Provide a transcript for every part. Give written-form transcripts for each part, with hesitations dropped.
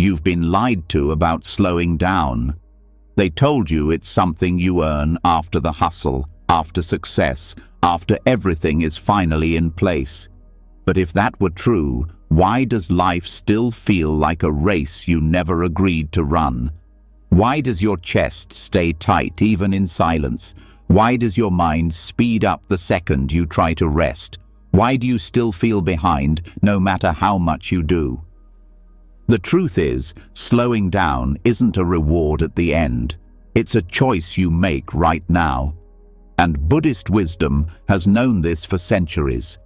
You've been lied to about slowing down. They told you it's something you earn after the hustle, after success, after everything is finally in place. But if that were true, why does life still feel like a race you never agreed to run? Why does your chest stay tight even in silence? Why does your mind speed up the second you try to rest? Why do you still feel behind no matter how much you do? The truth is, slowing down isn't a reward at the end. It's a choice you make right now. And Buddhist wisdom has known this for centuries.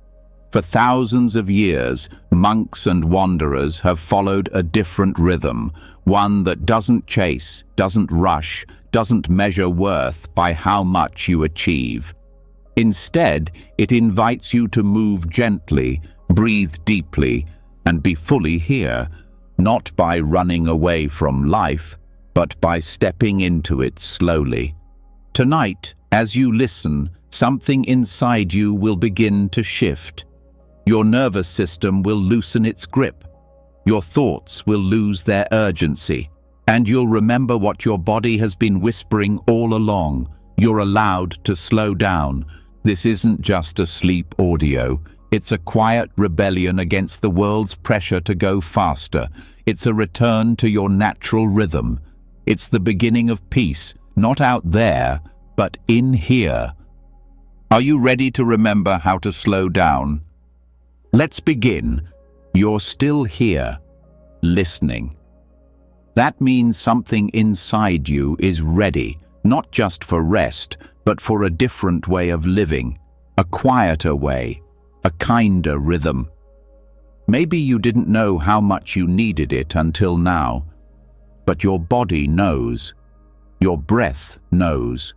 For thousands of years, monks and wanderers have followed a different rhythm, one that doesn't chase, doesn't rush, doesn't measure worth by how much you achieve. Instead, it invites you to move gently, breathe deeply, and be fully here, not by running away from life, but by stepping into it slowly. Tonight, as you listen, something inside you will begin to shift. Your nervous system will loosen its grip. Your thoughts will lose their urgency. And you'll remember what your body has been whispering all along. You're allowed to slow down. This isn't just a sleep audio. It's a quiet rebellion against the world's pressure to go faster. It's a return to your natural rhythm. It's the beginning of peace, not out there, but in here. Are you ready to remember how to slow down? Let's begin. You're still here, listening. That means something inside you is ready, not just for rest, but for a different way of living, a quieter way, a kinder rhythm. Maybe you didn't know how much you needed it until now, but your body knows. Your breath knows.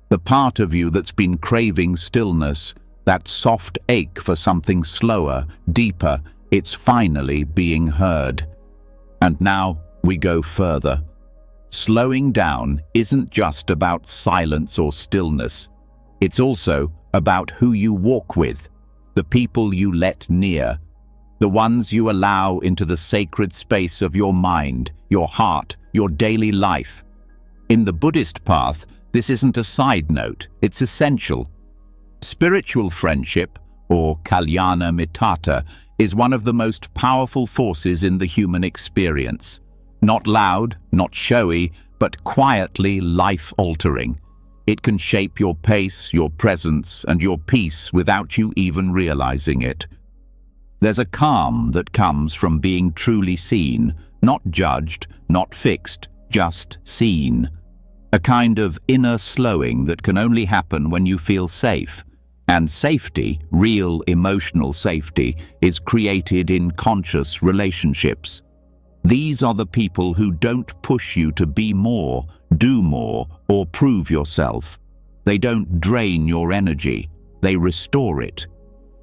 The part of you that's been craving stillness, that soft ache for something slower, deeper, it's finally being heard. And now we go further. Slowing down isn't just about silence or stillness. It's also about who you walk with, the people you let near, the ones you allow into the sacred space of your mind, your heart, your daily life. In the Buddhist path, this isn't a side note, it's essential. Spiritual friendship, or kalyana mittata, is one of the most powerful forces in the human experience. Not loud, not showy, but quietly life-altering. It can shape your pace, your presence, and your peace without you even realizing it. There's a calm that comes from being truly seen, not judged, not fixed, just seen. A kind of inner slowing that can only happen when you feel safe. And safety, real emotional safety, is created in conscious relationships. These are the people who don't push you to be more, do more, or prove yourself. They don't drain your energy, they restore it.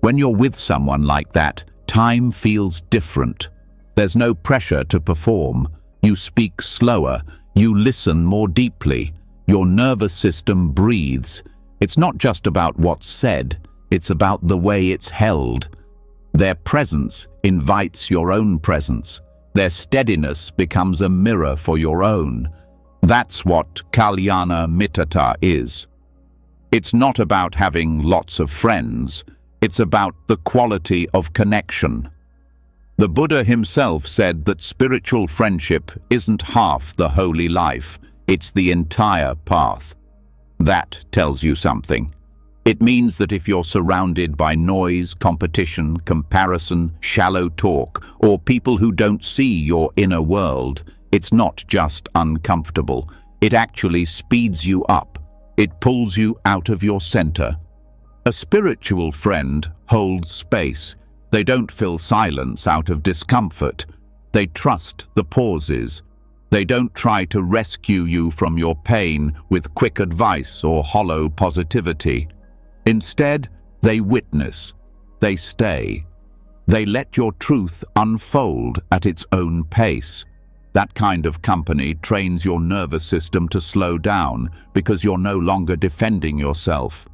When you're with someone like that, time feels different. There's no pressure to perform. You speak slower, you listen more deeply. Your nervous system breathes. It's not just about what's said, it's about the way it's held. Their presence invites your own presence. Their steadiness becomes a mirror for your own. That's what kalyana mittata is. It's not about having lots of friends. It's about the quality of connection. The Buddha himself said that spiritual friendship isn't half the holy life, it's the entire path. That tells you something. It means that if you're surrounded by noise, competition, comparison, shallow talk, or people who don't see your inner world, it's not just uncomfortable. It actually speeds you up. It pulls you out of your center. A spiritual friend holds space. They don't fill silence out of discomfort. They trust the pauses. They don't try to rescue you from your pain with quick advice or hollow positivity. Instead, they witness. They stay. They let your truth unfold at its own pace. That kind of company trains your nervous system to slow down because you're no longer defending yourself.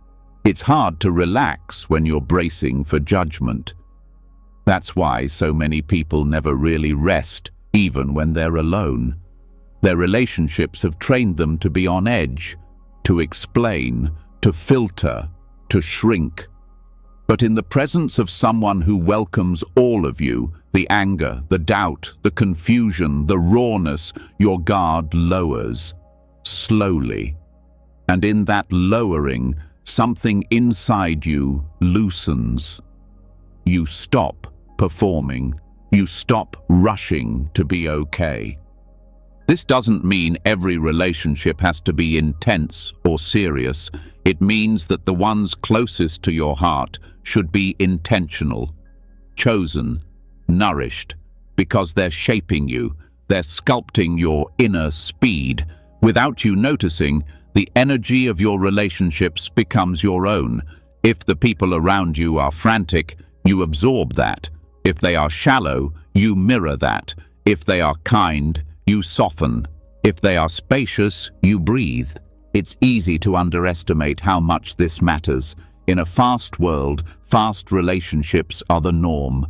It's hard to relax when you're bracing for judgment. That's why so many people never really rest. even when they're alone. Their relationships have trained them to be on edge, to explain, to filter, to shrink. But in the presence of someone who welcomes all of you, the anger, the doubt, the confusion, the rawness, your guard lowers, slowly. And in that lowering, something inside you loosens. You stop performing. You stop rushing to be okay. This doesn't mean every relationship has to be intense or serious. It means that the ones closest to your heart should be intentional, chosen, nourished, because they're shaping you, they're sculpting your inner speed. Without you noticing, the energy of your relationships becomes your own. If the people around you are frantic, you absorb that. If they are shallow, you mirror that. If they are kind, you soften. If they are spacious, you breathe. It's easy to underestimate how much this matters. In a fast world, fast relationships are the norm.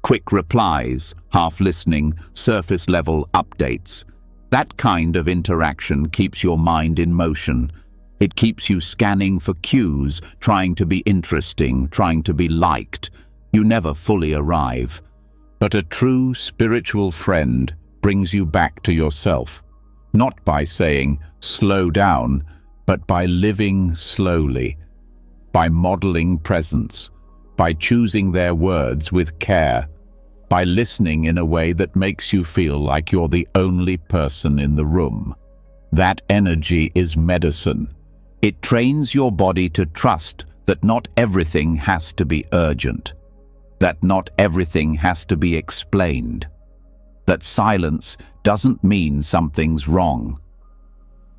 Quick replies, half listening, surface level updates. That kind of interaction keeps your mind in motion. It keeps you scanning for cues, trying to be interesting, trying to be liked. You never fully arrive. But a true spiritual friend brings you back to yourself, not by saying, slow down, but by living slowly, by modeling presence, by choosing their words with care, by listening in a way that makes you feel like you're the only person in the room. That energy is medicine. It trains your body to trust that not everything has to be urgent, that not everything has to be explained, that silence doesn't mean something's wrong.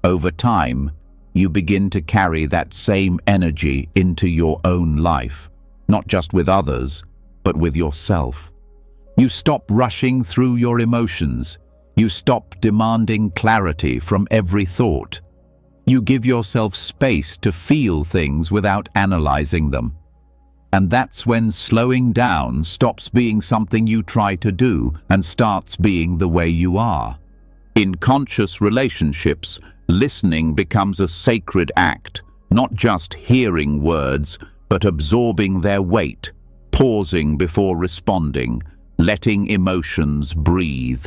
Over time, you begin to carry that same energy into your own life, not just with others, but with yourself. You stop rushing through your emotions. You stop demanding clarity from every thought. You give yourself space to feel things without analyzing them. And that's when slowing down stops being something you try to do and starts being the way you are. In conscious relationships, listening becomes a sacred act, not just hearing words, but absorbing their weight, pausing before responding, letting emotions breathe.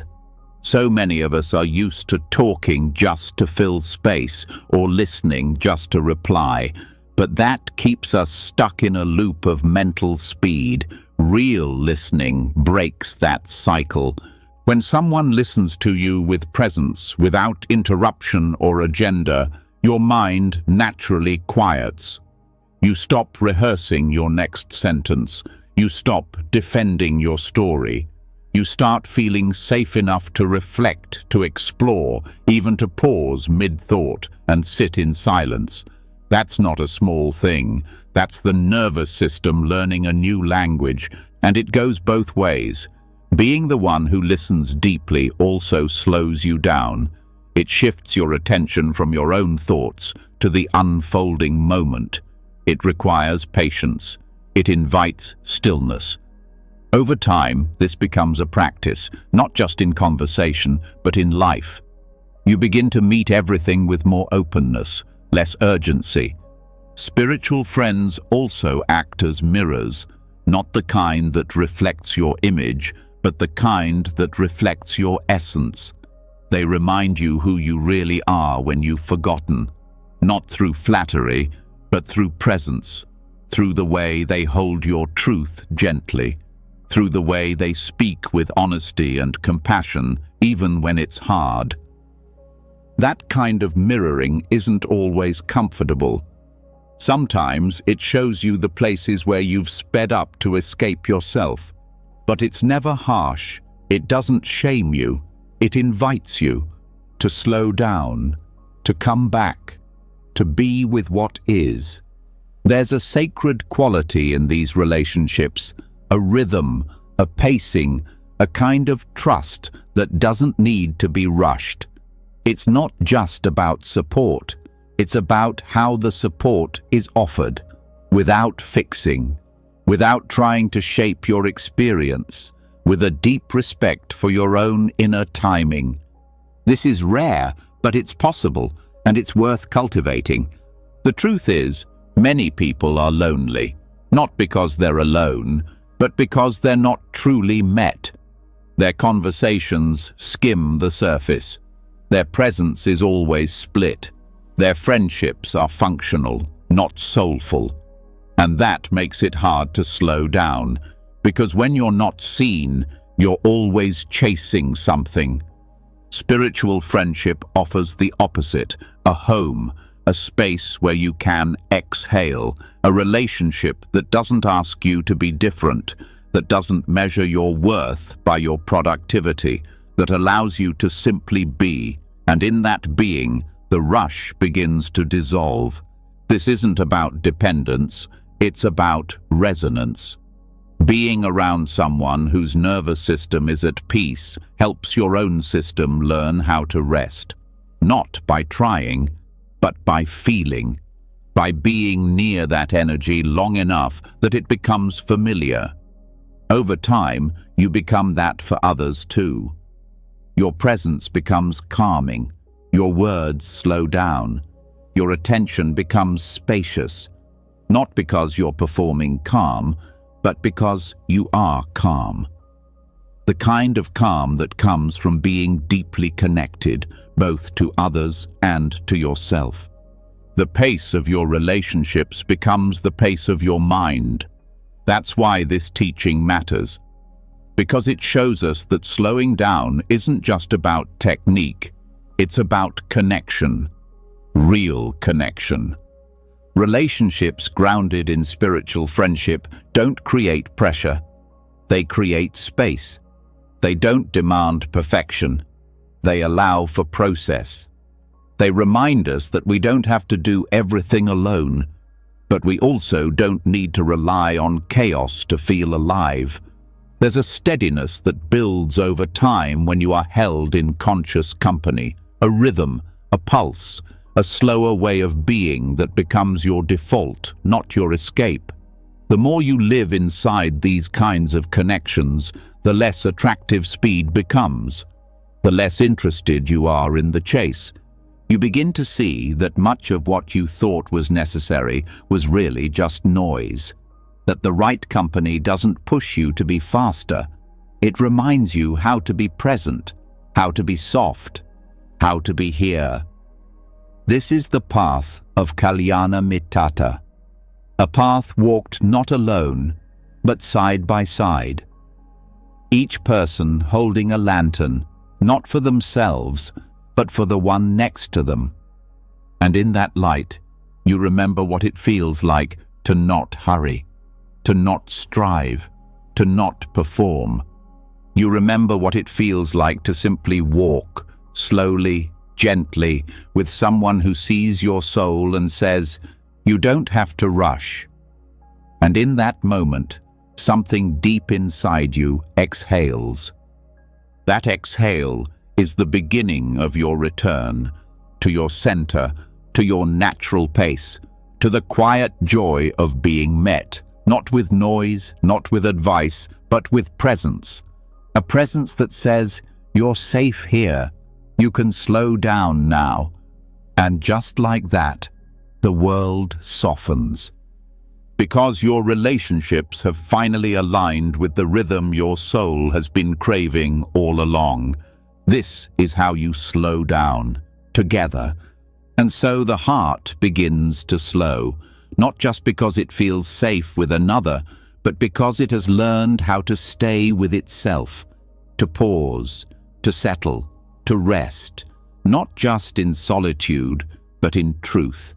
So many of us are used to talking just to fill space or listening just to reply. But that keeps us stuck in a loop of mental speed. Real listening breaks that cycle. When someone listens to you with presence, without interruption or agenda, your mind naturally quiets. You stop rehearsing your next sentence. You stop defending your story. You start feeling safe enough to reflect, to explore, even to pause mid-thought and sit in silence. That's not a small thing. That's the nervous system learning a new language, and it goes both ways. Being the one who listens deeply also slows you down. It shifts your attention from your own thoughts to the unfolding moment. It requires patience. It invites stillness. Over time, this becomes a practice, not just in conversation, but in life. You begin to meet everything with more openness, less urgency. Spiritual friends also act as mirrors, not the kind that reflects your image, but the kind that reflects your essence. They remind you who you really are when you've forgotten, not through flattery, but through presence, through the way they hold your truth gently, through the way they speak with honesty and compassion, even when it's hard. That kind of mirroring isn't always comfortable. Sometimes it shows you the places where you've sped up to escape yourself. But it's never harsh. It doesn't shame you. It invites you to slow down, to come back, to be with what is. There's a sacred quality in these relationships, a rhythm, a pacing, a kind of trust that doesn't need to be rushed. It's not just about support. It's about how the support is offered, without fixing, without trying to shape your experience, with a deep respect for your own inner timing. This is rare, but it's possible, and it's worth cultivating. The truth is, many people are lonely, not because they're alone, but because they're not truly met. Their conversations skim the surface. Their presence is always split. Their friendships are functional, not soulful. And that makes it hard to slow down, because when you're not seen, you're always chasing something. Spiritual friendship offers the opposite, a home, a space where you can exhale, a relationship that doesn't ask you to be different, that doesn't measure your worth by your productivity, that allows you to simply be, and in that being, the rush begins to dissolve. This isn't about dependence, it's about resonance. Being around someone whose nervous system is at peace helps your own system learn how to rest. Not by trying, but by feeling. By being near that energy long enough that it becomes familiar. Over time, you become that for others too. Your presence becomes calming. Your words slow down. Your attention becomes spacious. Not because you're performing calm, but because you are calm. The kind of calm that comes from being deeply connected, both to others and to yourself. The pace of your relationships becomes the pace of your mind. That's why this teaching matters. Because it shows us that slowing down isn't just about technique, it's about connection. Real connection. Relationships grounded in spiritual friendship don't create pressure. They create space. They don't demand perfection. They allow for process. They remind us that we don't have to do everything alone, but we also don't need to rely on chaos to feel alive. There's a steadiness that builds over time when you are held in conscious company, a rhythm, a pulse, a slower way of being that becomes your default, not your escape. The more you live inside these kinds of connections, the less attractive speed becomes. The less interested you are in the chase. You begin to see that much of what you thought was necessary was really just noise. That the right company doesn't push you to be faster. It reminds you how to be present, how to be soft, how to be here. This is the path of Kalyana Mittata, a path walked not alone, but side by side. Each person holding a lantern, not for themselves, but for the one next to them. And in that light, you remember what it feels like to not hurry, to not strive, to not perform. You remember what it feels like to simply walk, slowly, gently, with someone who sees your soul and says, "You don't have to rush." And in that moment, something deep inside you exhales. That exhale is the beginning of your return to your center, to your natural pace, to the quiet joy of being met, not with noise, not with advice, but with presence. A presence that says, "You're safe here. You can slow down now." And just like that, the world softens. Because your relationships have finally aligned with the rhythm your soul has been craving all along. This is how you slow down, together. And so the heart begins to slow, not just because it feels safe with another, but because it has learned how to stay with itself, to pause, to settle, to rest, not just in solitude, but in truth.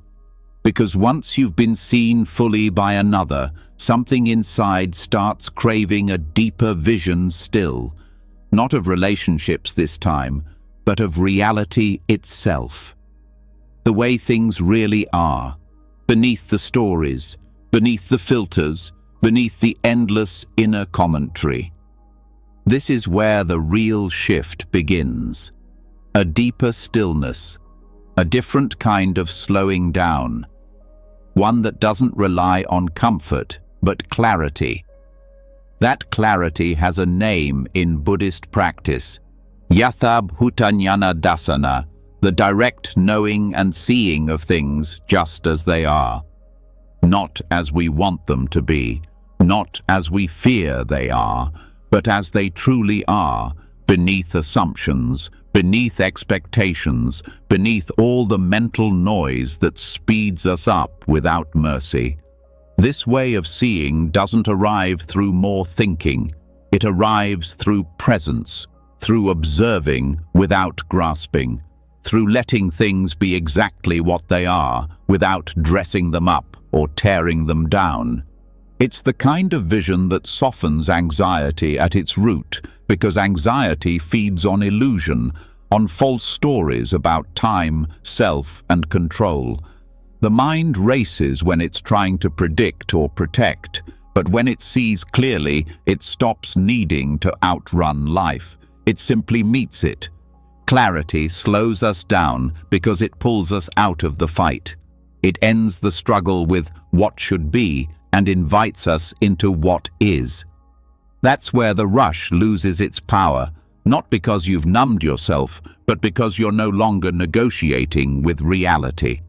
Because once you've been seen fully by another, something inside starts craving a deeper vision still, not of relationships this time, but of reality itself. The way things really are, beneath the stories, beneath the filters, beneath the endless inner commentary. This is where the real shift begins. A deeper stillness, a different kind of slowing down, one that doesn't rely on comfort, but clarity. That clarity has a name in Buddhist practice. Yathabhutanyana dasana, the direct knowing and seeing of things just as they are. Not as we want them to be, not as we fear they are, but as they truly are, beneath assumptions, beneath expectations, beneath all the mental noise that speeds us up without mercy. This way of seeing doesn't arrive through more thinking. It arrives through presence, through observing without grasping, through letting things be exactly what they are without dressing them up or tearing them down. It's the kind of vision that softens anxiety at its root, because anxiety feeds on illusion, on false stories about time, self, and control. The mind races when it's trying to predict or protect, but when it sees clearly, it stops needing to outrun life. It simply meets it. Clarity slows us down because it pulls us out of the fight. It ends the struggle with what should be and invites us into what is. That's where the rush loses its power, not because you've numbed yourself, but because you're no longer negotiating with reality.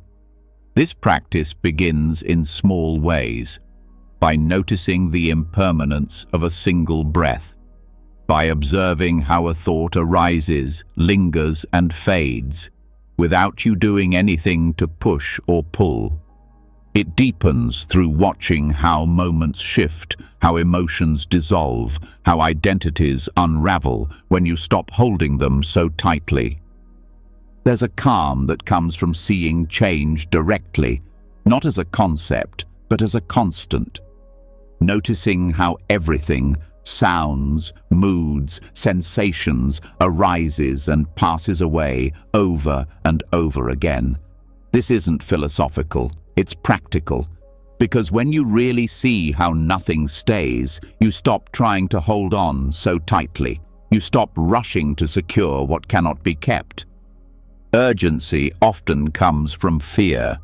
This practice begins in small ways, by noticing the impermanence of a single breath, by observing how a thought arises, lingers, and fades, without you doing anything to push or pull. It deepens through watching how moments shift, how emotions dissolve, how identities unravel when you stop holding them so tightly. There's a calm that comes from seeing change directly, not as a concept, but as a constant. Noticing how everything, sounds, moods, sensations, arises and passes away over and over again. This isn't philosophical, it's practical. Because when you really see how nothing stays, you stop trying to hold on so tightly. You stop rushing to secure what cannot be kept. Urgency often comes from fear.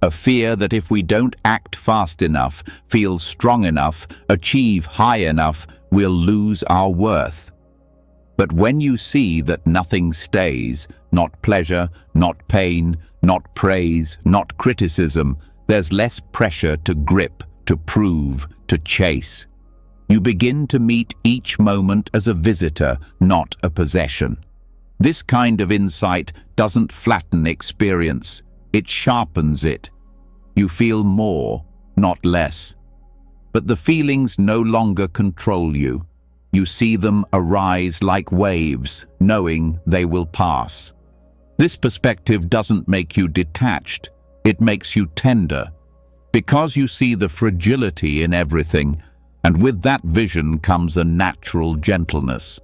A fear that if we don't act fast enough, feel strong enough, achieve high enough, we'll lose our worth. But when you see that nothing stays, not pleasure, not pain, not praise, not criticism, there's less pressure to grip, to prove, to chase. You begin to meet each moment as a visitor, not a possession. This kind of insight doesn't flatten experience, it sharpens it. You feel more, not less. But the feelings no longer control you. You see them arise like waves, knowing they will pass. This perspective doesn't make you detached, it makes you tender. Because you see the fragility in everything, and with that vision comes a natural gentleness.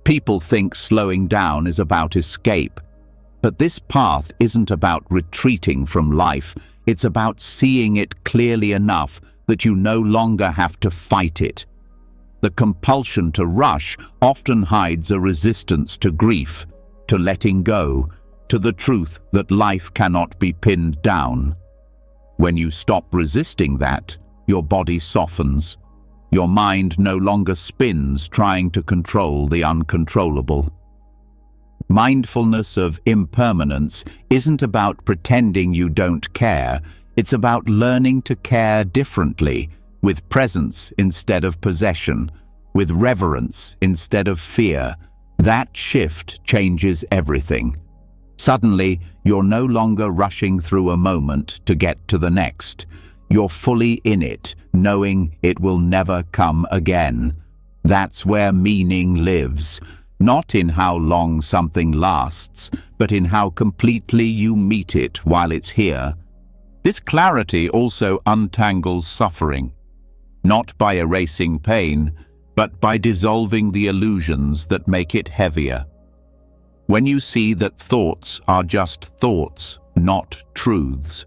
People think slowing down is about escape. But this path isn't about retreating from life, it's about seeing it clearly enough that you no longer have to fight it. The compulsion to rush often hides a resistance to grief, to letting go, to the truth that life cannot be pinned down. When you stop resisting that, your body softens. Your mind no longer spins trying to control the uncontrollable. Mindfulness of impermanence isn't about pretending you don't care, it's about learning to care differently, with presence instead of possession, with reverence instead of fear. That shift changes everything. Suddenly, you're no longer rushing through a moment to get to the next. You're fully in it, knowing it will never come again. That's where meaning lives, not in how long something lasts, but in how completely you meet it while it's here. This clarity also untangles suffering, not by erasing pain, but by dissolving the illusions that make it heavier. When you see that thoughts are just thoughts, not truths,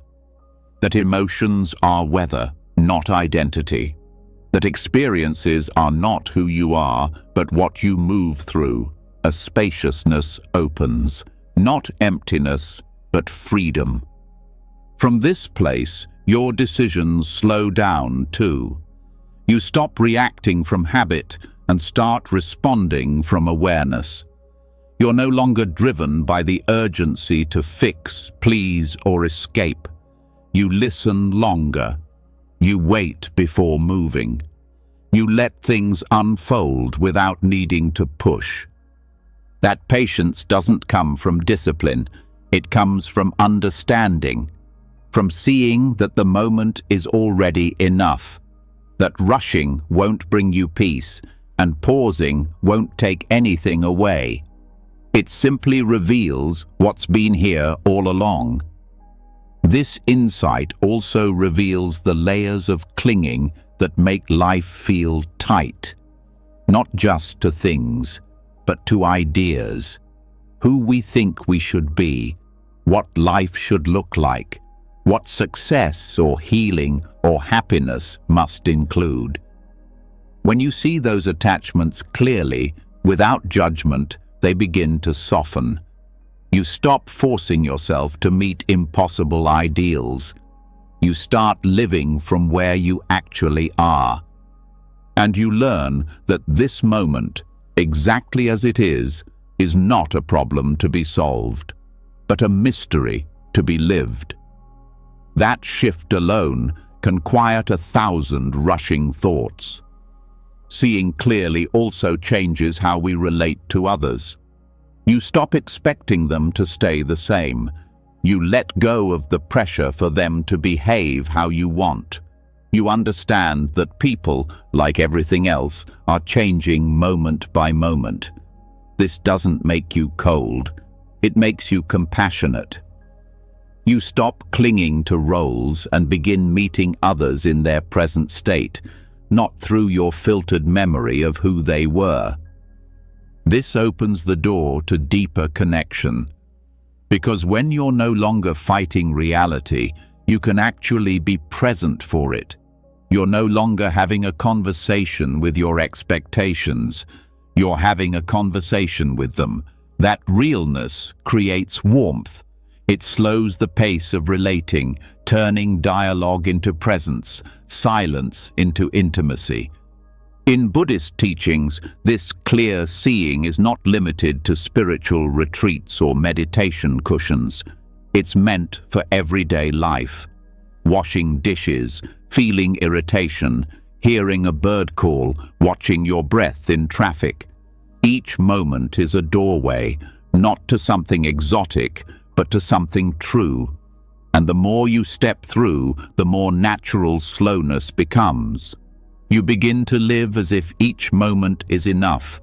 that emotions are weather, not identity, that experiences are not who you are, but what you move through, a spaciousness opens, not emptiness, but freedom. From this place, your decisions slow down too. You stop reacting from habit and start responding from awareness. You're no longer driven by the urgency to fix, please, or escape. You listen longer. You wait before moving. You let things unfold without needing to push. That patience doesn't come from discipline. It comes from understanding, from seeing that the moment is already enough, that rushing won't bring you peace, and pausing won't take anything away. It simply reveals what's been here all along. This insight also reveals the layers of clinging that make life feel tight, not just to things, but to ideas, who we think we should be, what life should look like, what success or healing or happiness must include. When you see those attachments clearly, without judgment, they begin to soften. You stop forcing yourself to meet impossible ideals. You start living from where you actually are. And you learn that this moment, exactly as it is not a problem to be solved, but a mystery to be lived. That shift alone can quiet 1,000 rushing thoughts. Seeing clearly also changes how we relate to others. You stop expecting them to stay the same. You let go of the pressure for them to behave how you want. You understand that people, like everything else, are changing moment by moment. This doesn't make you cold. It makes you compassionate. You stop clinging to roles and begin meeting others in their present state, not through your filtered memory of who they were. This opens the door to deeper connection, because when you're no longer fighting reality, you can actually be present for it. You're no longer having a conversation with your expectations. You're having a conversation with them. That realness creates warmth. It slows the pace of relating, turning dialogue into presence, silence into intimacy. In Buddhist teachings, this clear seeing is not limited to spiritual retreats or meditation cushions. It's meant for everyday life. Washing dishes, feeling irritation, hearing a bird call, watching your breath in traffic. Each moment is a doorway, not to something exotic, but to something true. And the more you step through, the more natural slowness becomes. You begin to live as if each moment is enough.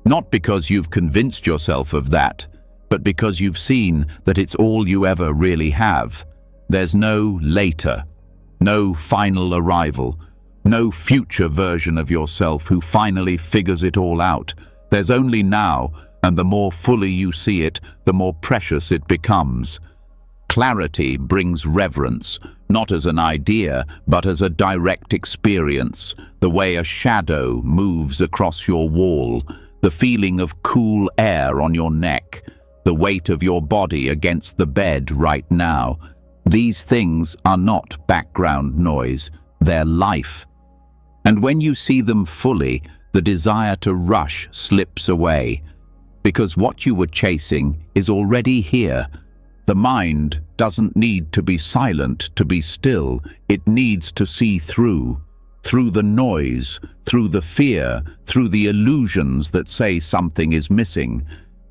Not because you've convinced yourself of that, but because you've seen that it's all you ever really have. There's no later, no final arrival, no future version of yourself who finally figures it all out. There's only now, and the more fully you see it, the more precious it becomes. Clarity brings reverence, not as an idea, but as a direct experience, the way a shadow moves across your wall, the feeling of cool air on your neck, the weight of your body against the bed right now. These things are not background noise, they're life. And when you see them fully, the desire to rush slips away, because what you were chasing is already here. The mind doesn't need to be silent to be still. It needs to see through the noise, through the fear, through the illusions that say something is missing.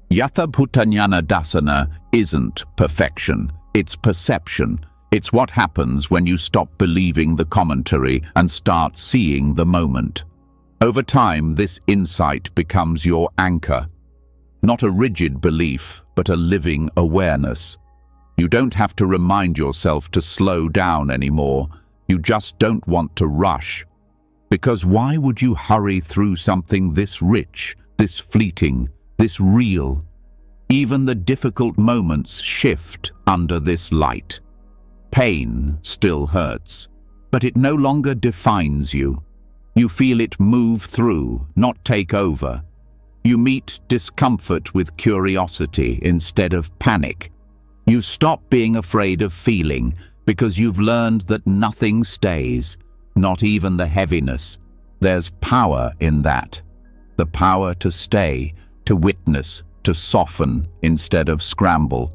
Yathabhutanyana dasana isn't perfection, it's perception. It's what happens when you stop believing the commentary and start seeing the moment. Over time, this insight becomes your anchor. Not a rigid belief, but a living awareness. You don't have to remind yourself to slow down anymore. You just don't want to rush. Because why would you hurry through something this rich, this fleeting, this real? Even the difficult moments shift under this light. Pain still hurts, but it no longer defines you. You feel it move through, not take over. You meet discomfort with curiosity instead of panic. You stop being afraid of feeling because you've learned that nothing stays, not even the heaviness. There's power in that. The power to stay, to witness, to soften instead of scramble.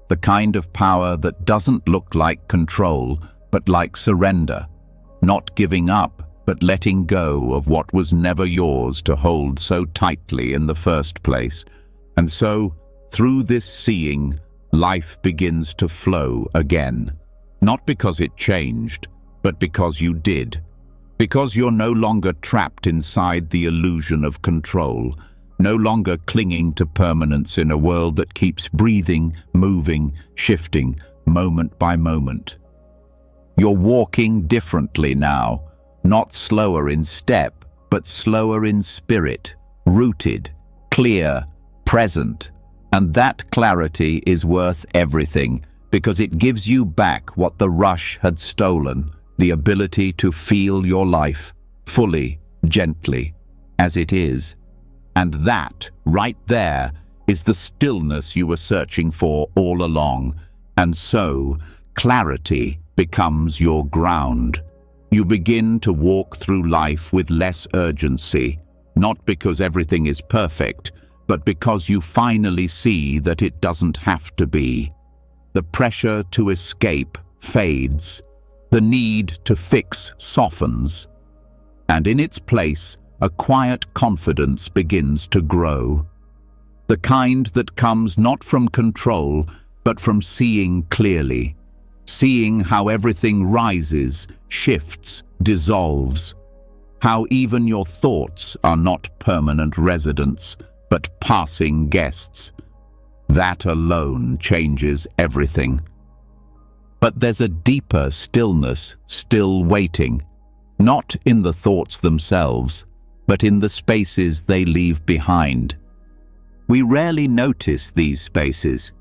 The kind of power that doesn't look like control, but like surrender. Not giving up, but letting go of what was never yours to hold so tightly in the first place. And so, through this seeing, life begins to flow again. Not because it changed, but because you did. Because you're no longer trapped inside the illusion of control, no longer clinging to permanence in a world that keeps breathing, moving, shifting, moment by moment. You're walking differently now, not slower in step, but slower in spirit, rooted, clear, present. And that clarity is worth everything, because it gives you back what the rush had stolen, the ability to feel your life fully, gently, as it is. And that, right there, is the stillness you were searching for all along. And so, clarity becomes your ground. You begin to walk through life with less urgency, not because everything is perfect, but because you finally see that it doesn't have to be. The pressure to escape fades. The need to fix softens. And in its place, a quiet confidence begins to grow. The kind that comes not from control, but from seeing clearly. Seeing how everything rises, shifts, dissolves. How even your thoughts are not permanent residents, but passing guests. That alone changes everything. But there's a deeper stillness still waiting, not in the thoughts themselves, but in the spaces they leave behind. We rarely notice these spaces.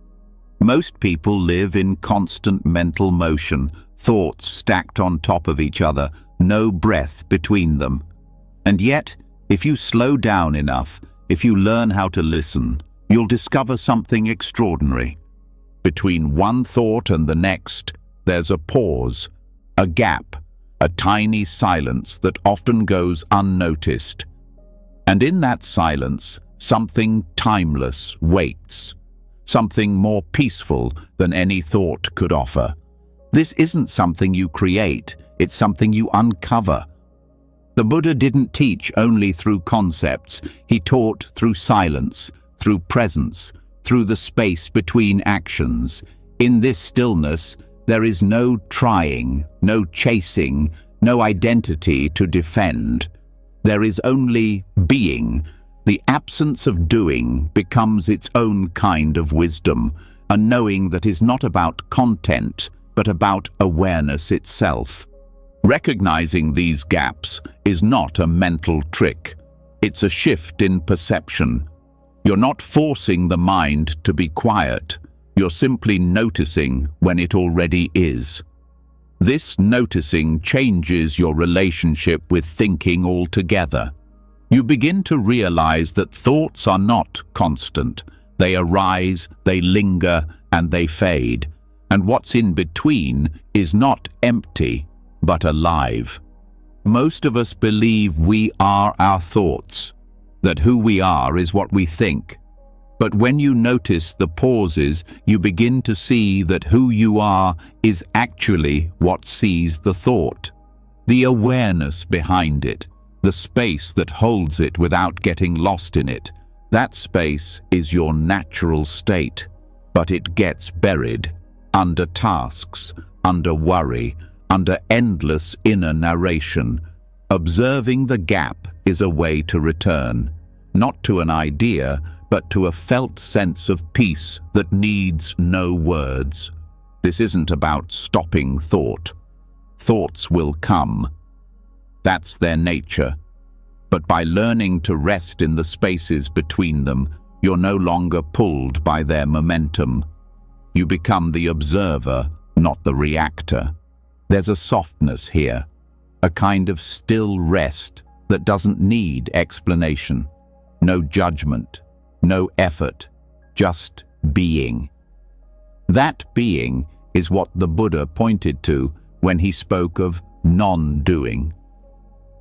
Most people live in constant mental motion, thoughts stacked on top of each other, no breath between them. And yet, if you slow down enough, if you learn how to listen, you'll discover something extraordinary. Between one thought and the next, there's a pause, a gap, a tiny silence that often goes unnoticed. And in that silence, something timeless waits, something more peaceful than any thought could offer. This isn't something you create, it's something you uncover. The Buddha didn't teach only through concepts, he taught through silence, through presence, through the space between actions. In this stillness, there is no trying, no chasing, no identity to defend. There is only being. The absence of doing becomes its own kind of wisdom, a knowing that is not about content, but about awareness itself. Recognizing these gaps is not a mental trick. It's a shift in perception. You're not forcing the mind to be quiet. You're simply noticing when it already is. This noticing changes your relationship with thinking altogether. You begin to realize that thoughts are not constant. They arise, they linger, and they fade. And what's in between is not empty, but alive. Most of us believe we are our thoughts, that who we are is what we think. But when you notice the pauses, you begin to see that who you are is actually what sees the thought. The awareness behind it, the space that holds it without getting lost in it. That space is your natural state, but it gets buried under tasks, under worry, under endless inner narration. Observing the gap is a way to return, not to an idea, but to a felt sense of peace that needs no words. This isn't about stopping thought. Thoughts will come. That's their nature. But by learning to rest in the spaces between them, you're no longer pulled by their momentum. You become the observer, not the reactor. There's a softness here, a kind of still rest that doesn't need explanation. No judgment, no effort, just being. That being is what the Buddha pointed to when he spoke of non-doing.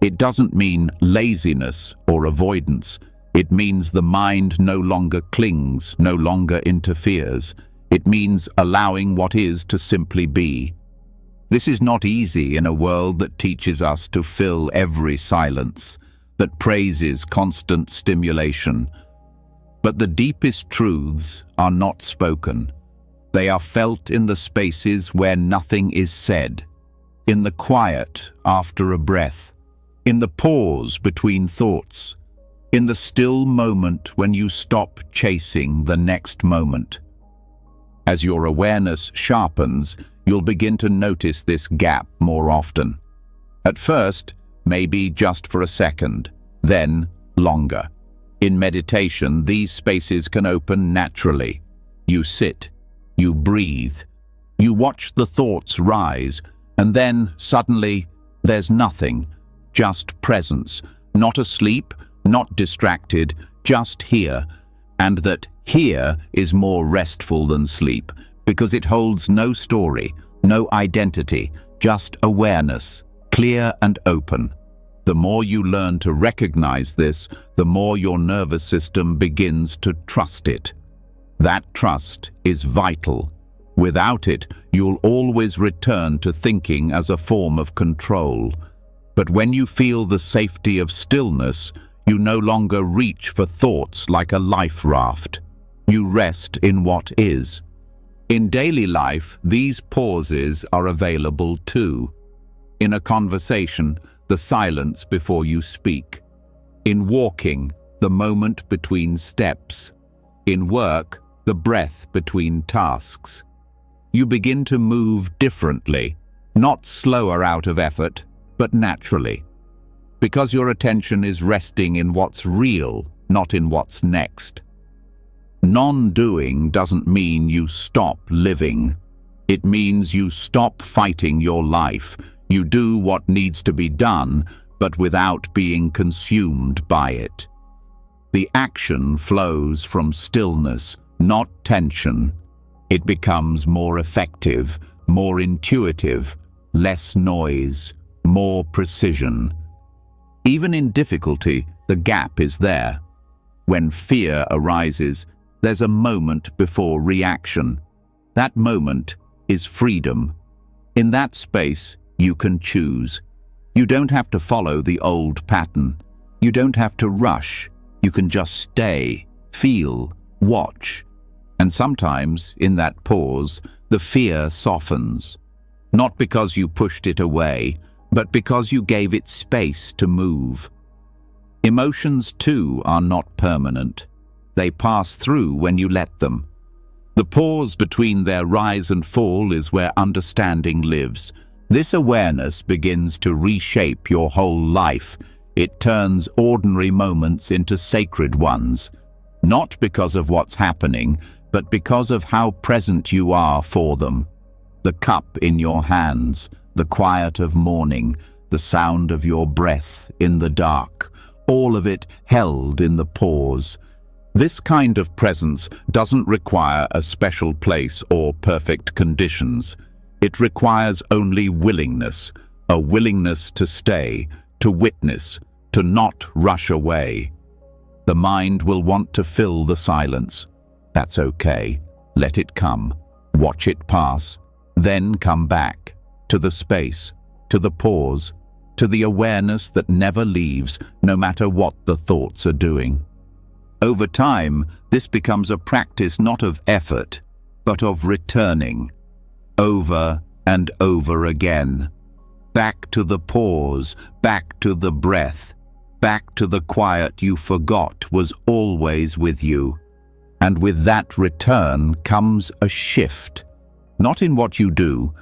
It doesn't mean laziness or avoidance. It means the mind no longer clings, no longer interferes. It means allowing what is to simply be. This is not easy in a world that teaches us to fill every silence, that praises constant stimulation. But the deepest truths are not spoken. They are felt in the spaces where nothing is said, in the quiet after a breath, in the pause between thoughts, in the still moment when you stop chasing the next moment. As your awareness sharpens, you'll begin to notice this gap more often. At first, maybe just for a second, then longer. In meditation, these spaces can open naturally. You sit, you breathe, you watch the thoughts rise, and then suddenly there's nothing, just presence, not asleep, not distracted, just here, and that here is more restful than sleep, because it holds no story, no identity, just awareness, clear and open. The more you learn to recognize this, the more your nervous system begins to trust it. That trust is vital. Without it, you'll always return to thinking as a form of control. But when you feel the safety of stillness, you no longer reach for thoughts like a life raft. You rest in what is. In daily life, these pauses are available too. In a conversation, the silence before you speak. In walking, the moment between steps. In work, the breath between tasks. You begin to move differently, not slower out of effort, but naturally. Because your attention is resting in what's real, not in what's next. Non-doing doesn't mean you stop living. It means you stop fighting your life. You do what needs to be done, but without being consumed by it. The action flows from stillness, not tension. It becomes more effective, more intuitive, less noise, more precision. Even in difficulty, the gap is there. When fear arises, there's a moment before reaction. That moment is freedom. In that space, you can choose. You don't have to follow the old pattern. You don't have to rush. You can just stay, feel, watch. And sometimes, in that pause, the fear softens. Not because you pushed it away, but because you gave it space to move. Emotions, too, are not permanent. They pass through when you let them. The pause between their rise and fall is where understanding lives. This awareness begins to reshape your whole life. It turns ordinary moments into sacred ones. Not because of what's happening, but because of how present you are for them. The cup in your hands, the quiet of morning, the sound of your breath in the dark, all of it held in the pause. This kind of presence doesn't require a special place or perfect conditions. It requires only willingness, a willingness to stay, to witness, to not rush away. The mind will want to fill the silence. That's okay. Let it come. Watch it pass. Then come back to the space, to the pause, to the awareness that never leaves, no matter what the thoughts are doing. Over time, this becomes a practice not of effort, but of returning, over and over again. Back to the pause, back to the breath, back to the quiet you forgot was always with you. And with that return comes a shift, not in what you do,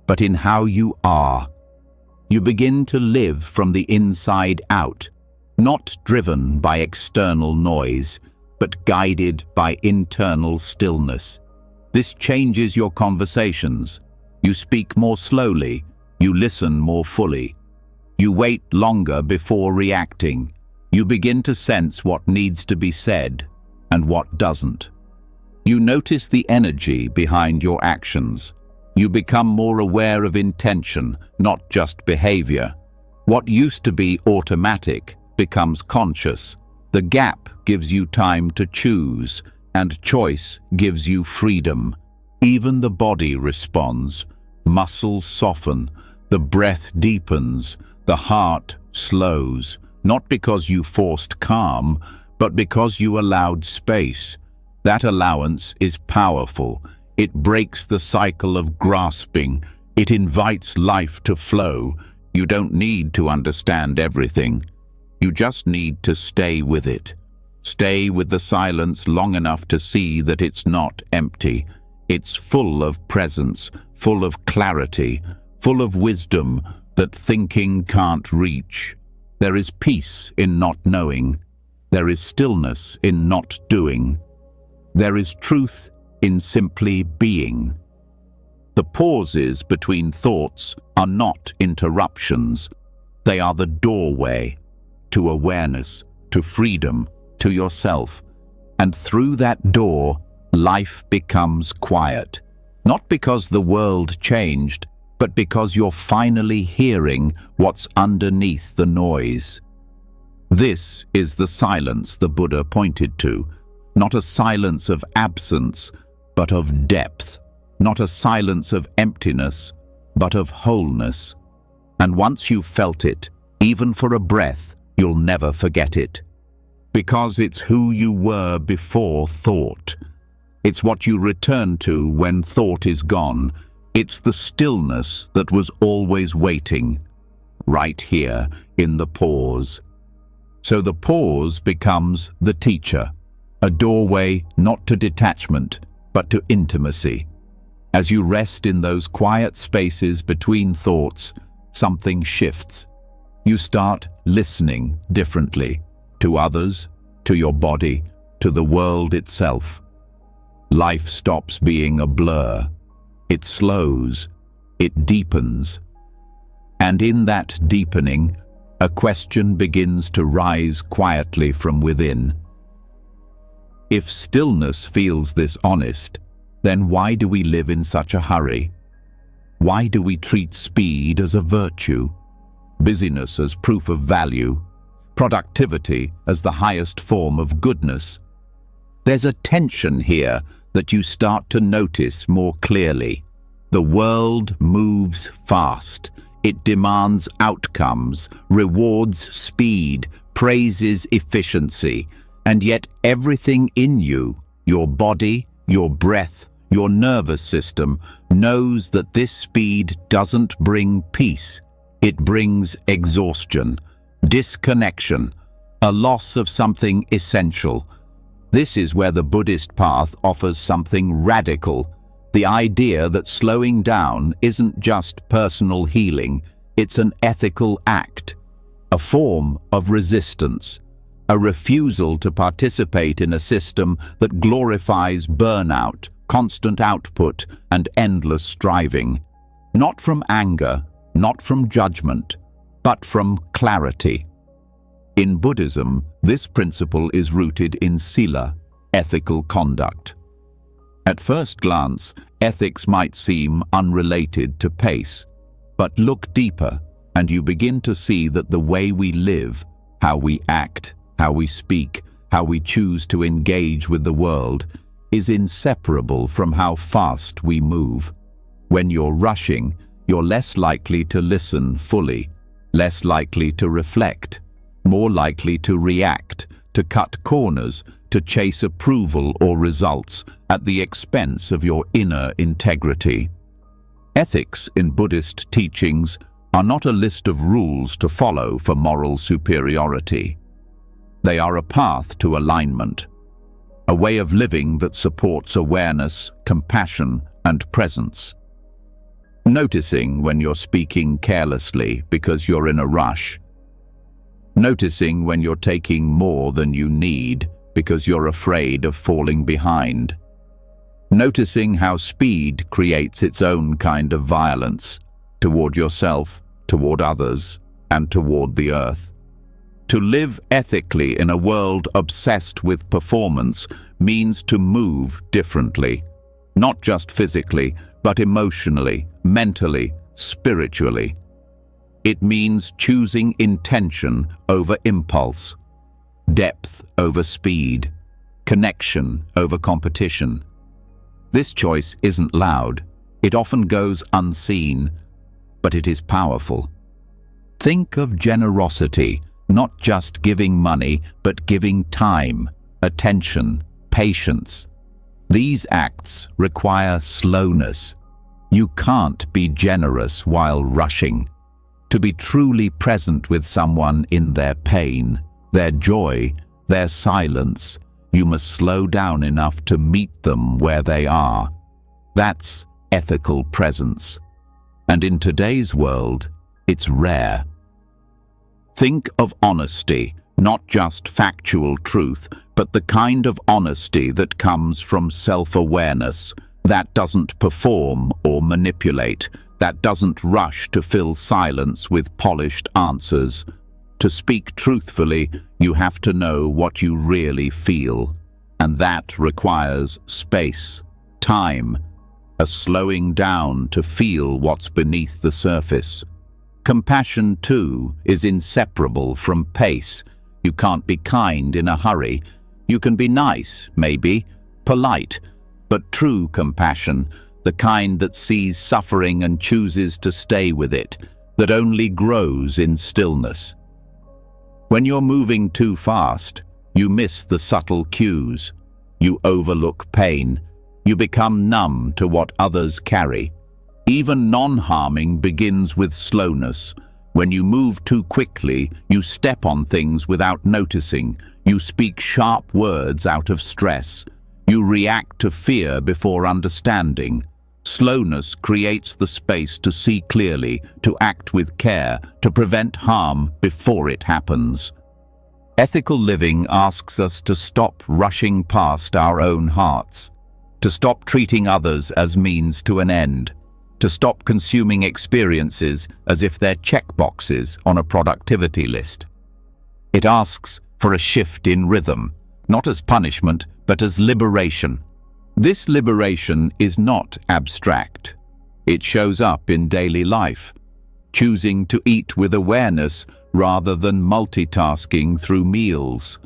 but in how you are. You begin to live from the inside out, not driven by external noise, but guided by internal stillness. This changes your conversations. You speak more slowly, you listen more fully. You wait longer before reacting. You begin to sense what needs to be said and what doesn't. You notice the energy behind your actions. You become more aware of intention, not just behavior. What used to be automatic becomes conscious. The gap gives you time to choose, and choice gives you freedom. Even the body responds. Muscles soften, the breath deepens, the heart slows, not because you forced calm, but because you allowed space. That allowance is powerful. It breaks the cycle of grasping. It invites life to flow. You don't need to understand everything. You just need to stay with it. Stay with the silence long enough to see that it's not empty. It's full of presence, full of clarity, full of wisdom that thinking can't reach. There is peace in not knowing. There is stillness in not doing. There is truth in simply being. The pauses between thoughts are not interruptions. They are the doorway to awareness, to freedom, to yourself. And through that door, life becomes quiet. Not because the world changed, but because you're finally hearing what's underneath the noise. This is the silence the Buddha pointed to. Not a silence of absence, but of depth. Not a silence of emptiness, but of wholeness. And once you've felt it, even for a breath, you'll never forget it. Because it's who you were before thought. It's what you return to when thought is gone. It's the stillness that was always waiting, right here in the pause. So the pause becomes the teacher, a doorway not to detachment, but to intimacy. As you rest in those quiet spaces between thoughts, something shifts. You start listening differently, to others, to your body, to the world itself. Life stops being a blur. It slows, it deepens. And in that deepening, a question begins to rise quietly from within. If stillness feels this honest, then why do we live in such a hurry? Why do we treat speed as a virtue, busyness as proof of value, productivity as the highest form of goodness? There's a tension here that you start to notice more clearly. The world moves fast. It demands outcomes, rewards speed, praises efficiency, and yet everything in you, your body, your breath, your nervous system, knows that this speed doesn't bring peace. It brings exhaustion, disconnection, a loss of something essential. This is where the Buddhist path offers something radical, the idea that slowing down isn't just personal healing, it's an ethical act, a form of resistance, a refusal to participate in a system that glorifies burnout, constant output, and endless striving. Not from anger, not from judgment, but from clarity. In Buddhism, this principle is rooted in sila, ethical conduct. At first glance, ethics might seem unrelated to pace, but look deeper and you begin to see that the way we live, how we act, how we speak, how we choose to engage with the world, is inseparable from how fast we move. When you're rushing, you're less likely to listen fully, less likely to reflect, more likely to react, to cut corners, to chase approval or results at the expense of your inner integrity. Ethics in Buddhist teachings are not a list of rules to follow for moral superiority. They are a path to alignment, a way of living that supports awareness, compassion, and presence. Noticing when you're speaking carelessly because you're in a rush. Noticing when you're taking more than you need because you're afraid of falling behind. Noticing how speed creates its own kind of violence toward yourself, toward others, and toward the earth. To live ethically in a world obsessed with performance means to move differently, not just physically, but emotionally, mentally, spiritually. It means choosing intention over impulse, depth over speed, connection over competition. This choice isn't loud. It often goes unseen, but it is powerful. Think of generosity, not just giving money, but giving time, attention, patience. These acts require slowness. You can't be generous while rushing. To be truly present with someone in their pain, their joy, their silence, you must slow down enough to meet them where they are. That's ethical presence. And in today's world, it's rare. Think of honesty, not just factual truth, but the kind of honesty that comes from self-awareness, that doesn't perform or manipulate, that doesn't rush to fill silence with polished answers. To speak truthfully, you have to know what you really feel, and that requires space, time, a slowing down to feel what's beneath the surface. Compassion, too, is inseparable from pace. You can't be kind in a hurry. You can be nice, maybe, polite, but true compassion, the kind that sees suffering and chooses to stay with it, that only grows in stillness. When you're moving too fast, you miss the subtle cues. You overlook pain. You become numb to what others carry. Even non-harming begins with slowness. When you move too quickly, you step on things without noticing. You speak sharp words out of stress. You react to fear before understanding. Slowness creates the space to see clearly, to act with care, to prevent harm before it happens. Ethical living asks us to stop rushing past our own hearts, to stop treating others as means to an end, to stop consuming experiences as if they're checkboxes on a productivity list. It asks for a shift in rhythm, not as punishment, but as liberation. This liberation is not abstract. It shows up in daily life, choosing to eat with awareness rather than multitasking through meals,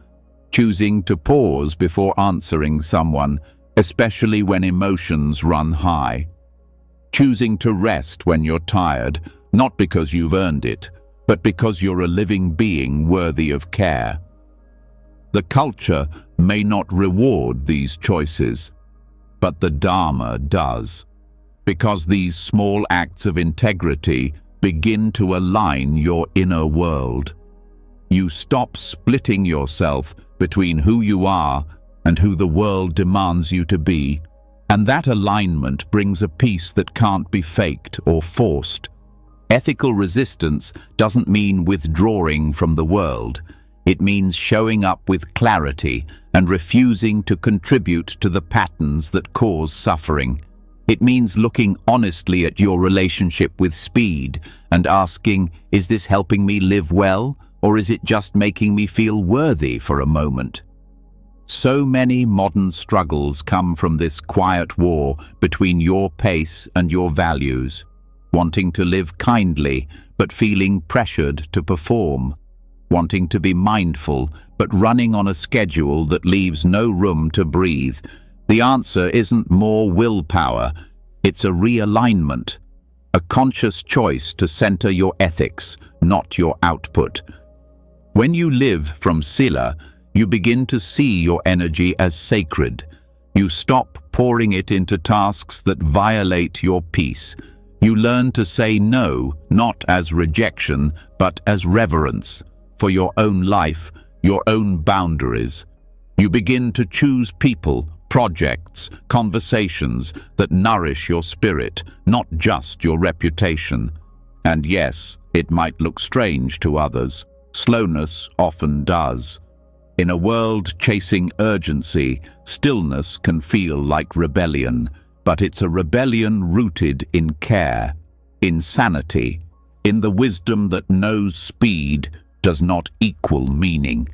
choosing to pause before answering someone, especially when emotions run high, choosing to rest when you're tired, not because you've earned it, but because you're a living being worthy of care. The culture may not reward these choices, but the Dharma does, because these small acts of integrity begin to align your inner world. You stop splitting yourself between who you are and who the world demands you to be, and that alignment brings a peace that can't be faked or forced. Ethical resistance doesn't mean withdrawing from the world. It means showing up with clarity and refusing to contribute to the patterns that cause suffering. It means looking honestly at your relationship with speed and asking, is this helping me live well, or is it just making me feel worthy for a moment? So many modern struggles come from this quiet war between your pace and your values, wanting to live kindly but feeling pressured to perform, wanting to be mindful but running on a schedule that leaves no room to breathe. The answer isn't more willpower, it's a realignment, a conscious choice to center your ethics, not your output. When you live from sila, you begin to see your energy as sacred. You stop pouring it into tasks that violate your peace. You learn to say no, not as rejection, but as reverence, for your own life, your own boundaries. You begin to choose people, projects, conversations that nourish your spirit, not just your reputation. And yes, it might look strange to others. Slowness often does. In a world chasing urgency, stillness can feel like rebellion, but it's a rebellion rooted in care, in sanity, in the wisdom that knows speed does not equal meaning.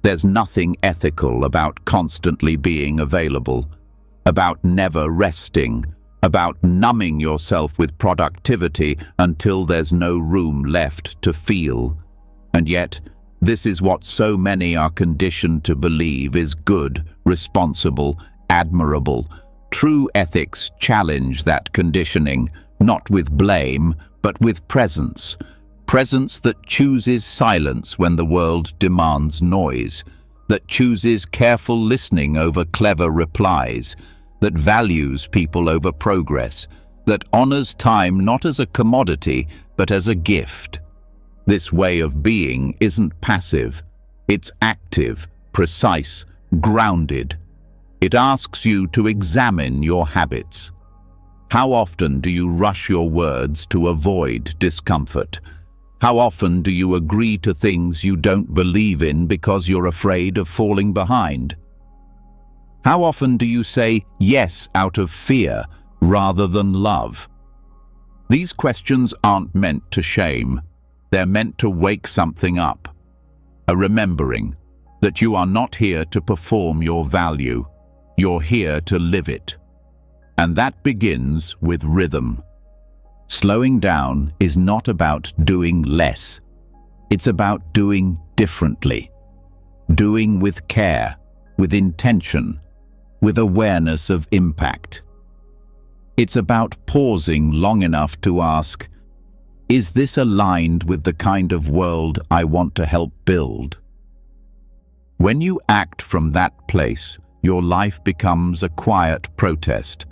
There's nothing ethical about constantly being available, about never resting, about numbing yourself with productivity until there's no room left to feel. And yet, this is what so many are conditioned to believe is good, responsible, admirable. True ethics challenge that conditioning, not with blame, but with presence. Presence that chooses silence when the world demands noise, that chooses careful listening over clever replies, that values people over progress, that honors time not as a commodity, but as a gift. This way of being isn't passive. It's active, precise, grounded. It asks you to examine your habits. How often do you rush your words to avoid discomfort? How often do you agree to things you don't believe in because you're afraid of falling behind? How often do you say yes out of fear rather than love? These questions aren't meant to shame. They're meant to wake something up. A remembering that you are not here to perform your value. You're here to live it. And that begins with rhythm. Slowing down is not about doing less. It's about doing differently. Doing with care, with intention, with awareness of impact. It's about pausing long enough to ask, is this aligned with the kind of world I want to help build? When you act from that place, your life becomes a quiet protest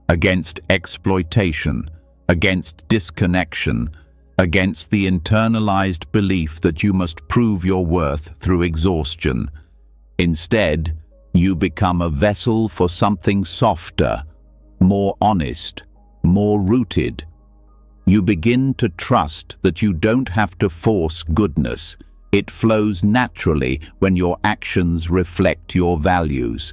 against exploitation, against disconnection, against the internalized belief that you must prove your worth through exhaustion. Instead, you become a vessel for something softer, more honest, more rooted. You begin to trust that you don't have to force goodness. It flows naturally when your actions reflect your values.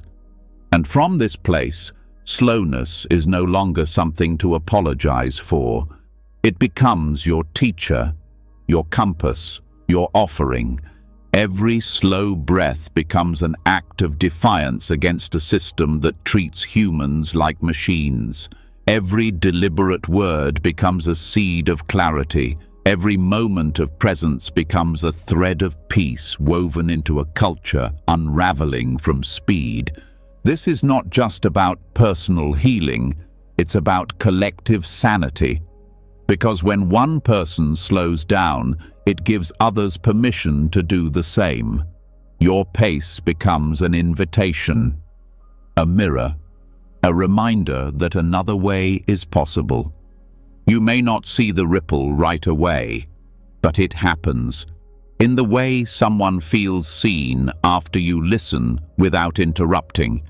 And from this place, slowness is no longer something to apologize for. It becomes your teacher, your compass, your offering. Every slow breath becomes an act of defiance against a system that treats humans like machines. Every deliberate word becomes a seed of clarity. Every moment of presence becomes a thread of peace woven into a culture unraveling from speed. This is not just about personal healing, it's about collective sanity. Because when one person slows down, it gives others permission to do the same. Your pace becomes an invitation, a mirror, a reminder that another way is possible. You may not see the ripple right away, but it happens. In the way someone feels seen after you listen without interrupting.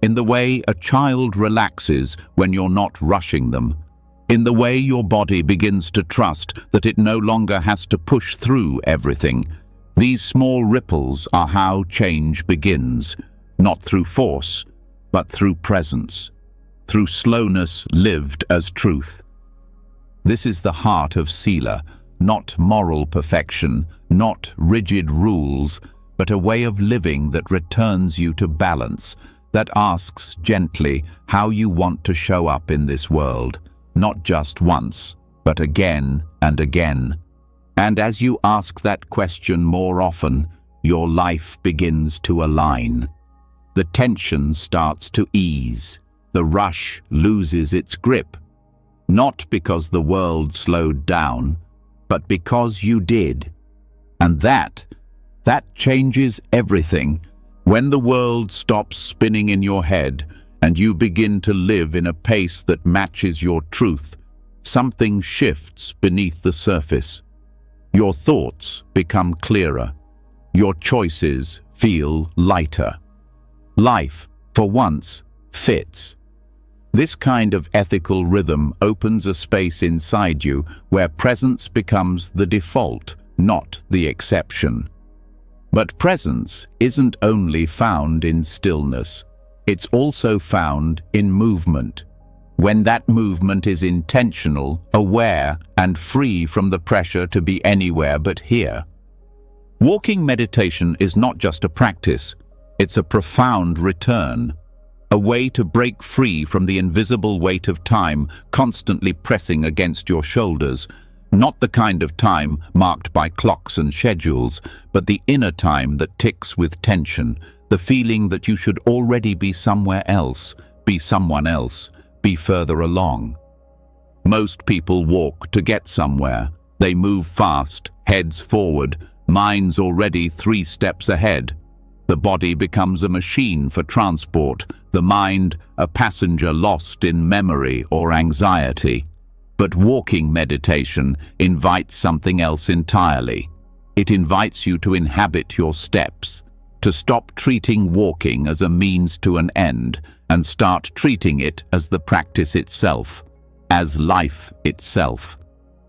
In the way a child relaxes when you're not rushing them. In the way your body begins to trust that it no longer has to push through everything. These small ripples are how change begins, not through force, but through presence, through slowness lived as truth. This is the heart of Sila, not moral perfection, not rigid rules, but a way of living that returns you to balance, that asks gently how you want to show up in this world, not just once, but again and again. And as you ask that question more often, your life begins to align. The tension starts to ease. The rush loses its grip. Not because the world slowed down, but because you did. And that changes everything. When the world stops spinning in your head and you begin to live in a pace that matches your truth, something shifts beneath the surface. Your thoughts become clearer. Your choices feel lighter. Life, for once, fits. This kind of ethical rhythm opens a space inside you where presence becomes the default, not the exception. But presence isn't only found in stillness. It's also found in movement. When that movement is intentional, aware, and free from the pressure to be anywhere but here. Walking meditation is not just a practice, it's a profound return. a way to break free from the invisible weight of time constantly pressing against your shoulders. Not the kind of time marked by clocks and schedules, but the inner time that ticks with tension, the feeling that you should already be somewhere else, be someone else, be further along. Most people walk to get somewhere. They move fast, heads forward, minds already 3 steps ahead. The body becomes a machine for transport, the mind a passenger lost in memory or anxiety. But walking meditation invites something else entirely. It invites you to inhabit your steps, to stop treating walking as a means to an end and start treating it as the practice itself, as life itself.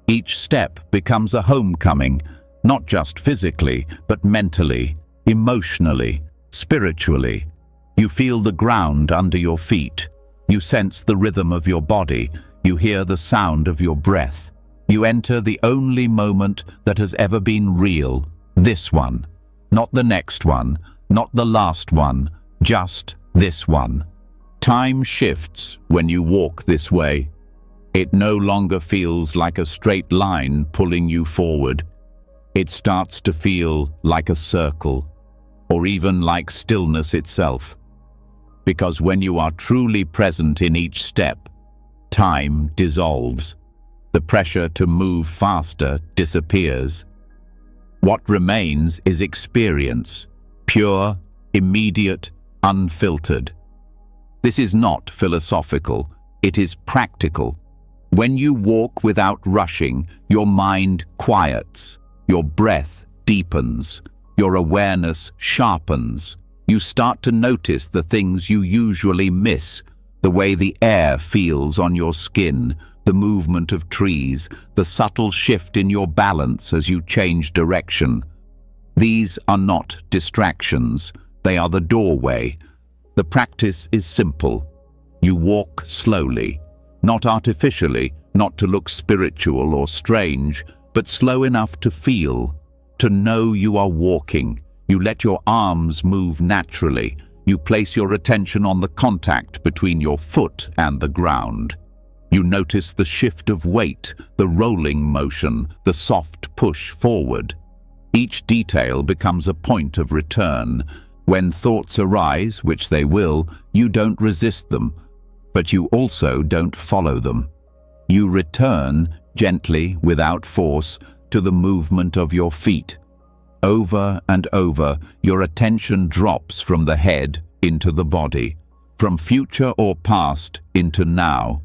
Each step becomes a homecoming, not just physically, but mentally, emotionally, spiritually. You feel the ground under your feet. You sense the rhythm of your body. You hear the sound of your breath. You enter the only moment that has ever been real, this one. Not the next one, not the last one, just this one. Time shifts when you walk this way. It no longer feels like a straight line pulling you forward. It starts to feel like a circle, or even like stillness itself. Because when you are truly present in each step, time dissolves. The pressure to move faster disappears. What remains is experience, pure, immediate, unfiltered. This is not philosophical, it is practical. When you walk without rushing, your mind quiets, your breath deepens, your awareness sharpens. You start to notice the things you usually miss, the way the air feels on your skin, the movement of trees, the subtle shift in your balance as you change direction. These are not distractions, they are the doorway. The practice is simple. You walk slowly, not artificially, not to look spiritual or strange, but slow enough to feel, to know you are walking. You let your arms move naturally. You place your attention on the contact between your foot and the ground. You notice the shift of weight, the rolling motion, the soft push forward. Each detail becomes a point of return. When thoughts arise, which they will, you don't resist them, but you also don't follow them. You return, gently, without force, to the movement of your feet. Over and over, your attention drops from the head into the body, from future or past into now.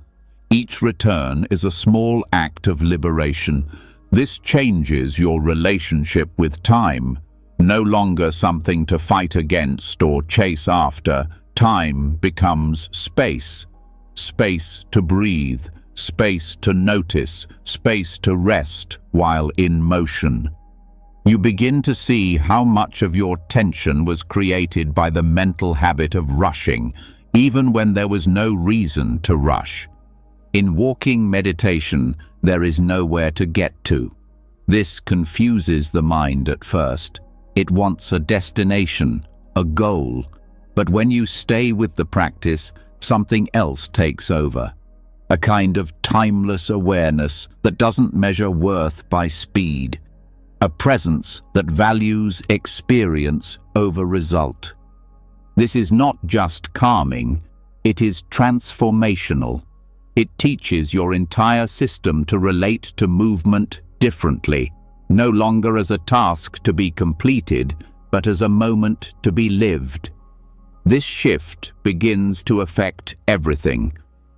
Each return is a small act of liberation. This changes your relationship with time. No longer something to fight against or chase after. Time becomes space. Space to breathe, space to notice, space to rest while in motion. You begin to see how much of your tension was created by the mental habit of rushing, even when there was no reason to rush. In walking meditation, there is nowhere to get to. This confuses the mind at first. It wants a destination, a goal. But when you stay with the practice, something else takes over. A kind of timeless awareness that doesn't measure worth by speed. A presence that values experience over result. This is not just calming, it is transformational. It teaches your entire system to relate to movement differently, no longer as a task to be completed, but as a moment to be lived. This shift begins to affect everything.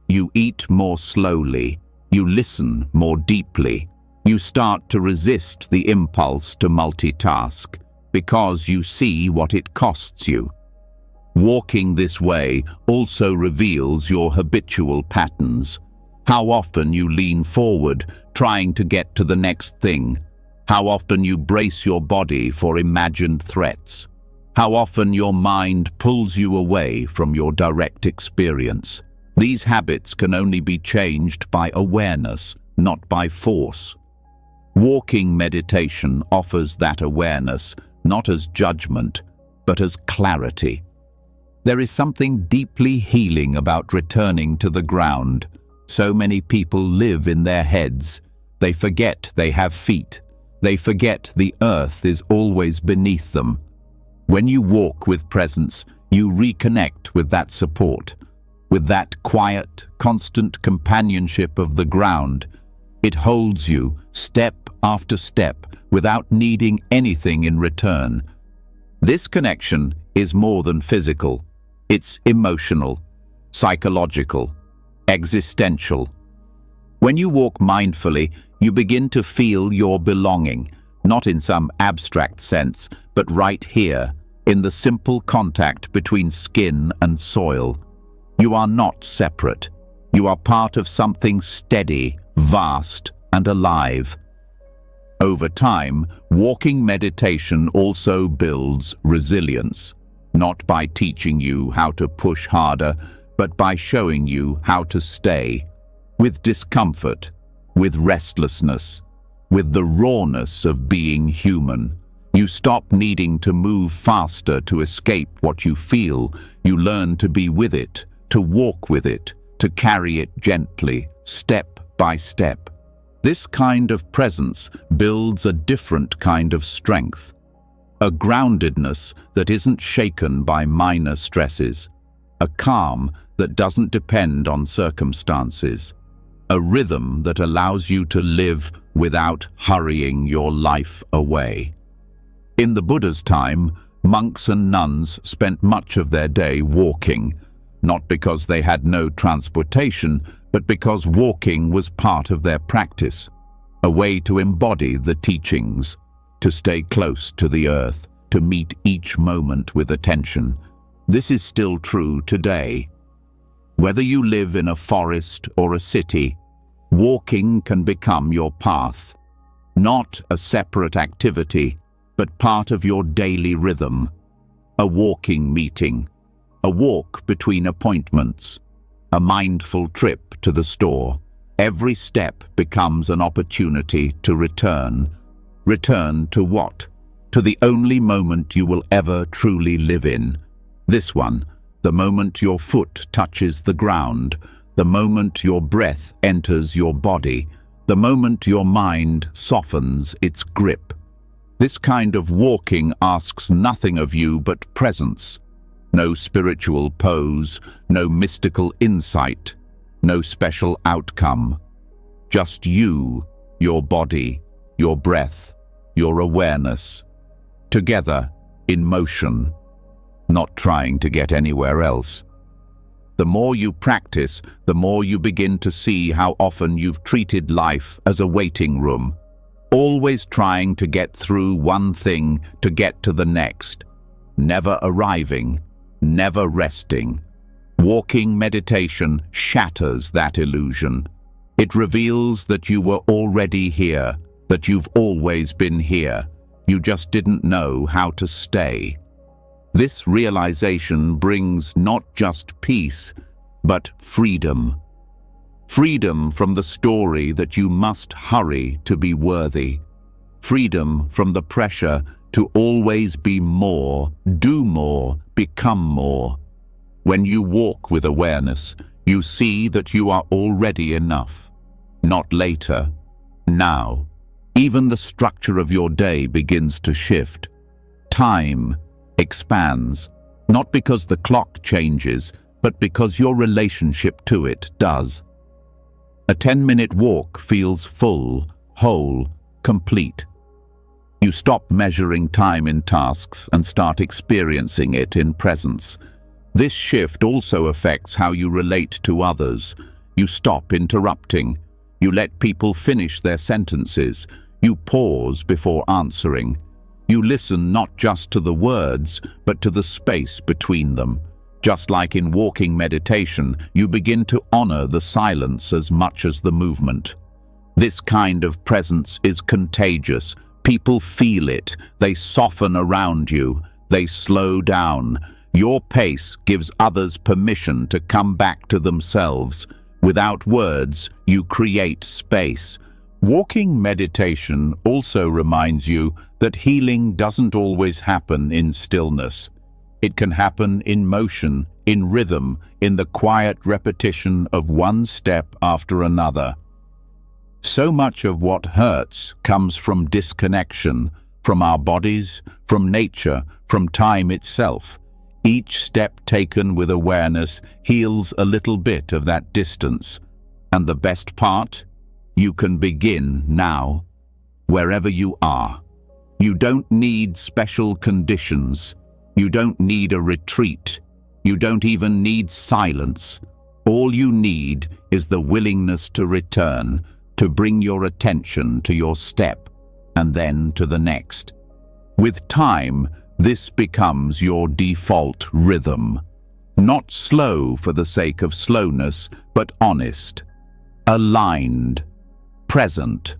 You eat more slowly, you listen more deeply. You start to resist the impulse to multitask because you see what it costs you. Walking this way also reveals your habitual patterns. How often you lean forward, trying to get to the next thing. How often you brace your body for imagined threats. How often your mind pulls you away from your direct experience. These habits can only be changed by awareness, not by force. Walking meditation offers that awareness, not as judgment, but as clarity. There is something deeply healing about returning to the ground. So many people live in their heads. They forget they have feet. They forget the earth is always beneath them. When you walk with presence, you reconnect with that support, with that quiet, constant companionship of the ground. It holds you, step after step, without needing anything in return. This connection is more than physical. It's emotional, psychological, existential. When you walk mindfully, you begin to feel your belonging, not in some abstract sense, but right here, in the simple contact between skin and soil. You are not separate. You are part of something steady, vast, and alive. Over time, walking meditation also builds resilience, not by teaching you how to push harder, but by showing you how to stay, with discomfort, with restlessness, with the rawness of being human. You stop needing to move faster to escape what you feel. You learn to be with it, to walk with it, to carry it gently, step by step. This kind of presence builds a different kind of strength, a groundedness that isn't shaken by minor stresses, a calm that doesn't depend on circumstances, a rhythm that allows you to live without hurrying your life away. In the Buddha's time, monks and nuns spent much of their day walking, not because they had no transportation, but because walking was part of their practice, a way to embody the teachings, to stay close to the earth, to meet each moment with attention. This is still true today. Whether you live in a forest or a city, walking can become your path, not a separate activity, but part of your daily rhythm. A walking meeting, a walk between appointments, a mindful trip to the store. Every step becomes an opportunity to return. Return to what? To the only moment you will ever truly live in. This one, the moment your foot touches the ground, the moment your breath enters your body, the moment your mind softens its grip. This kind of walking asks nothing of you but presence. No spiritual pose, no mystical insight, no special outcome. Just you, your body, your breath, your awareness. Together, in motion, not trying to get anywhere else. The more you practice, the more you begin to see how often you've treated life as a waiting room, always trying to get through one thing to get to the next, never arriving, never resting. Walking meditation shatters that illusion. It reveals that you were already here, that you've always been here. You just didn't know how to stay. This realization brings not just peace, but freedom. Freedom from the story that you must hurry to be worthy. Freedom from the pressure to always be more, do more, become more. When you walk with awareness, you see that you are already enough. Not later, now. Even the structure of your day begins to shift. Time expands, not because the clock changes, but because your relationship to it does. A 10-minute walk feels full, whole, complete. You stop measuring time in tasks and start experiencing it in presence. This shift also affects how you relate to others. You stop interrupting. You let people finish their sentences. You pause before answering. You listen not just to the words, but to the space between them. Just like in walking meditation, you begin to honor the silence as much as the movement. This kind of presence is contagious. People feel it. They soften around you. They slow down. Your pace gives others permission to come back to themselves. Without words, you create space. Walking meditation also reminds you that healing doesn't always happen in stillness. It can happen in motion, in rhythm, in the quiet repetition of one step after another. So much of what hurts comes from disconnection, from our bodies, from nature, from time itself. Each step taken with awareness heals a little bit of that distance. And the best part? You can begin now, wherever you are. You don't need special conditions. You don't need a retreat. You don't even need silence. All you need is the willingness to return, to bring your attention to your step, and then to the next. With time, this becomes your default rhythm. Not slow for the sake of slowness, but honest, aligned, present.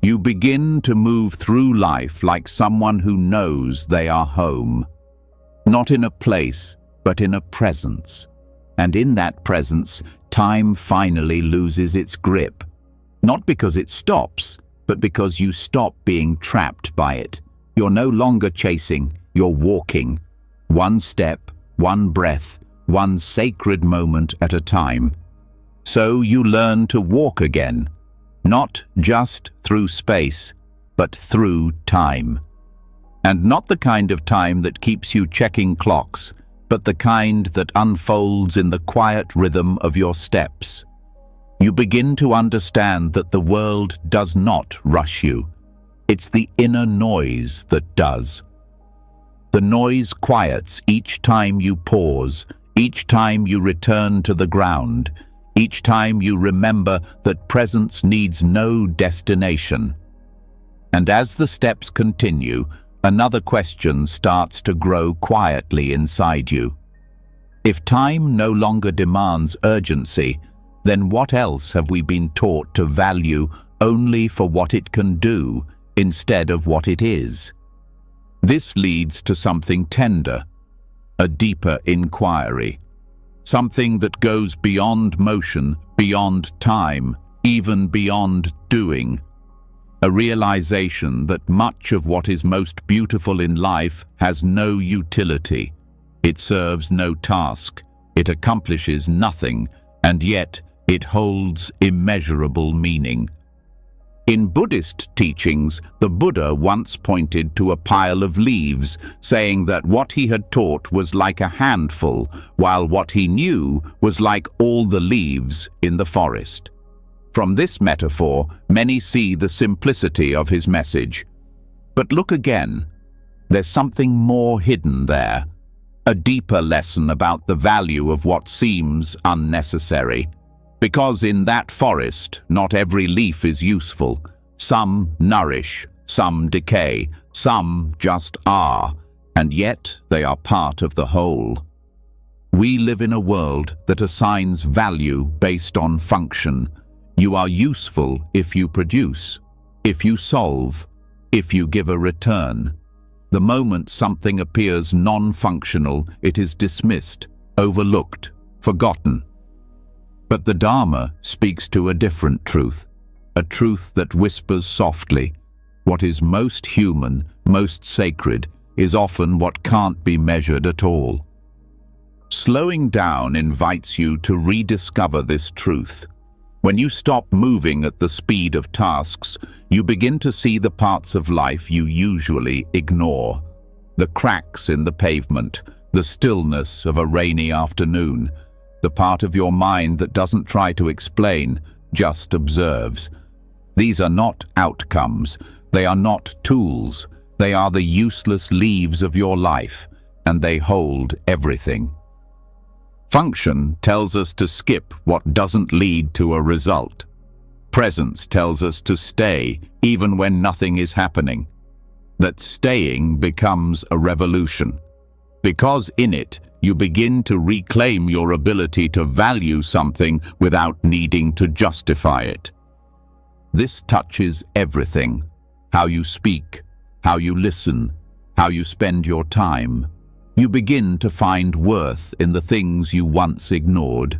You begin to move through life like someone who knows they are home. Not in a place, but in a presence. And in that presence, time finally loses its grip. Not because it stops, but because you stop being trapped by it. You're no longer chasing, you're walking. One step, one breath, one sacred moment at a time. So you learn to walk again, not just through space, but through time. And not the kind of time that keeps you checking clocks, but the kind that unfolds in the quiet rhythm of your steps. You begin to understand that the world does not rush you. It's the inner noise that does. The noise quiets each time you pause, each time you return to the ground, each time you remember that presence needs no destination. And as the steps continue, another question starts to grow quietly inside you. If time no longer demands urgency, then what else have we been taught to value only for what it can do instead of what it is? This leads to something tender, a deeper inquiry, something that goes beyond motion, beyond time, even beyond doing. A realization that much of what is most beautiful in life has no utility. It serves no task, it accomplishes nothing, and yet it holds immeasurable meaning. In Buddhist teachings, the Buddha once pointed to a pile of leaves, saying that what he had taught was like a handful, while what he knew was like all the leaves in the forest. From this metaphor, many see the simplicity of his message. But look again. There's something more hidden there, a deeper lesson about the value of what seems unnecessary. Because in that forest, not every leaf is useful. Some nourish, some decay, some just are, and yet they are part of the whole. We live in a world that assigns value based on function. You are useful if you produce, if you solve, if you give a return. The moment something appears non-functional, it is dismissed, overlooked, forgotten. But the Dharma speaks to a different truth, a truth that whispers softly. What is most human, most sacred, is often what can't be measured at all. Slowing down invites you to rediscover this truth. When you stop moving at the speed of tasks, you begin to see the parts of life you usually ignore. The cracks in the pavement, the stillness of a rainy afternoon, the part of your mind that doesn't try to explain, just observes. These are not outcomes, they are not tools, they are the useless leaves of your life, and they hold everything. Function tells us to skip what doesn't lead to a result. Presence tells us to stay even when nothing is happening. That staying becomes a revolution. Because in it, you begin to reclaim your ability to value something without needing to justify it. This touches everything: how you speak, how you listen, how you spend your time. You begin to find worth in the things you once ignored.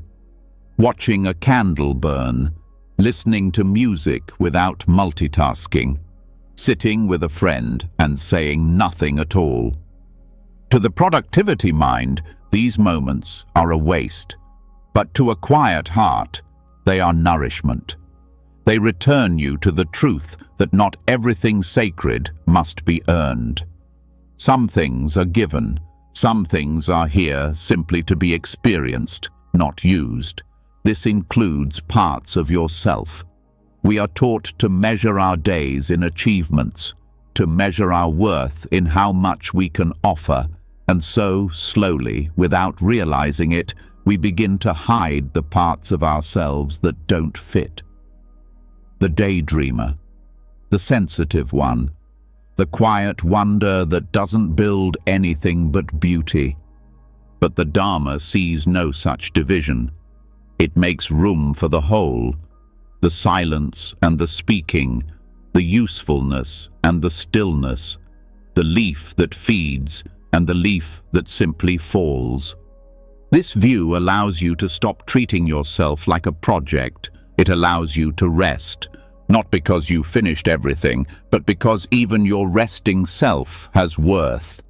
Watching a candle burn, listening to music without multitasking, sitting with a friend and saying nothing at all. To the productivity mind, these moments are a waste. But to a quiet heart, they are nourishment. They return you to the truth that not everything sacred must be earned. Some things are given. Some things are here simply to be experienced, not used. This includes parts of yourself. We are taught to measure our days in achievements, to measure our worth in how much we can offer, and so, slowly, without realizing it, we begin to hide the parts of ourselves that don't fit. The daydreamer, the sensitive one, the quiet wonder that doesn't build anything but beauty. But the Dharma sees no such division. It makes room for the whole, the silence and the speaking, the usefulness and the stillness, the leaf that feeds and the leaf that simply falls. This view allows you to stop treating yourself like a project. It allows you to rest, not because you finished everything, but because even your resting self has worth.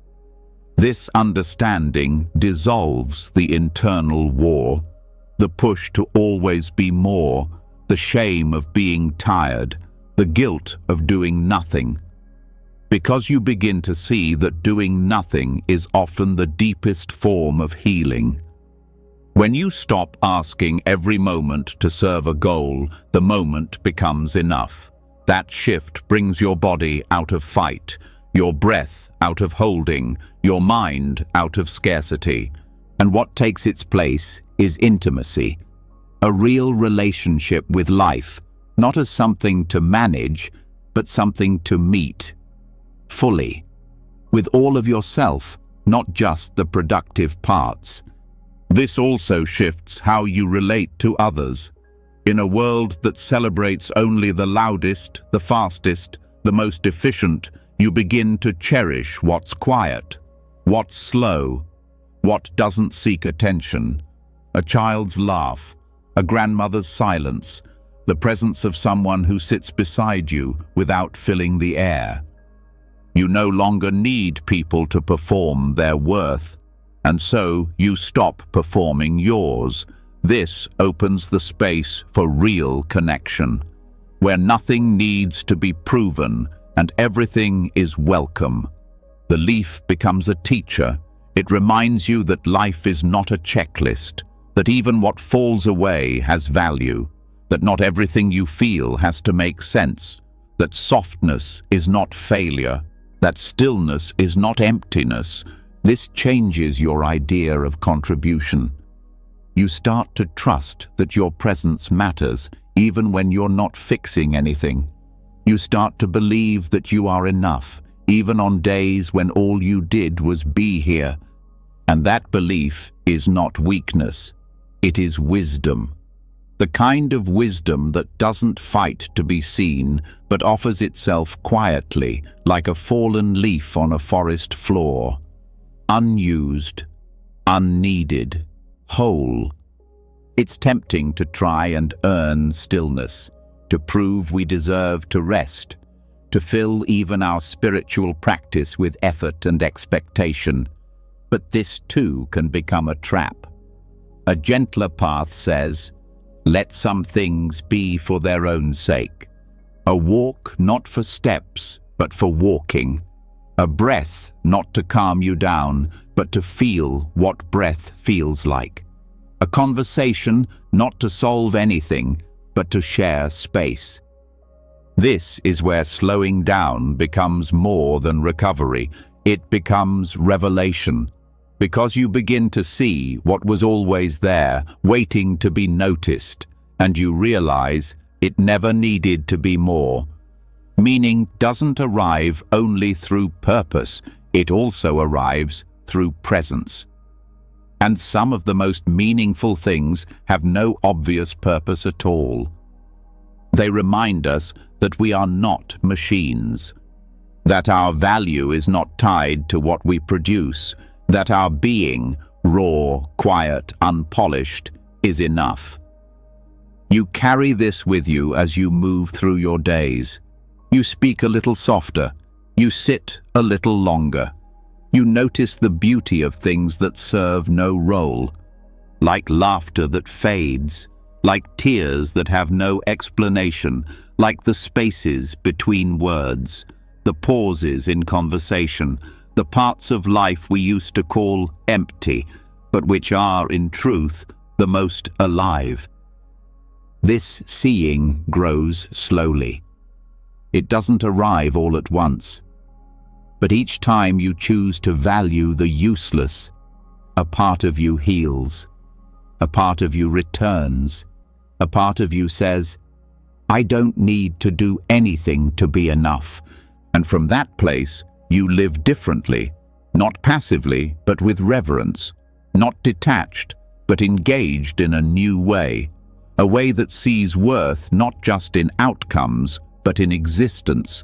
This understanding dissolves the internal war, the push to always be more, the shame of being tired, the guilt of doing nothing. Because you begin to see that doing nothing is often the deepest form of healing. When you stop asking every moment to serve a goal, the moment becomes enough. That shift brings your body out of fight, your breath out of holding, your mind out of scarcity. And what takes its place is intimacy, a real relationship with life, not as something to manage, but something to meet, fully, with all of yourself, not just the productive parts. This also shifts how you relate to others. In a world that celebrates only the loudest, the fastest, the most efficient, you begin to cherish what's quiet, what's slow, what doesn't seek attention. A child's laugh, a grandmother's silence, the presence of someone who sits beside you without filling the air. You no longer need people to perform their worth, and so you stop performing yours. This opens the space for real connection, where nothing needs to be proven and everything is welcome. The leaf becomes a teacher. It reminds you that life is not a checklist, that even what falls away has value, that not everything you feel has to make sense, that softness is not failure, that stillness is not emptiness. This changes your idea of contribution. You start to trust that your presence matters even when you're not fixing anything. You start to believe that you are enough, even on days when all you did was be here. And that belief is not weakness, it is wisdom. The kind of wisdom that doesn't fight to be seen, but offers itself quietly, like a fallen leaf on a forest floor. Unused, unneeded, whole. It's tempting to try and earn stillness, to prove we deserve to rest, to fill even our spiritual practice with effort and expectation. But this too can become a trap. A gentler path says, let some things be for their own sake. A walk not for steps, but for walking. A breath not to calm you down, but to feel what breath feels like. A conversation not to solve anything, but to share space. This is where slowing down becomes more than recovery. It becomes revelation. Because you begin to see what was always there, waiting to be noticed, and you realize it never needed to be more. Meaning doesn't arrive only through purpose, it also arrives through presence. And some of the most meaningful things have no obvious purpose at all. They remind us that we are not machines, that our value is not tied to what we produce, that our being, raw, quiet, unpolished, is enough. You carry this with you as you move through your days. You speak a little softer. You sit a little longer. You notice the beauty of things that serve no role, like laughter that fades, like tears that have no explanation, like the spaces between words, the pauses in conversation, the parts of life we used to call empty, but which are, in truth, the most alive. This seeing grows slowly. It doesn't arrive all at once. But each time you choose to value the useless, a part of you heals, a part of you returns, a part of you says, I don't need to do anything to be enough. And from that place, you live differently, not passively, but with reverence, not detached, but engaged in a new way, a way that sees worth not just in outcomes, but in existence.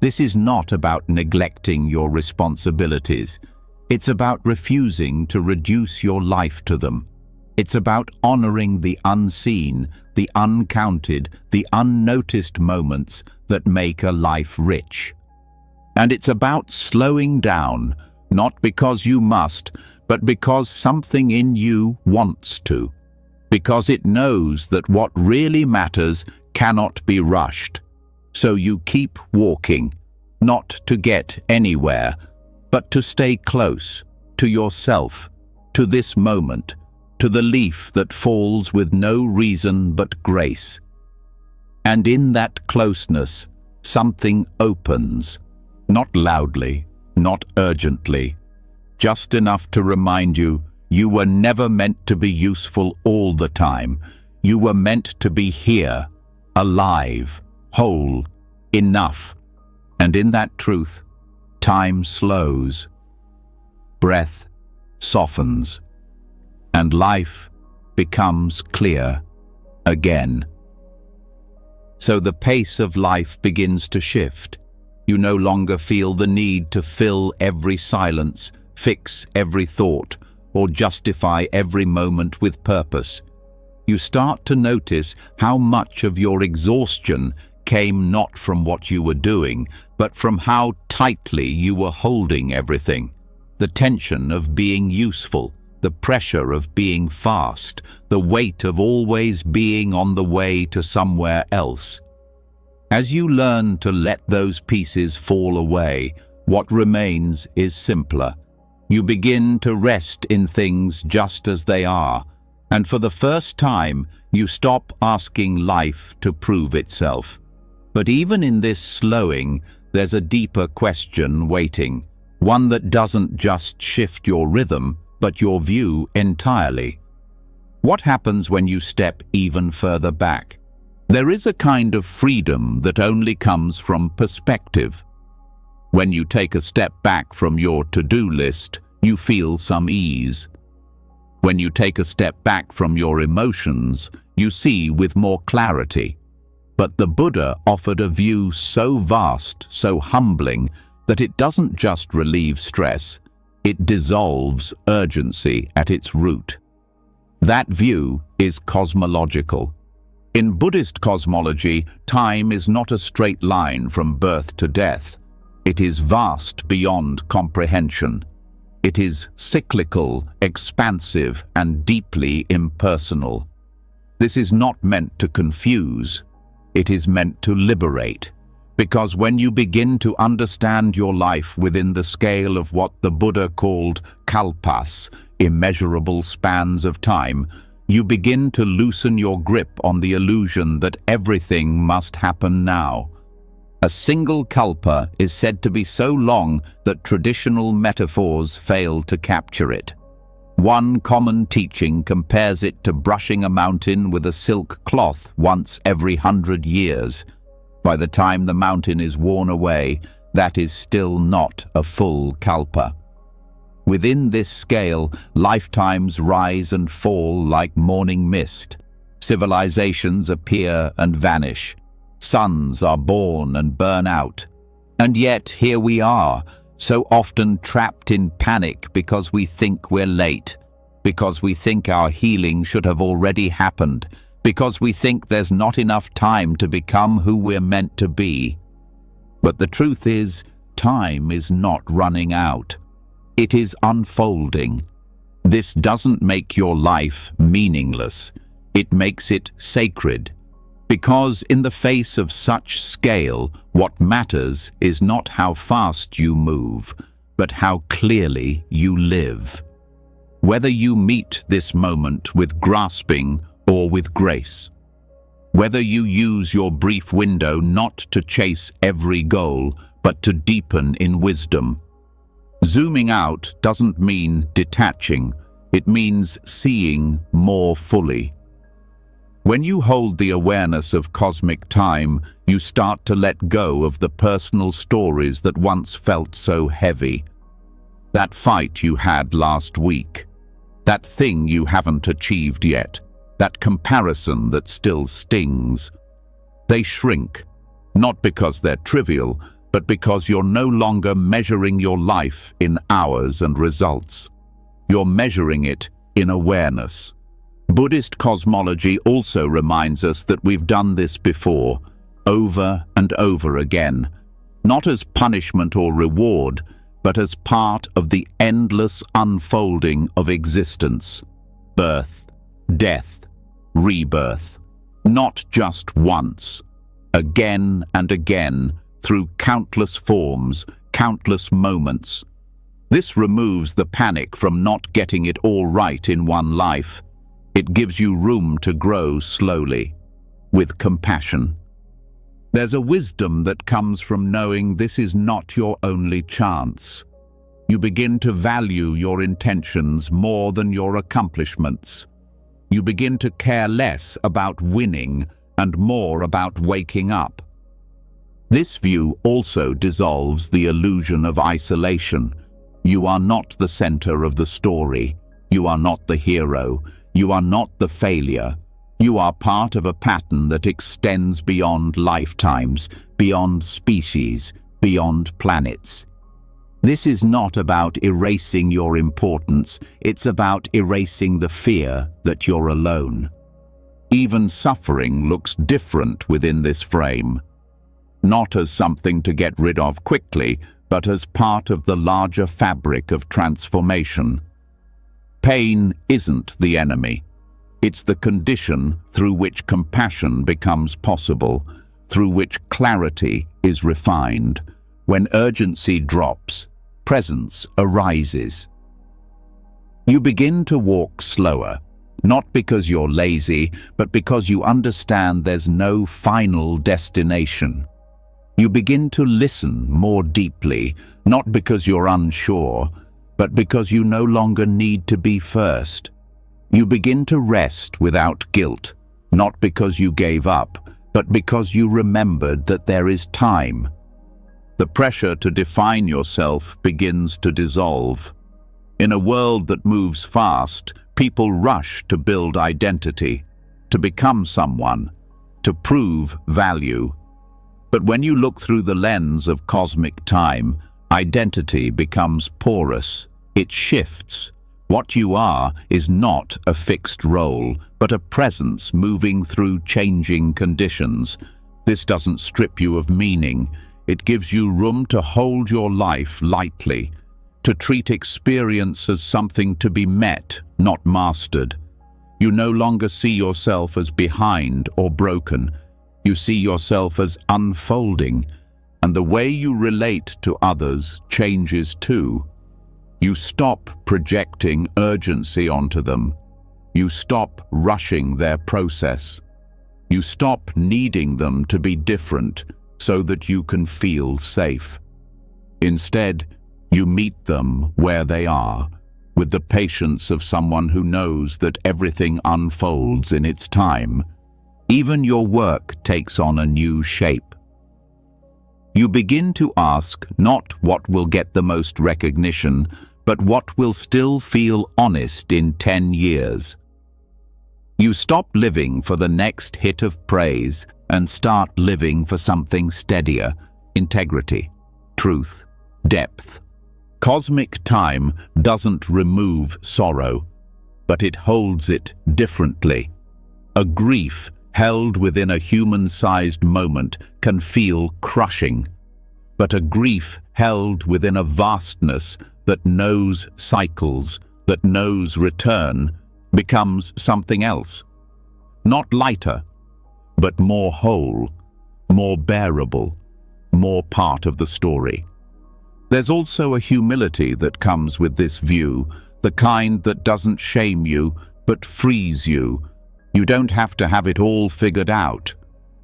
This is not about neglecting your responsibilities. It's about refusing to reduce your life to them. It's about honoring the unseen, the uncounted, the unnoticed moments that make a life rich. And it's about slowing down, not because you must, but because something in you wants to. Because it knows that what really matters cannot be rushed. So you keep walking, not to get anywhere, but to stay close to yourself, to this moment, to the leaf that falls with no reason but grace. And in that closeness, something opens, not loudly, not urgently, just enough to remind you you were never meant to be useful all the time. You were meant to be here, alive, whole, enough. And in that truth, time slows, breath softens, and life becomes clear again. So the pace of life begins to shift. You no longer feel the need to fill every silence, fix every thought, or justify every moment with purpose. You start to notice how much of your exhaustion came not from what you were doing, but from how tightly you were holding everything. The tension of being useful, the pressure of being fast, the weight of always being on the way to somewhere else. As you learn to let those pieces fall away, what remains is simpler. You begin to rest in things just as they are, and for the first time, you stop asking life to prove itself. But even in this slowing, there's a deeper question waiting, one that doesn't just shift your rhythm, but your view entirely. What happens when you step even further back? There is a kind of freedom that only comes from perspective. When you take a step back from your to-do list, you feel some ease. When you take a step back from your emotions, you see with more clarity. But the Buddha offered a view so vast, so humbling, that it doesn't just relieve stress, it dissolves urgency at its root. That view is cosmological. In Buddhist cosmology, time is not a straight line from birth to death. It is vast beyond comprehension. It is cyclical, expansive, and deeply impersonal. This is not meant to confuse. It is meant to liberate. Because when you begin to understand your life within the scale of what the Buddha called kalpas, immeasurable spans of time, you begin to loosen your grip on the illusion that everything must happen now. A single kalpa is said to be so long that traditional metaphors fail to capture it. One common teaching compares it to brushing a mountain with a silk cloth once every 100 years. By the time the mountain is worn away, that is still not a full kalpa. Within this scale, lifetimes rise and fall like morning mist. Civilizations appear and vanish. Suns are born and burn out. And yet here we are, so often trapped in panic because we think we're late, because we think our healing should have already happened, because we think there's not enough time to become who we're meant to be. But the truth is, time is not running out. It is unfolding. This doesn't make your life meaningless. It makes it sacred. Because in the face of such scale, what matters is not how fast you move, but how clearly you live. Whether you meet this moment with grasping or with grace. Whether you use your brief window not to chase every goal, but to deepen in wisdom. Zooming out doesn't mean detaching. It means seeing more fully. When you hold the awareness of cosmic time, you start to let go of the personal stories that once felt so heavy. That fight you had last week. That thing you haven't achieved yet. That comparison that still stings. They shrink, not because they're trivial, but because you're no longer measuring your life in hours and results. You're measuring it in awareness. Buddhist cosmology also reminds us that we've done this before, over and over again, not as punishment or reward, but as part of the endless unfolding of existence. Birth, death, rebirth, not just once, again and again, through countless forms, countless moments. This removes the panic from not getting it all right in one life. It gives you room to grow slowly, with compassion. There's a wisdom that comes from knowing this is not your only chance. You begin to value your intentions more than your accomplishments. You begin to care less about winning and more about waking up. This view also dissolves the illusion of isolation. You are not the center of the story. You are not the hero. You are not the failure. You are part of a pattern that extends beyond lifetimes, beyond species, beyond planets. This is not about erasing your importance. It's about erasing the fear that you're alone. Even suffering looks different within this frame. Not as something to get rid of quickly, but as part of the larger fabric of transformation. Pain isn't the enemy. It's the condition through which compassion becomes possible, through which clarity is refined. When urgency drops, presence arises. You begin to walk slower, not because you're lazy, but because you understand there's no final destination. You begin to listen more deeply, not because you're unsure, but because you no longer need to be first. You begin to rest without guilt, not because you gave up, but because you remembered that there is time. The pressure to define yourself begins to dissolve. In a world that moves fast, people rush to build identity, to become someone, to prove value. But when you look through the lens of cosmic time, identity becomes porous. It shifts. What you are is not a fixed role, but a presence moving through changing conditions. This doesn't strip you of meaning. It gives you room to hold your life lightly, to treat experience as something to be met, not mastered. You no longer see yourself as behind or broken. You see yourself as unfolding, and the way you relate to others changes too. You stop projecting urgency onto them. You stop rushing their process. You stop needing them to be different so that you can feel safe. Instead, you meet them where they are, with the patience of someone who knows that everything unfolds in its time. Even your work takes on a new shape. You begin to ask not what will get the most recognition, but what will still feel honest in 10 years. You stop living for the next hit of praise and start living for something steadier: integrity, truth, depth. Cosmic time doesn't remove sorrow, but it holds it differently. A grief held within a human-sized moment can feel crushing, but a grief held within a vastness that knows cycles, that knows return, becomes something else. Not lighter, but more whole, more bearable, more part of the story. There's also a humility that comes with this view, the kind that doesn't shame you, but frees you. You don't have to have it all figured out.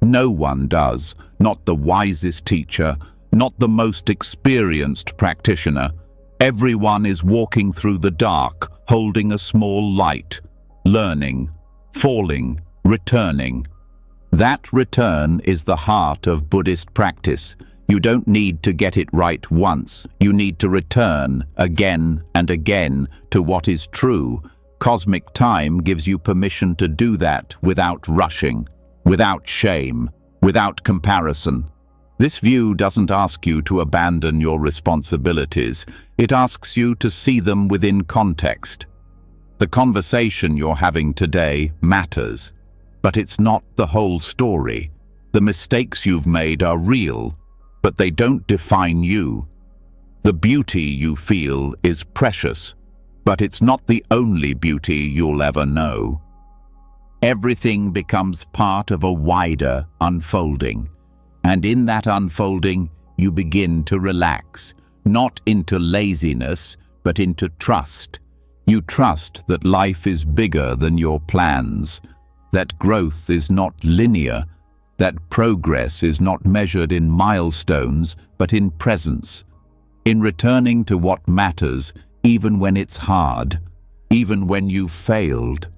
No one does, not the wisest teacher, not the most experienced practitioner. Everyone is walking through the dark, holding a small light, learning, falling, returning. That return is the heart of Buddhist practice. You don't need to get it right once. You need to return again and again to what is true. Cosmic time gives you permission to do that without rushing, without shame, without comparison. This view doesn't ask you to abandon your responsibilities. It asks you to see them within context. The conversation you're having today matters, but it's not the whole story. The mistakes you've made are real, but they don't define you. The beauty you feel is precious, but it's not the only beauty you'll ever know. Everything becomes part of a wider unfolding, and in that unfolding, you begin to relax, not into laziness, but into trust. You trust that life is bigger than your plans, that growth is not linear, that progress is not measured in milestones, but in presence, in returning to what matters, even when it's hard, even when you've failed,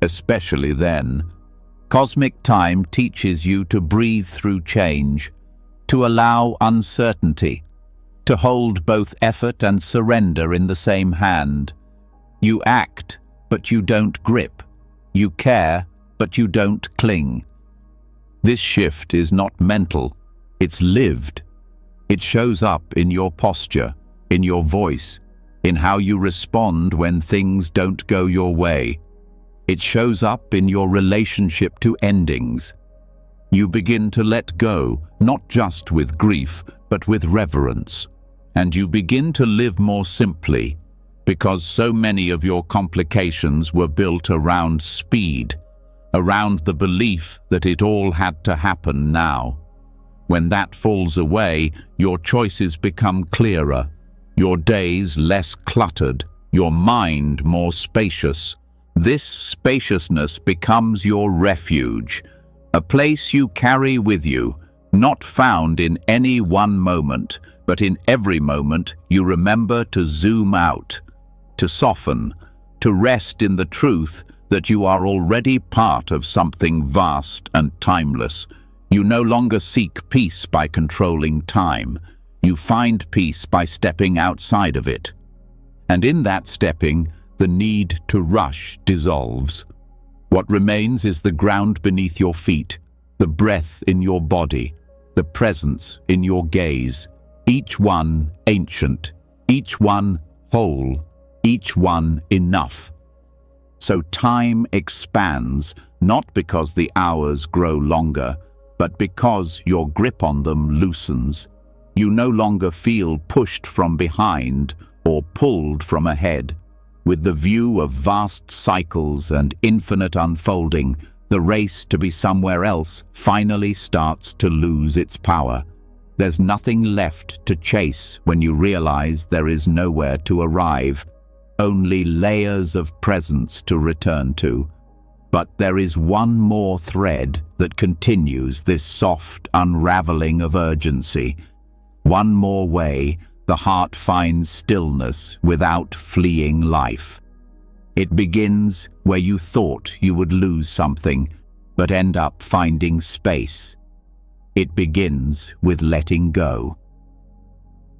especially then. Cosmic time teaches you to breathe through change, to allow uncertainty, to hold both effort and surrender in the same hand. You act, but you don't grip. You care, but you don't cling. This shift is not mental, it's lived. It shows up in your posture, in your voice, in how you respond when things don't go your way. It shows up in your relationship to endings. You begin to let go, not just with grief, but with reverence. And you begin to live more simply, because so many of your complications were built around speed, around the belief that it all had to happen now. When that falls away, your choices become clearer, your days less cluttered, your mind more spacious. This spaciousness becomes your refuge, a place you carry with you, not found in any one moment, but in every moment you remember to zoom out, to soften, to rest in the truth that you are already part of something vast and timeless. You no longer seek peace by controlling time. You find peace by stepping outside of it. And in that stepping, the need to rush dissolves. What remains is the ground beneath your feet, the breath in your body, the presence in your gaze, each one ancient, each one whole, each one enough. So time expands, not because the hours grow longer, but because your grip on them loosens. You no longer feel pushed from behind or pulled from ahead. With the view of vast cycles and infinite unfolding, the race to be somewhere else finally starts to lose its power. There's nothing left to chase when you realize there is nowhere to arrive, only layers of presence to return to. But there is one more thread that continues this soft unraveling of urgency. One more way the heart finds stillness without fleeing life. It begins where you thought you would lose something, but end up finding space. It begins with letting go.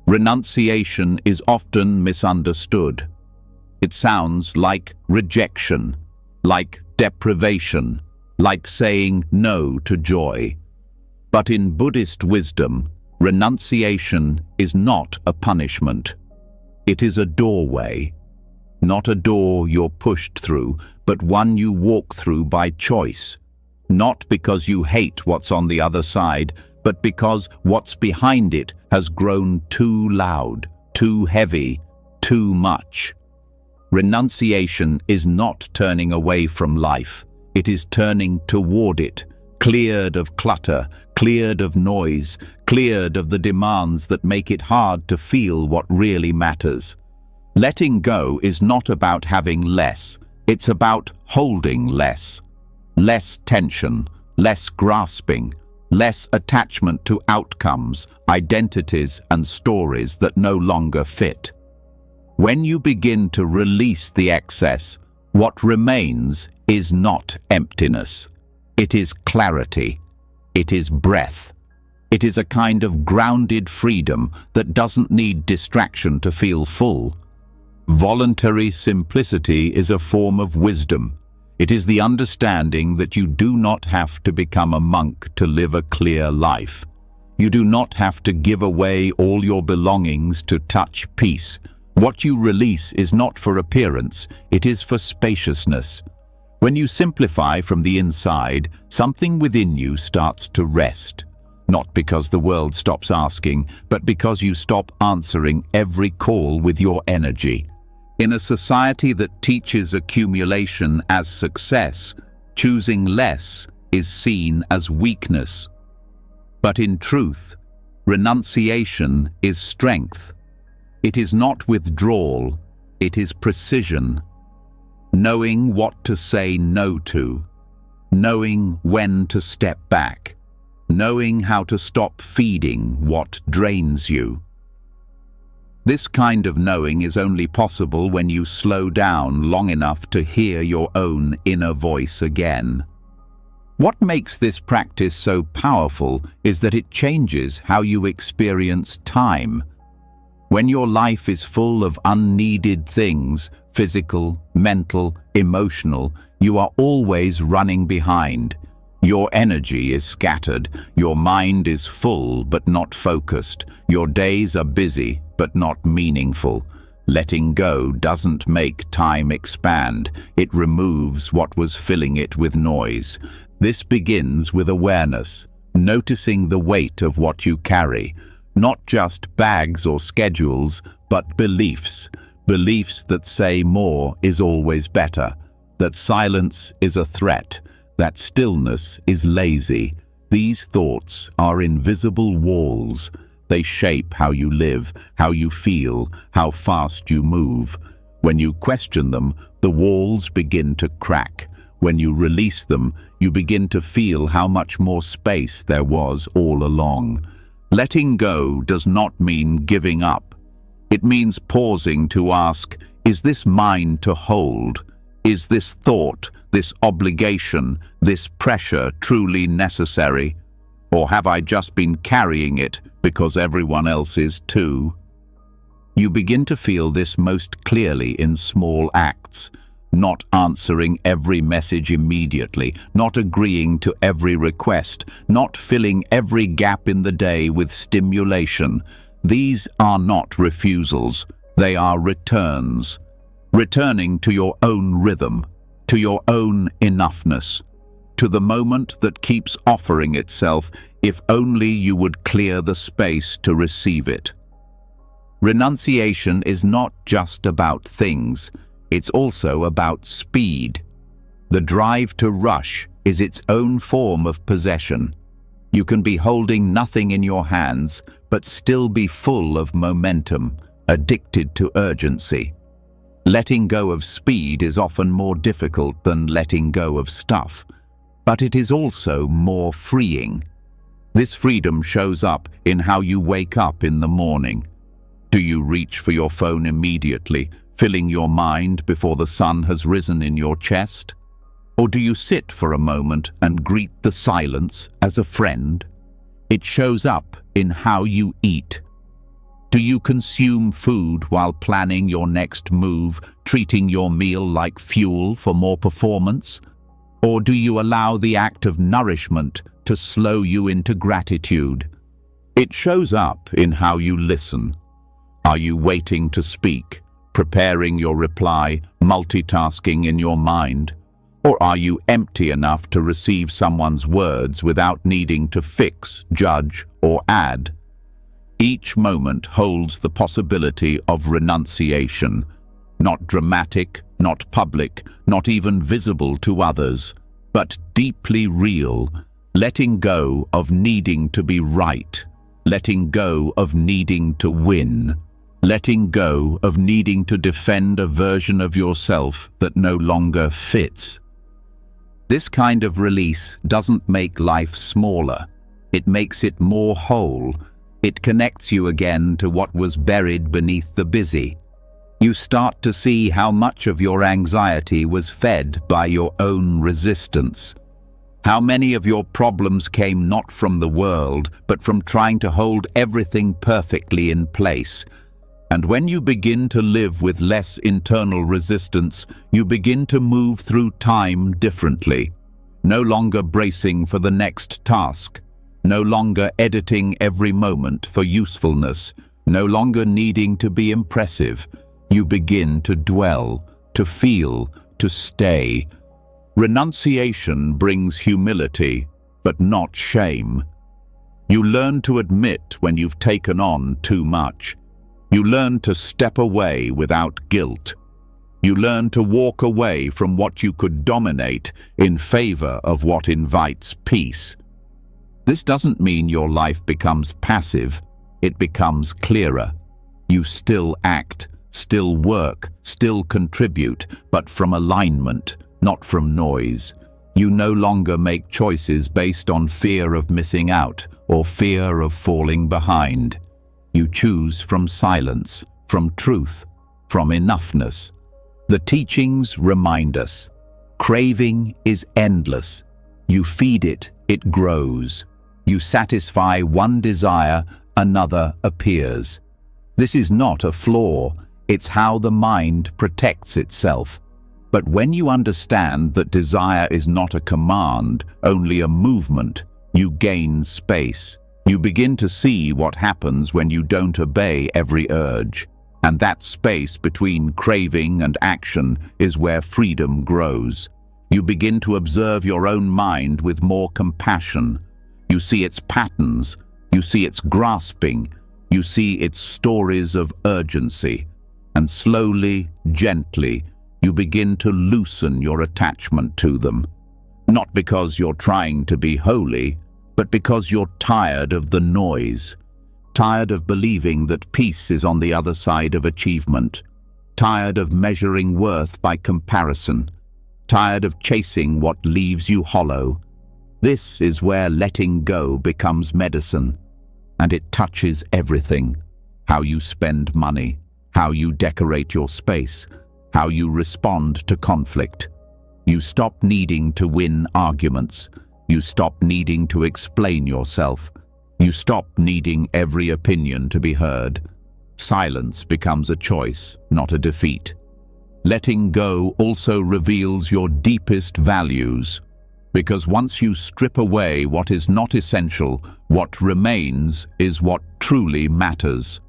Renunciation is often misunderstood. It sounds like rejection, like deprivation, like saying no to joy. But in Buddhist wisdom, renunciation is not a punishment. It is a doorway. Not a door you're pushed through, but one you walk through by choice. Not because you hate what's on the other side, but because what's behind it has grown too loud, too heavy, too much. Renunciation is not turning away from life. It is turning toward it, cleared of clutter, cleared of noise, cleared of the demands that make it hard to feel what really matters. Letting go is not about having less. It's about holding less. Less tension, less grasping, less attachment to outcomes, identities, and stories that no longer fit. When you begin to release the excess, what remains is not emptiness. It is clarity. It is breath. It is a kind of grounded freedom that doesn't need distraction to feel full. Voluntary simplicity is a form of wisdom. It is the understanding that you do not have to become a monk to live a clear life. You do not have to give away all your belongings to touch peace. What you release is not for appearance, it is for spaciousness. When you simplify from the inside, something within you starts to rest. Not because the world stops asking, but because you stop answering every call with your energy. In a society that teaches accumulation as success, choosing less is seen as weakness. But in truth, renunciation is strength. It is not withdrawal, it is precision. Knowing what to say no to, knowing when to step back, knowing how to stop feeding what drains you. This kind of knowing is only possible when you slow down long enough to hear your own inner voice again. What makes this practice so powerful is that it changes how you experience time. When your life is full of unneeded things, physical, mental, emotional, you are always running behind. Your energy is scattered, your mind is full but not focused, your days are busy but not meaningful. Letting go doesn't make time expand, it removes what was filling it with noise. This begins with awareness, noticing the weight of what you carry, not just bags or schedules, but beliefs. Beliefs that say more is always better, that silence is a threat, that stillness is lazy. These thoughts are invisible walls. They shape how you live, how you feel, how fast you move. When you question them, the walls begin to crack. When you release them, you begin to feel how much more space there was all along. Letting go does not mean giving up. It means pausing to ask, is this mine to hold? Is this thought, this obligation, this pressure truly necessary? Or have I just been carrying it because everyone else is too? You begin to feel this most clearly in small acts. Not answering every message immediately, not agreeing to every request, not filling every gap in the day with stimulation. These are not refusals, they are returns. Returning to your own rhythm, to your own enoughness, to the moment that keeps offering itself if only you would clear the space to receive it. Renunciation is not just about things. It's also about speed. The drive to rush is its own form of possession. You can be holding nothing in your hands, but still be full of momentum, addicted to urgency. Letting go of speed is often more difficult than letting go of stuff, but it is also more freeing. This freedom shows up in how you wake up in the morning. Do you reach for your phone immediately, filling your mind before the sun has risen in your chest? Or do you sit for a moment and greet the silence as a friend? It shows up in how you eat. Do you consume food while planning your next move, treating your meal like fuel for more performance? Or do you allow the act of nourishment to slow you into gratitude? It shows up in how you listen. Are you waiting to speak, preparing your reply, multitasking in your mind? Or are you empty enough to receive someone's words without needing to fix, judge, or add? Each moment holds the possibility of renunciation, not dramatic, not public, not even visible to others, but deeply real, letting go of needing to be right, letting go of needing to win, letting go of needing to defend a version of yourself that no longer fits. This kind of release doesn't make life smaller. It makes it more whole. It connects you again to what was buried beneath the busy. You start to see how much of your anxiety was fed by your own resistance. How many of your problems came not from the world, but from trying to hold everything perfectly in place. And when you begin to live with less internal resistance, you begin to move through time differently. No longer bracing for the next task. No longer editing every moment for usefulness. No longer needing to be impressive. You begin to dwell, to feel, to stay. Renunciation brings humility, but not shame. You learn to admit when you've taken on too much. You learn to step away without guilt. You learn to walk away from what you could dominate in favor of what invites peace. This doesn't mean your life becomes passive. It becomes clearer. You still act, still work, still contribute, but from alignment, not from noise. You no longer make choices based on fear of missing out or fear of falling behind. You choose from silence, from truth, from enoughness. The teachings remind us. Craving is endless. You feed it, it grows. You satisfy one desire, another appears. This is not a flaw. It's how the mind protects itself. But when you understand that desire is not a command, only a movement, you gain space. You begin to see what happens when you don't obey every urge. And that space between craving and action is where freedom grows. You begin to observe your own mind with more compassion. You see its patterns. You see its grasping. You see its stories of urgency. And slowly, gently, you begin to loosen your attachment to them. Not because you're trying to be holy, but because you're tired of the noise, tired of believing that peace is on the other side of achievement, tired of measuring worth by comparison, tired of chasing what leaves you hollow. This is where letting go becomes medicine, and it touches everything. How you spend money, how you decorate your space, how you respond to conflict. You stop needing to win arguments. You stop needing to explain yourself. You stop needing every opinion to be heard. Silence becomes a choice, not a defeat. Letting go also reveals your deepest values, because once you strip away what is not essential, what remains is what truly matters.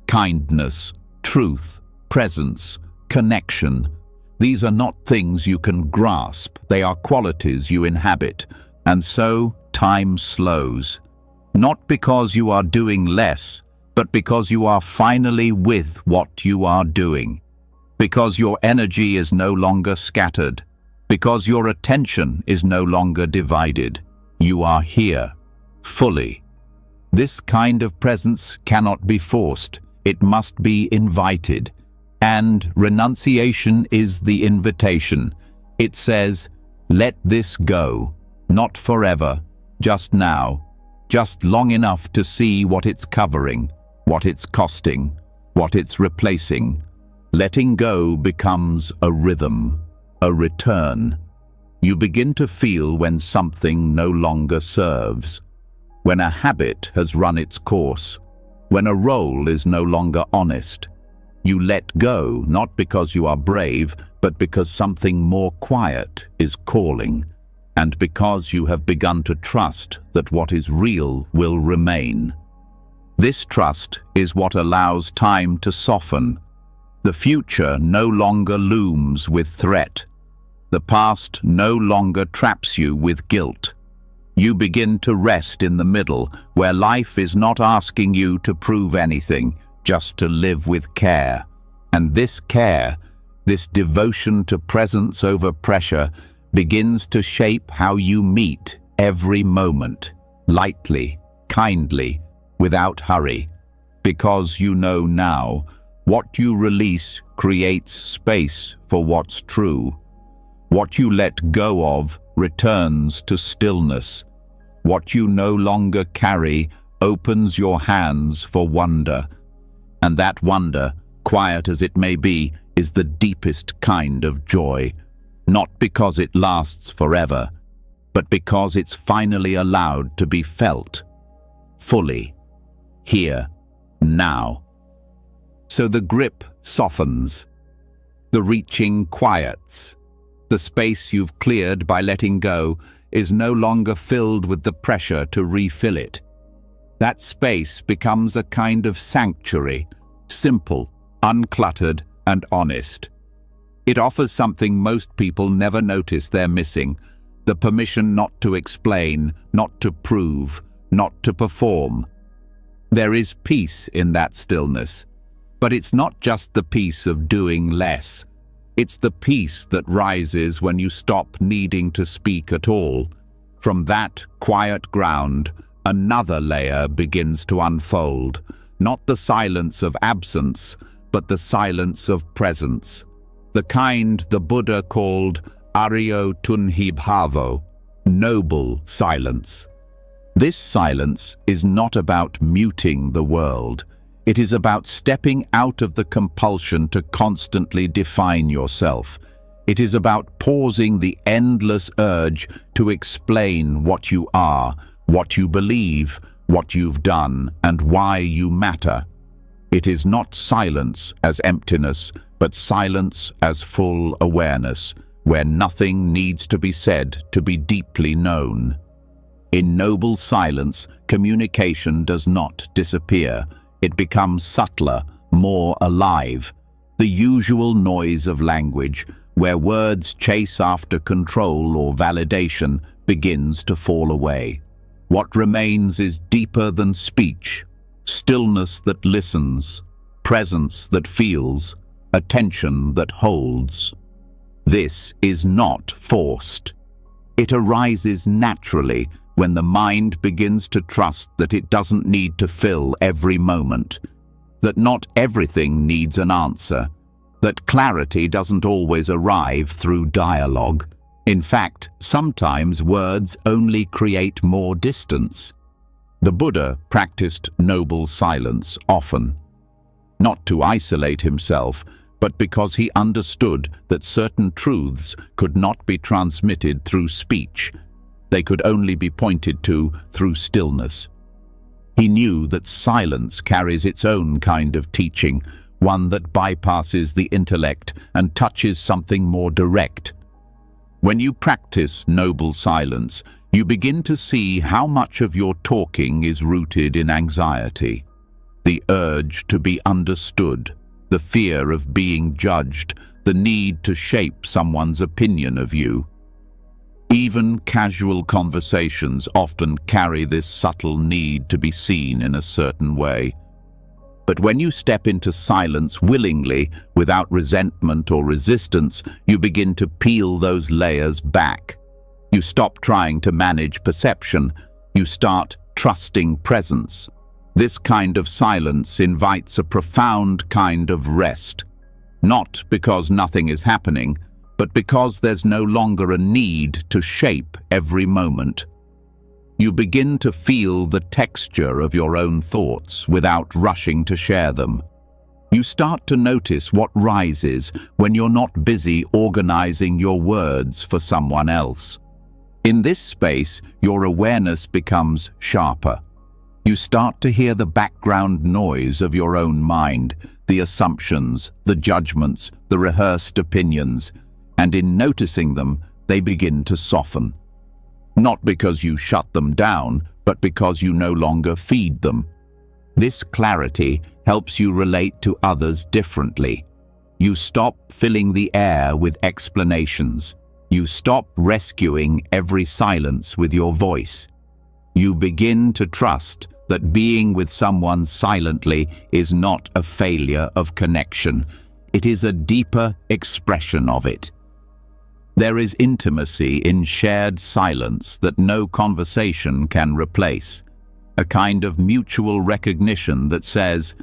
Kindness, truth, presence, connection. These are not things you can grasp. They are qualities you inhabit. And so, time slows. Not because you are doing less, but because you are finally with what you are doing. Because your energy is no longer scattered. Because your attention is no longer divided. You are here, fully. This kind of presence cannot be forced. It must be invited. And renunciation is the invitation. It says, let this go. Not forever, just now, just long enough to see what it's covering, what it's costing, what it's replacing. Letting go becomes a rhythm, a return. You begin to feel when something no longer serves, when a habit has run its course, when a role is no longer honest. You let go not because you are brave, but because something more quiet is calling. And because you have begun to trust that what is real will remain. This trust is what allows time to soften. The future no longer looms with threat. The past no longer traps you with guilt. You begin to rest in the middle, where life is not asking you to prove anything, just to live with care. And this care, this devotion to presence over pressure, begins to shape how you meet every moment, lightly, kindly, without hurry. Because you know now, what you release creates space for what's true. What you let go of returns to stillness. What you no longer carry opens your hands for wonder. And that wonder, quiet as it may be, is the deepest kind of joy. Not because it lasts forever, but because it's finally allowed to be felt. Fully. Here. Now. So the grip softens. The reaching quiets. The space you've cleared by letting go is no longer filled with the pressure to refill it. That space becomes a kind of sanctuary, simple, uncluttered, and honest. It offers something most people never notice they're missing: the permission not to explain, not to prove, not to perform. There is peace in that stillness, but it's not just the peace of doing less. It's the peace that rises when you stop needing to speak at all. From that quiet ground, another layer begins to unfold, not the silence of absence, but the silence of presence, the kind the Buddha called Aryo Tunhibhavo, noble silence. This silence is not about muting the world. It is about stepping out of the compulsion to constantly define yourself. It is about pausing the endless urge to explain what you are, what you believe, what you've done, and why you matter. It is not silence as emptiness, but silence as full awareness, where nothing needs to be said to be deeply known. In noble silence, communication does not disappear. It becomes subtler, more alive. The usual noise of language, where words chase after control or validation, begins to fall away. What remains is deeper than speech, stillness that listens, presence that feels, attention that holds. This is not forced. It arises naturally when the mind begins to trust that it doesn't need to fill every moment, that not everything needs an answer, that clarity doesn't always arrive through dialogue. In fact, sometimes words only create more distance. The Buddha practiced noble silence often, not to isolate himself, but because he understood that certain truths could not be transmitted through speech. They could only be pointed to through stillness. He knew that silence carries its own kind of teaching, one that bypasses the intellect and touches something more direct. When you practice noble silence, you begin to see how much of your talking is rooted in anxiety, the urge to be understood, the fear of being judged, the need to shape someone's opinion of you. Even casual conversations often carry this subtle need to be seen in a certain way. But when you step into silence willingly, without resentment or resistance, you begin to peel those layers back. You stop trying to manage perception. You start trusting presence. This kind of silence invites a profound kind of rest. Not because nothing is happening, but because there's no longer a need to shape every moment. You begin to feel the texture of your own thoughts without rushing to share them. You start to notice what rises when you're not busy organizing your words for someone else. In this space, your awareness becomes sharper. You start to hear the background noise of your own mind, the assumptions, the judgments, the rehearsed opinions, and in noticing them, they begin to soften. Not because you shut them down, but because you no longer feed them. This clarity helps you relate to others differently. You stop filling the air with explanations. You stop rescuing every silence with your voice. You begin to trust that being with someone silently is not a failure of connection. It is a deeper expression of it. There is intimacy in shared silence that no conversation can replace. A kind of mutual recognition that says,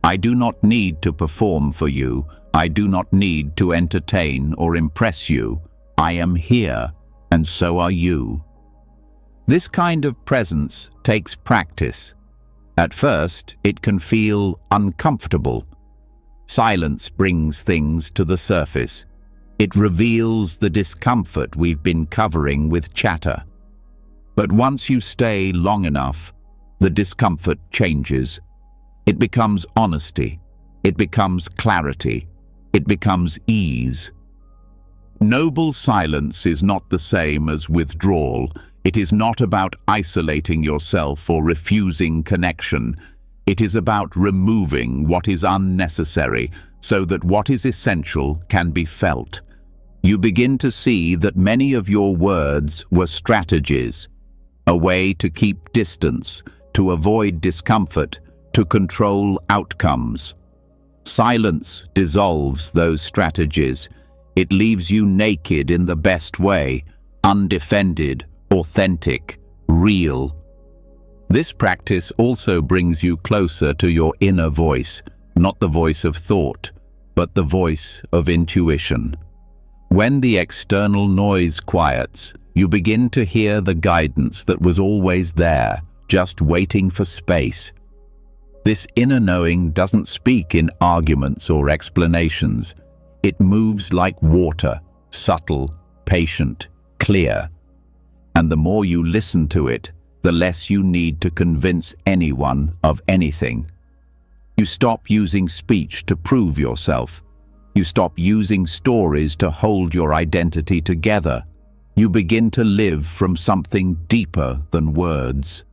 I do not need to perform for you. I do not need to entertain or impress you. I am here, and so are you. This kind of presence takes practice. At first, it can feel uncomfortable. Silence brings things to the surface. It reveals the discomfort we've been covering with chatter. But once you stay long enough, the discomfort changes. It becomes honesty. It becomes clarity. It becomes ease. Noble silence is not the same as withdrawal. It is not about isolating yourself or refusing connection. It is about removing what is unnecessary so that what is essential can be felt. You begin to see that many of your words were strategies, a way to keep distance, to avoid discomfort, to control outcomes. Silence dissolves those strategies. It leaves you naked in the best way, undefended, authentic, real. This practice also brings you closer to your inner voice, not the voice of thought, but the voice of intuition. When the external noise quiets, you begin to hear the guidance that was always there, just waiting for space. This inner knowing doesn't speak in arguments or explanations. It moves like water, subtle, patient, clear. And the more you listen to it, the less you need to convince anyone of anything. You stop using speech to prove yourself. You stop using stories to hold your identity together. You begin to live from something deeper than words.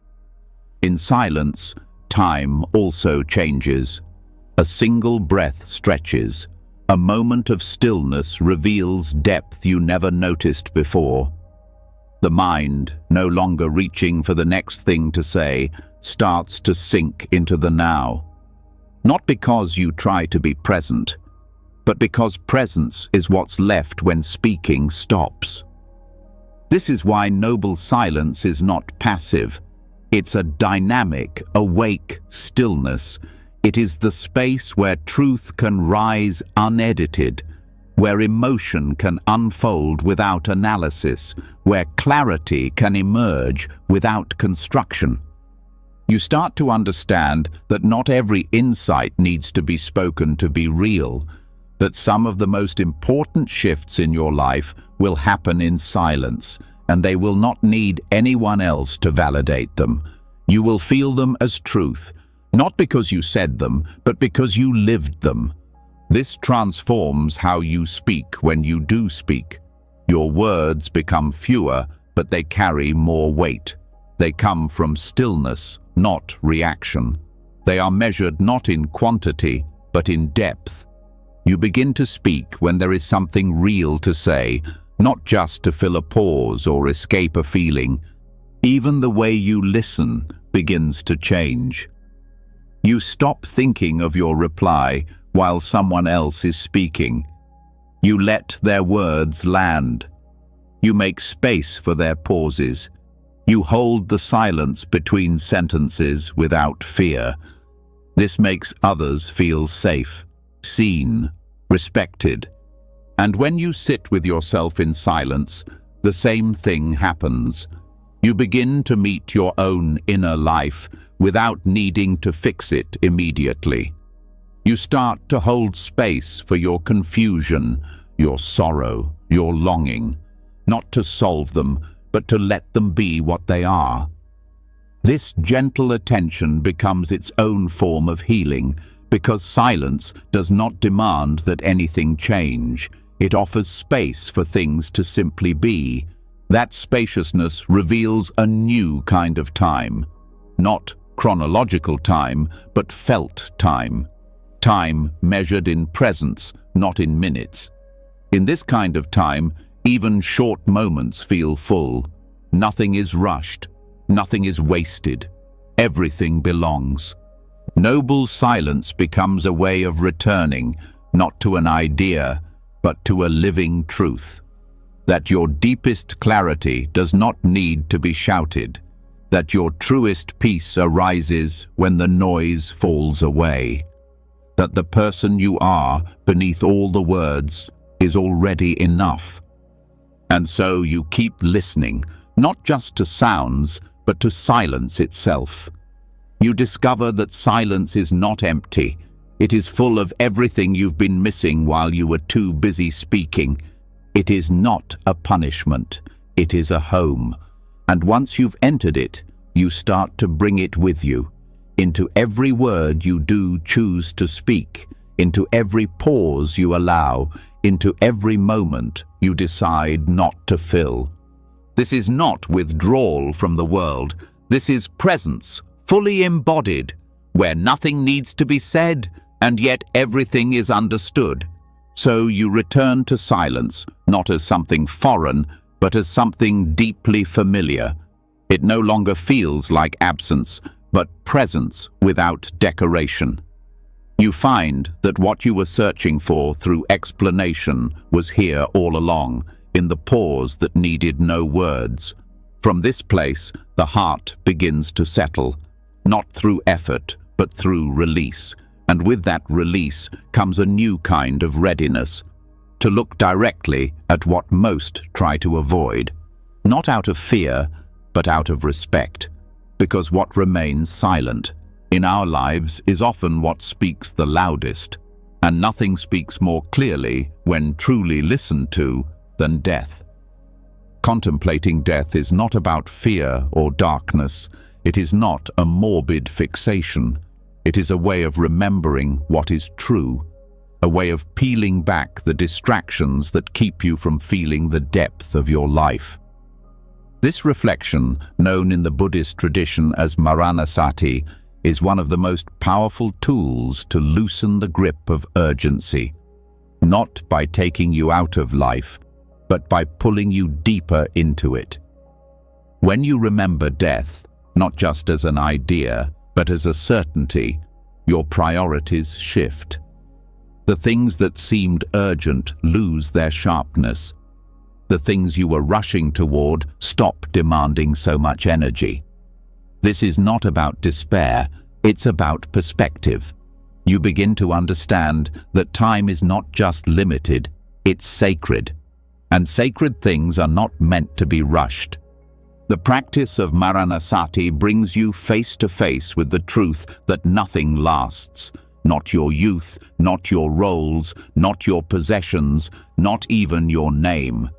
In silence, time also changes. A single breath stretches. A moment of stillness reveals depth you never noticed before. The mind, no longer reaching for the next thing to say, starts to sink into the now. Not because you try to be present, but because presence is what's left when speaking stops. This is why noble silence is not passive. It's a dynamic, awake stillness. It is the space where truth can rise unedited, where emotion can unfold without analysis, where clarity can emerge without construction. You start to understand that not every insight needs to be spoken to be real, that some of the most important shifts in your life will happen in silence, and they will not need anyone else to validate them. You will feel them as truth, not because you said them, but because you lived them. This transforms how you speak when you do speak. Your words become fewer, but they carry more weight. They come from stillness, not reaction. They are measured not in quantity, but in depth. You begin to speak when there is something real to say, not just to fill a pause or escape a feeling. Even the way you listen begins to change. You stop thinking of your reply while someone else is speaking. You let their words land. You make space for their pauses. You hold the silence between sentences without fear. This makes others feel safe, seen, respected. And when you sit with yourself in silence, the same thing happens. You begin to meet your own inner life without needing to fix it immediately. You start to hold space for your confusion, your sorrow, your longing, not to solve them, but to let them be what they are. This gentle attention becomes its own form of healing, because silence does not demand that anything change. It offers space for things to simply be. That spaciousness reveals a new kind of time. Not chronological time, but felt time. Time measured in presence, not in minutes. In this kind of time, Even short moments feel full. Nothing is rushed. Nothing is wasted. Everything belongs. Noble silence becomes a way of returning, not to an idea, but to a living truth. That your deepest clarity does not need to be shouted. That your truest peace arises when the noise falls away. That the person you are, beneath all the words, is already enough. And so you keep listening, not just to sounds, but to silence itself. You discover that silence is not empty. It is full of everything you've been missing while you were too busy speaking. It is not a punishment. It is a home. And once you've entered it, you start to bring it with you. Into every word you do choose to speak, into every pause you allow, into every moment you decide not to fill. This is not withdrawal from the world. This is presence, fully embodied, where nothing needs to be said, and yet everything is understood. So you return to silence, not as something foreign, but as something deeply familiar. It no longer feels like absence, but presence without decoration. You find that what you were searching for through explanation was here all along, in the pause that needed no words. From this place, the heart begins to settle, not through effort, but through release. And with that release comes a new kind of readiness, to look directly at what most try to avoid, not out of fear, but out of respect, because what remains silent in our lives is often what speaks the loudest, and nothing speaks more clearly when truly listened to than death. Contemplating death is not about fear or darkness. It is not a morbid fixation. It is a way of remembering what is true, a way of peeling back the distractions that keep you from feeling the depth of your life. This reflection, known in the Buddhist tradition as Maranasati, is one of the most powerful tools to loosen the grip of urgency, not by taking you out of life, but by pulling you deeper into it. When you remember death, not just as an idea, but as a certainty, your priorities shift. The things that seemed urgent lose their sharpness. The things you were rushing toward stop demanding so much energy. This is not about despair, it's about perspective. You begin to understand that time is not just limited, it's sacred. And sacred things are not meant to be rushed. The practice of Maranasati brings you face to face with the truth that nothing lasts. Not your youth, not your roles, not your possessions, not even your name.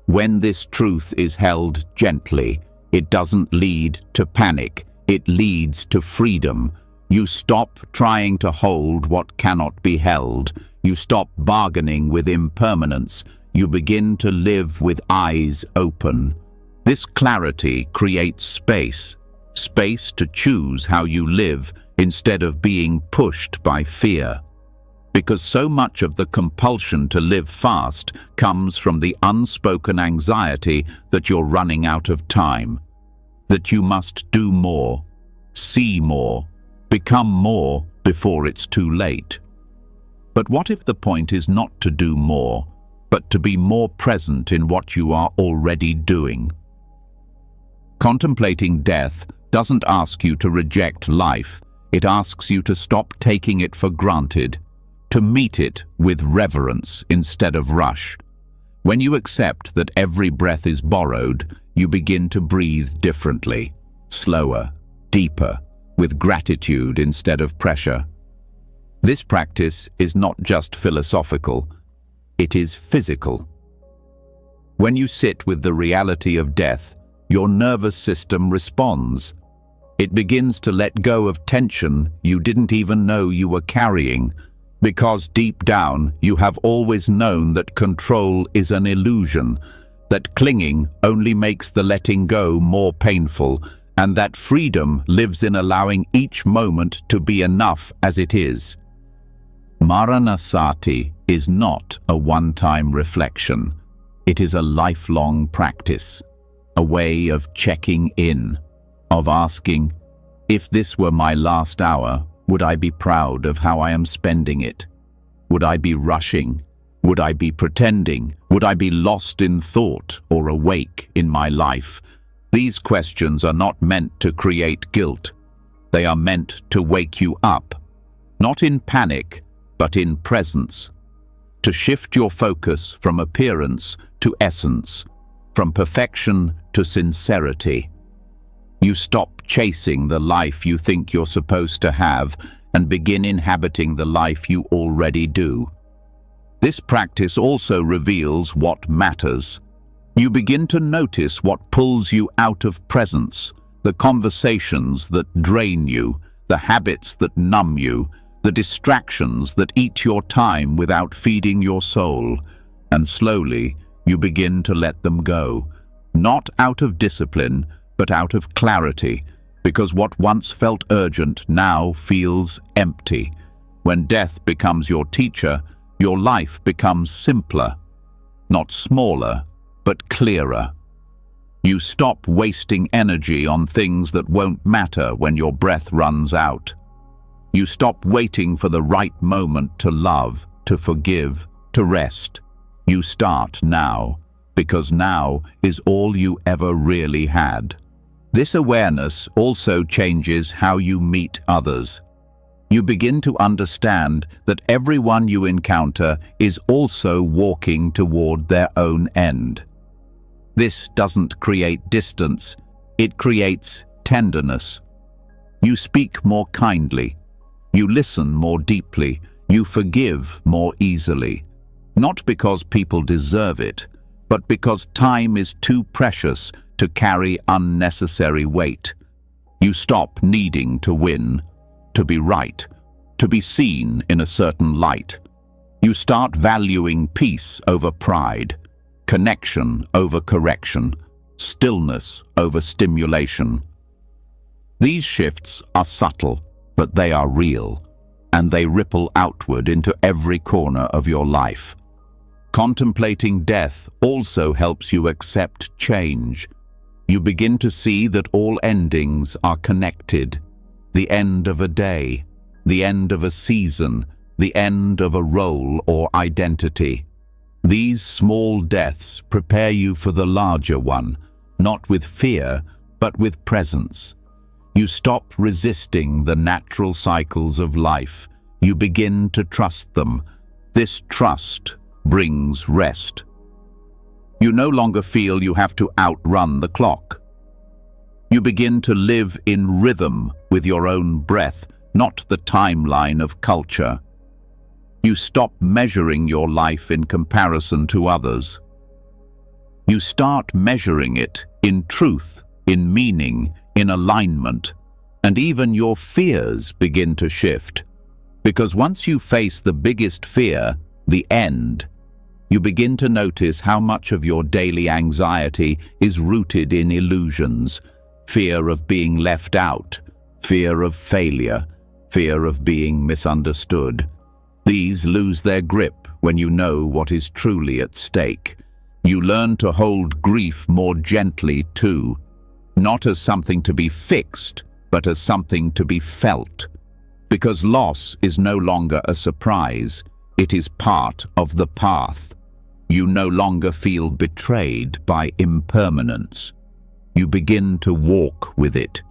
When this truth is held gently, it doesn't lead to panic, it leads to freedom. You stop trying to hold what cannot be held. You stop bargaining with impermanence. You begin to live with eyes open. This clarity creates space to choose how you live instead of being pushed by fear. Because so much of the compulsion to live fast comes from the unspoken anxiety that you're running out of time, that you must do more, see more, become more before it's too late. But what if the point is not to do more, but to be more present in what you are already doing? Contemplating death doesn't ask you to reject life. It asks you to stop taking it for granted, to meet it with reverence instead of rush. When you accept that every breath is borrowed, you begin to breathe differently, slower, deeper, with gratitude instead of pressure. This practice is not just philosophical, it is physical. When you sit with the reality of death, your nervous system responds. It begins to let go of tension you didn't even know you were carrying, because deep down you have always known that control is an illusion, that clinging only makes the letting go more painful, and that freedom lives in allowing each moment to be enough as it is. Maranasati is not a one-time reflection. It is a lifelong practice, a way of checking in, of asking, if this were my last hour, would I be proud of how I am spending it? Would I be rushing? Would I be pretending? Would I be lost in thought or awake in my life? These questions are not meant to create guilt. They are meant to wake you up, not in panic, but in presence, to shift your focus from appearance to essence, from perfection to sincerity. You stop chasing the life you think you're supposed to have and begin inhabiting the life you already do. This practice also reveals what matters. You begin to notice what pulls you out of presence, the conversations that drain you, the habits that numb you, the distractions that eat your time without feeding your soul, and slowly you begin to let them go, not out of discipline, but out of clarity, because what once felt urgent now feels empty. When death becomes your teacher, your life becomes simpler, not smaller, but clearer. You stop wasting energy on things that won't matter when your breath runs out. You stop waiting for the right moment to love, to forgive, to rest. You start now, because now is all you ever really had. This awareness also changes how you meet others. You begin to understand that everyone you encounter is also walking toward their own end. This doesn't create distance, it creates tenderness. You speak more kindly, you listen more deeply, you forgive more easily. Not because people deserve it, but because time is too precious to carry unnecessary weight. You stop needing to win, to be right, to be seen in a certain light. You start valuing peace over pride, connection over correction, stillness over stimulation. These shifts are subtle, but they are real, and they ripple outward into every corner of your life. Contemplating death also helps you accept change. You begin to see that all endings are connected. The end of a day, the end of a season, the end of a role or identity. These small deaths prepare you for the larger one, not with fear, but with presence. You stop resisting the natural cycles of life. You begin to trust them. This trust brings rest. You no longer feel you have to outrun the clock. You begin to live in rhythm with your own breath, not the timeline of culture. You stop measuring your life in comparison to others. You start measuring it in truth, in meaning, in alignment, and even your fears begin to shift. Because once you face the biggest fear, the end, you begin to notice how much of your daily anxiety is rooted in illusions. Fear of being left out, fear of failure, fear of being misunderstood. These lose their grip when you know what is truly at stake. You learn to hold grief more gently too, not as something to be fixed, but as something to be felt. Because loss is no longer a surprise, it is part of the path. You no longer feel betrayed by impermanence. You begin to walk with it.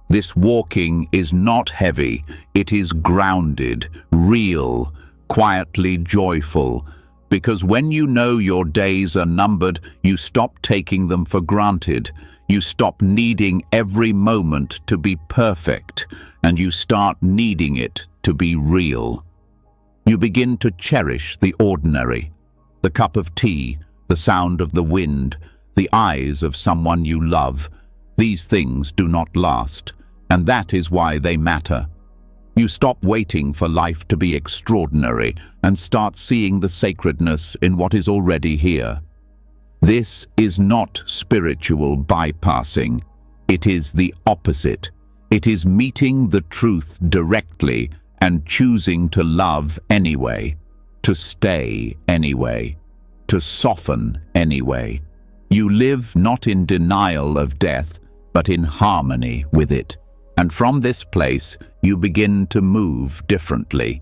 This walking is not heavy, it is grounded, real, quietly joyful, because when you know your days are numbered, you stop taking them for granted. You stop needing every moment to be perfect, and you start needing it to be real. You begin to cherish the ordinary, the cup of tea, the sound of the wind, the eyes of someone you love. These things do not last, and that is why they matter. You stop waiting for life to be extraordinary and start seeing the sacredness in what is already here. This is not spiritual bypassing. It is the opposite. It is meeting the truth directly and choosing to love anyway, to stay anyway, to soften anyway. You live not in denial of death, but in harmony with it. And from this place, you begin to move differently.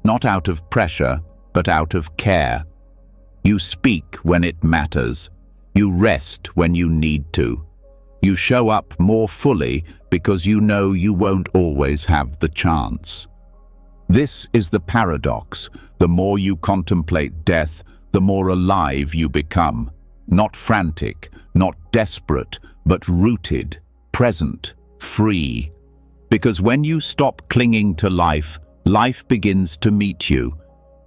Not out of pressure, but out of care. You speak when it matters. You rest when you need to. You show up more fully because you know you won't always have the chance. This is the paradox. The more you contemplate death, the more alive you become. Not frantic, not desperate, but rooted, present, free. Because when you stop clinging to life, life begins to meet you,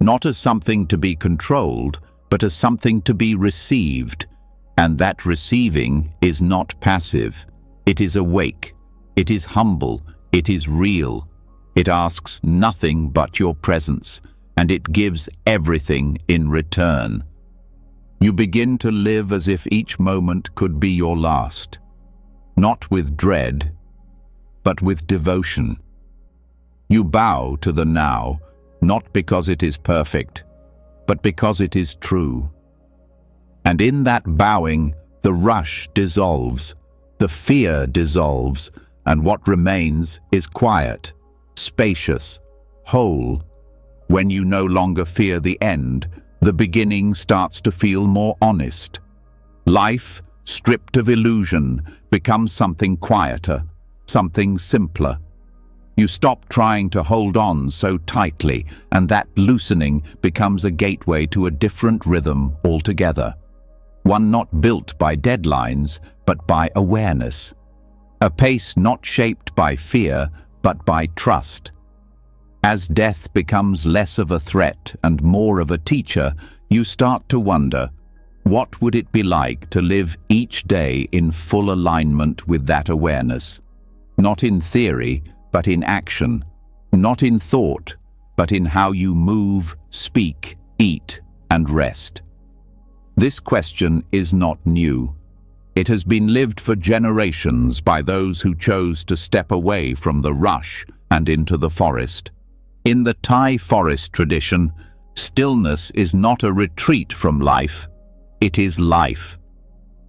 not as something to be controlled, but as something to be received. And that receiving is not passive. It is awake. It is humble. It is real. It asks nothing but your presence, and it gives everything in return. You begin to live as if each moment could be your last, not with dread, but with devotion. You bow to the now, not because it is perfect, but because it is true. And in that bowing, the rush dissolves, the fear dissolves, and what remains is quiet, spacious, whole. When you no longer fear the end, the beginning starts to feel more honest. Life, stripped of illusion, becomes something quieter, something simpler. You stop trying to hold on so tightly, and that loosening becomes a gateway to a different rhythm altogether. One not built by deadlines, but by awareness. A pace not shaped by fear, but by trust. As death becomes less of a threat and more of a teacher, you start to wonder, what would it be like to live each day in full alignment with that awareness? Not in theory, but in action. Not in thought, but in how you move, speak, eat, and rest. This question is not new. It has been lived for generations by those who chose to step away from the rush and into the forest. In the Thai forest tradition, stillness is not a retreat from life, it is life.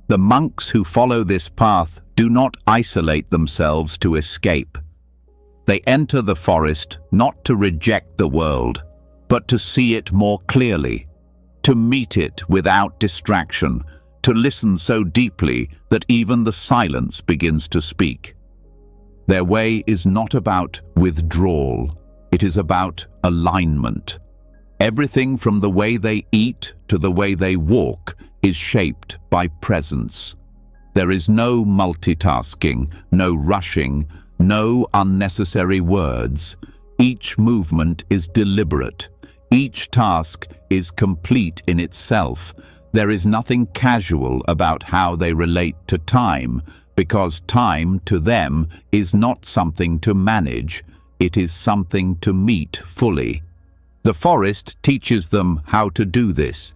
The monks who follow this path do not isolate themselves to escape. They enter the forest not to reject the world, but to see it more clearly, to meet it without distraction, to listen so deeply that even the silence begins to speak. Their way is not about withdrawal. It is about alignment. Everything from the way they eat to the way they walk is shaped by presence. There is no multitasking, no rushing, no unnecessary words. Each movement is deliberate. Each task is complete in itself. There is nothing casual about how they relate to time, because time to them is not something to manage. It is something to meet fully. The forest teaches them how to do this.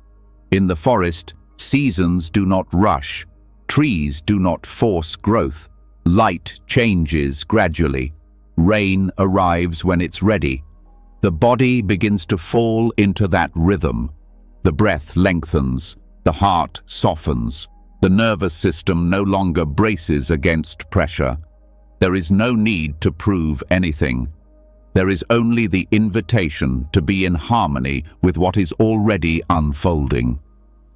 In the forest, seasons do not rush. Trees do not force growth. Light changes gradually. Rain arrives when it's ready. The body begins to fall into that rhythm. The breath lengthens. The heart softens. The nervous system no longer braces against pressure. There is no need to prove anything. There is only the invitation to be in harmony with what is already unfolding.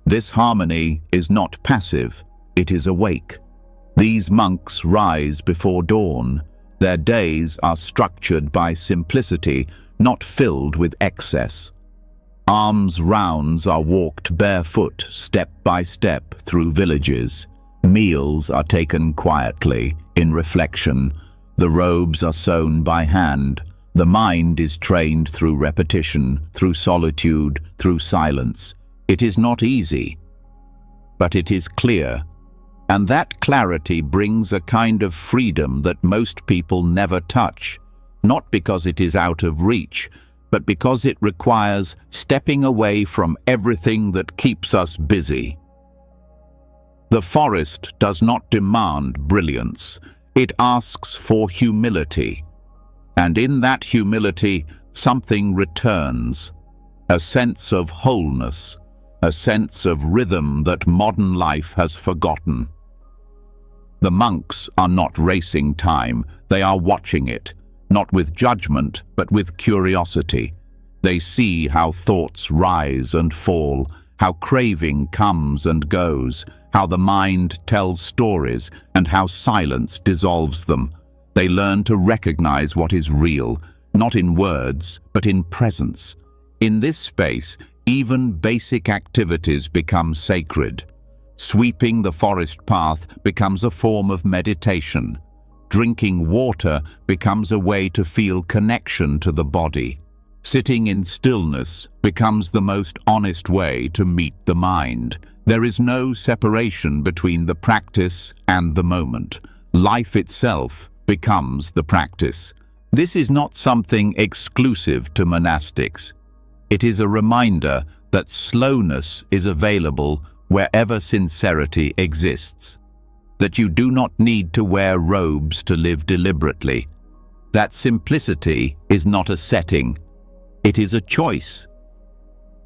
This harmony is not passive, it is awake. These monks rise before dawn. Their days are structured by simplicity, not filled with excess. Alms rounds are walked barefoot, step by step, through villages. Meals are taken quietly, in reflection. The robes are sewn by hand. The mind is trained through repetition, through solitude, through silence. It is not easy, but it is clear. And that clarity brings a kind of freedom that most people never touch, not because it is out of reach, but because it requires stepping away from everything that keeps us busy. The forest does not demand brilliance. It asks for humility. And in that humility, something returns, a sense of wholeness, a sense of rhythm that modern life has forgotten. The monks are not racing time, they are watching it, not with judgment, but with curiosity. They see how thoughts rise and fall, how craving comes and goes, how the mind tells stories, and how silence dissolves them. They learn to recognize what is real, not in words, but in presence. In this space, even basic activities become sacred. Sweeping the forest path becomes a form of meditation. Drinking water becomes a way to feel connection to the body. Sitting in stillness becomes the most honest way to meet the mind. There is no separation between the practice and the moment. Life itself becomes the practice. This is not something exclusive to monastics. It is a reminder that slowness is available wherever sincerity exists, that you do not need to wear robes to live deliberately, that simplicity is not a setting, it is a choice.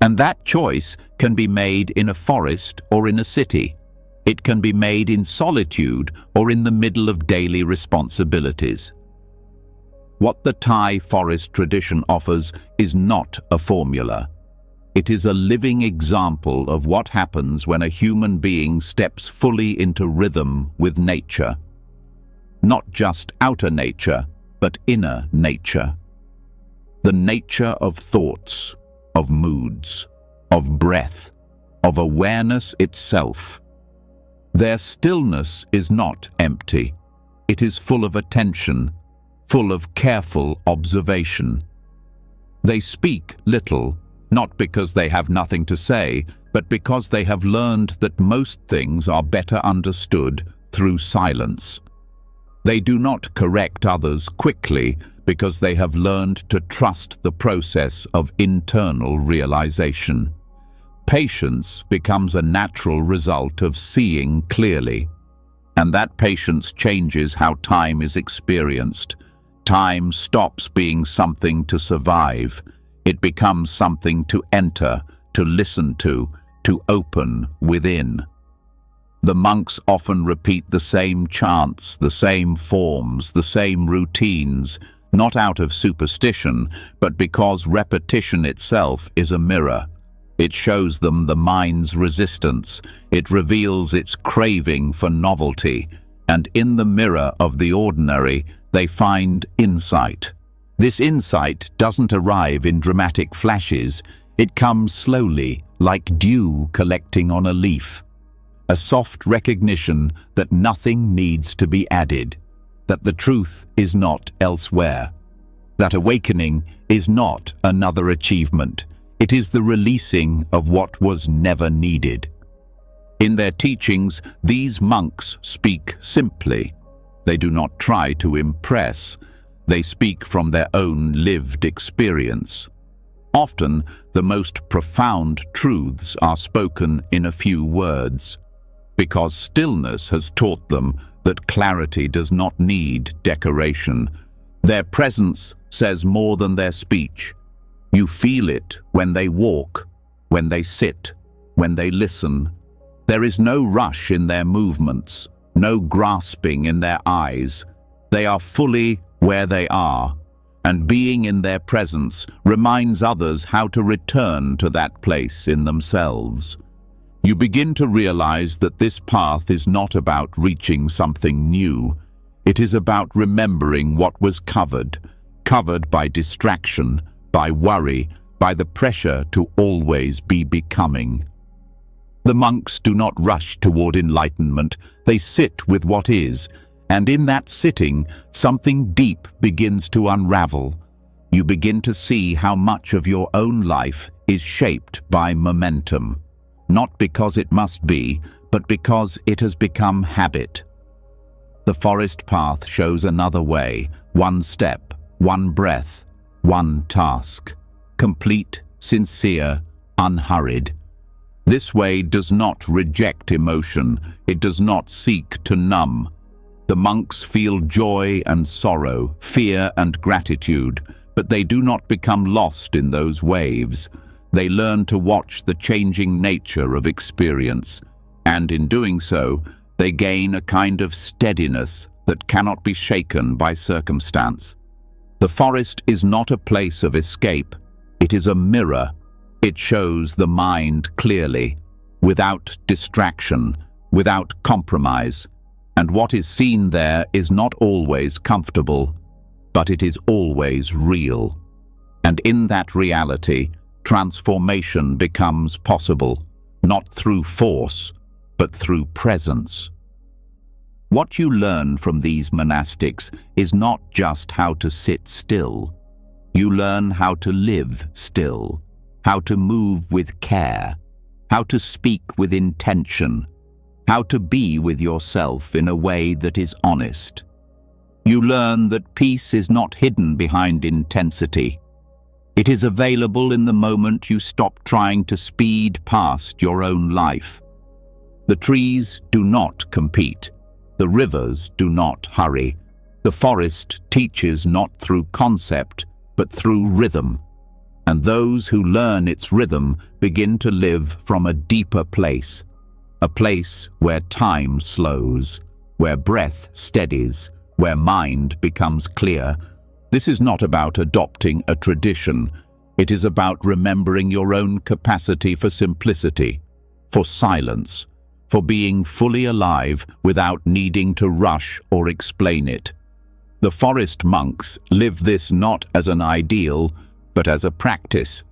And that choice can be made in a forest or in a city. It can be made in solitude or in the middle of daily responsibilities. What the Thai forest tradition offers is not a formula. It is a living example of what happens when a human being steps fully into rhythm with nature. Not just outer nature, but inner nature. The nature of thoughts, of moods, of breath, of awareness itself. Their stillness is not empty. It is full of attention, full of careful observation. They speak little, not because they have nothing to say, but because they have learned that most things are better understood through silence. They do not correct others quickly because they have learned to trust the process of internal realization. Patience becomes a natural result of seeing clearly, and that patience changes how time is experienced. Time stops being something to survive. It becomes something to enter, to listen to open within. The monks often repeat the same chants, the same forms, the same routines, not out of superstition, but because repetition itself is a mirror. It shows them the mind's resistance. It reveals its craving for novelty, and in the mirror of the ordinary, they find insight. This insight doesn't arrive in dramatic flashes. It comes slowly, like dew collecting on a leaf. A soft recognition that nothing needs to be added, that the truth is not elsewhere, that awakening is not another achievement. It is the releasing of what was never needed. In their teachings, these monks speak simply. They do not try to impress. They speak from their own lived experience. Often, the most profound truths are spoken in a few words, because stillness has taught them that clarity does not need decoration. Their presence says more than their speech. You feel it when they walk, when they sit, when they listen. There is no rush in their movements, no grasping in their eyes. They are fully where they are, and being in their presence reminds others how to return to that place in themselves. You begin to realize that this path is not about reaching something new. It is about remembering what was covered by distraction, by worry, by the pressure to always be becoming. The monks do not rush toward enlightenment. They sit with what is, and in that sitting, something deep begins to unravel. You begin to see how much of your own life is shaped by momentum, not because it must be, but because it has become habit. The forest path shows another way, one step, one breath, one task, complete, sincere, unhurried. This way does not reject emotion, it does not seek to numb. The monks feel joy and sorrow, fear and gratitude, but they do not become lost in those waves. They learn to watch the changing nature of experience, and in doing so, they gain a kind of steadiness that cannot be shaken by circumstance. The forest is not a place of escape. It is a mirror. It shows the mind clearly, without distraction, without compromise. And what is seen there is not always comfortable, but it is always real. And in that reality, transformation becomes possible, not through force, but through presence. What you learn from these monastics is not just how to sit still. You learn how to live still, how to move with care, how to speak with intention, how to be with yourself in a way that is honest. You learn that peace is not hidden behind intensity. It is available in the moment you stop trying to speed past your own life. The trees do not compete. The rivers do not hurry. The forest teaches not through concept, but through rhythm. And those who learn its rhythm begin to live from a deeper place, a place where time slows, where breath steadies, where mind becomes clear. This is not about adopting a tradition. It is about remembering your own capacity for simplicity, for silence, for being fully alive without needing to rush or explain it. The forest monks live this not as an ideal, but as a practice,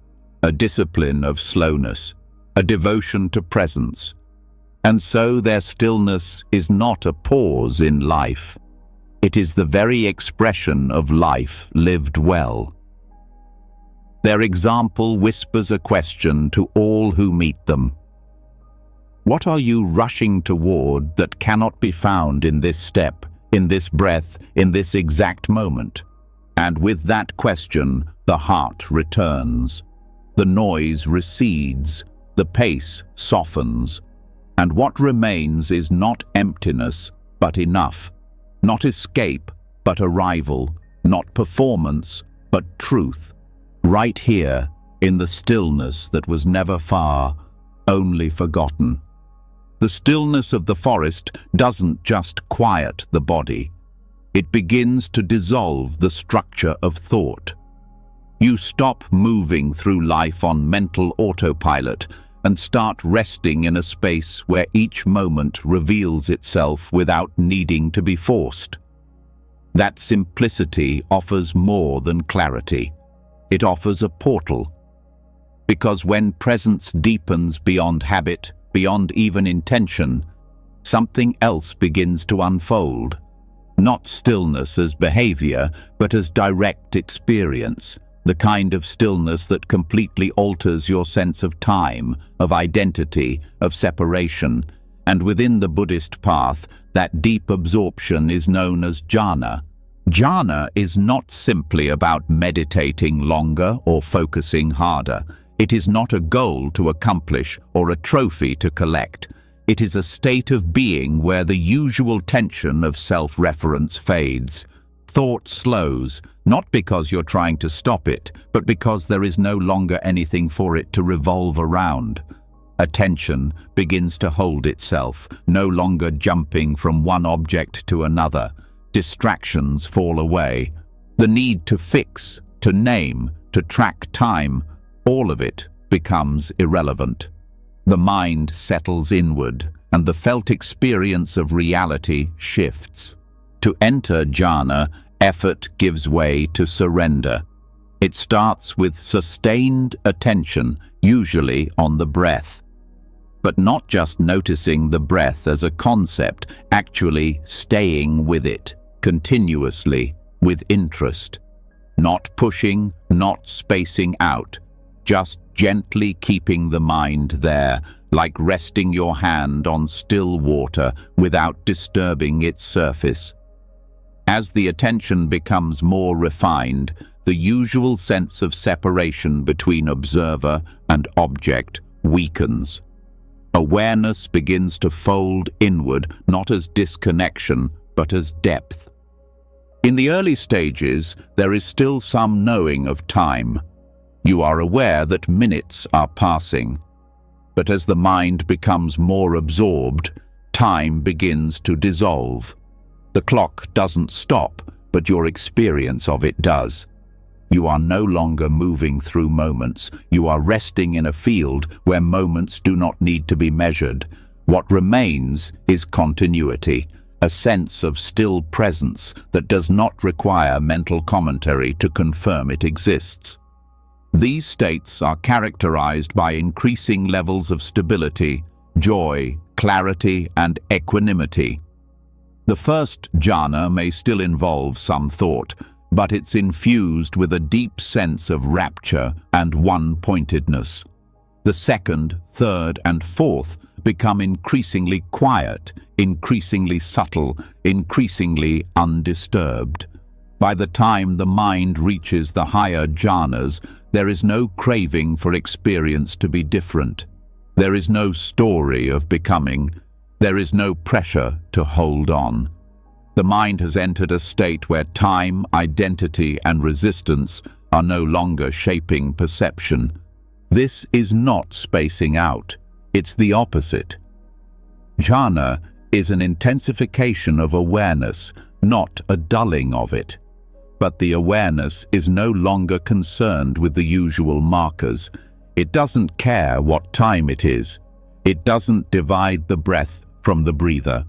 a discipline of slowness, a devotion to presence. And so their stillness is not a pause in life. It is the very expression of life lived well. Their example whispers a question to all who meet them. What are you rushing toward that cannot be found in this step, in this breath, in this exact moment? And with that question, the heart returns. The noise recedes, the pace softens, and what remains is not emptiness, but enough. Not escape, but arrival. Not performance, but truth. Right here, in the stillness that was never far, only forgotten. The stillness of the forest doesn't just quiet the body. It begins to dissolve the structure of thought. You stop moving through life on mental autopilot and start resting in a space where each moment reveals itself without needing to be forced. That simplicity offers more than clarity. It offers a portal. Because when presence deepens beyond habit, beyond even intention, something else begins to unfold. Not stillness as behavior, but as direct experience. The kind of stillness that completely alters your sense of time, of identity, of separation. And within the Buddhist path, that deep absorption is known as jhana. Jhana is not simply about meditating longer or focusing harder. It is not a goal to accomplish or a trophy to collect. It is a state of being where the usual tension of self-reference fades. Thought slows, not because you're trying to stop it, but because there is no longer anything for it to revolve around. Attention begins to hold itself, no longer jumping from one object to another. Distractions fall away. The need to fix, to name, to track time, all of it becomes irrelevant. The mind settles inward, and the felt experience of reality shifts. To enter jhana, effort gives way to surrender. It starts with sustained attention, usually on the breath. But not just noticing the breath as a concept, actually staying with it, continuously, with interest. Not pushing, not spacing out, just gently keeping the mind there, like resting your hand on still water without disturbing its surface. As the attention becomes more refined, the usual sense of separation between observer and object weakens. Awareness begins to fold inward, not as disconnection, but as depth. In the early stages, there is still some knowing of time. You are aware that minutes are passing. But as the mind becomes more absorbed, time begins to dissolve. The clock doesn't stop, but your experience of it does. You are no longer moving through moments. You are resting in a field where moments do not need to be measured. What remains is continuity, a sense of still presence that does not require mental commentary to confirm it exists. These states are characterized by increasing levels of stability, joy, clarity, and equanimity. The first jhana may still involve some thought, but it's infused with a deep sense of rapture and one-pointedness. The second, third, and fourth become increasingly quiet, increasingly subtle, increasingly undisturbed. By the time the mind reaches the higher jhanas, there is no craving for experience to be different. There is no story of becoming. There is no pressure to hold on. The mind has entered a state where time, identity, and resistance are no longer shaping perception. This is not spacing out. It's the opposite. Jhana is an intensification of awareness, not a dulling of it. But the awareness is no longer concerned with the usual markers. It doesn't care what time it is. It doesn't divide the breath from the breather.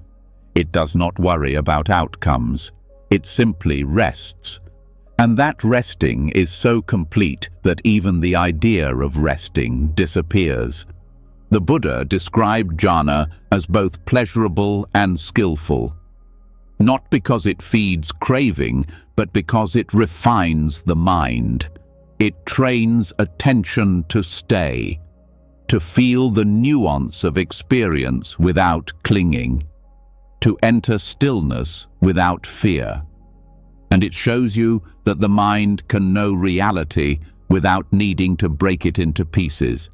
It does not worry about outcomes. It simply rests. And that resting is so complete that even the idea of resting disappears. The Buddha described jhana as both pleasurable and skillful. Not because it feeds craving, but because it refines the mind. It trains attention to stay, to feel the nuance of experience without clinging, to enter stillness without fear. And it shows you that the mind can know reality without needing to break it into pieces.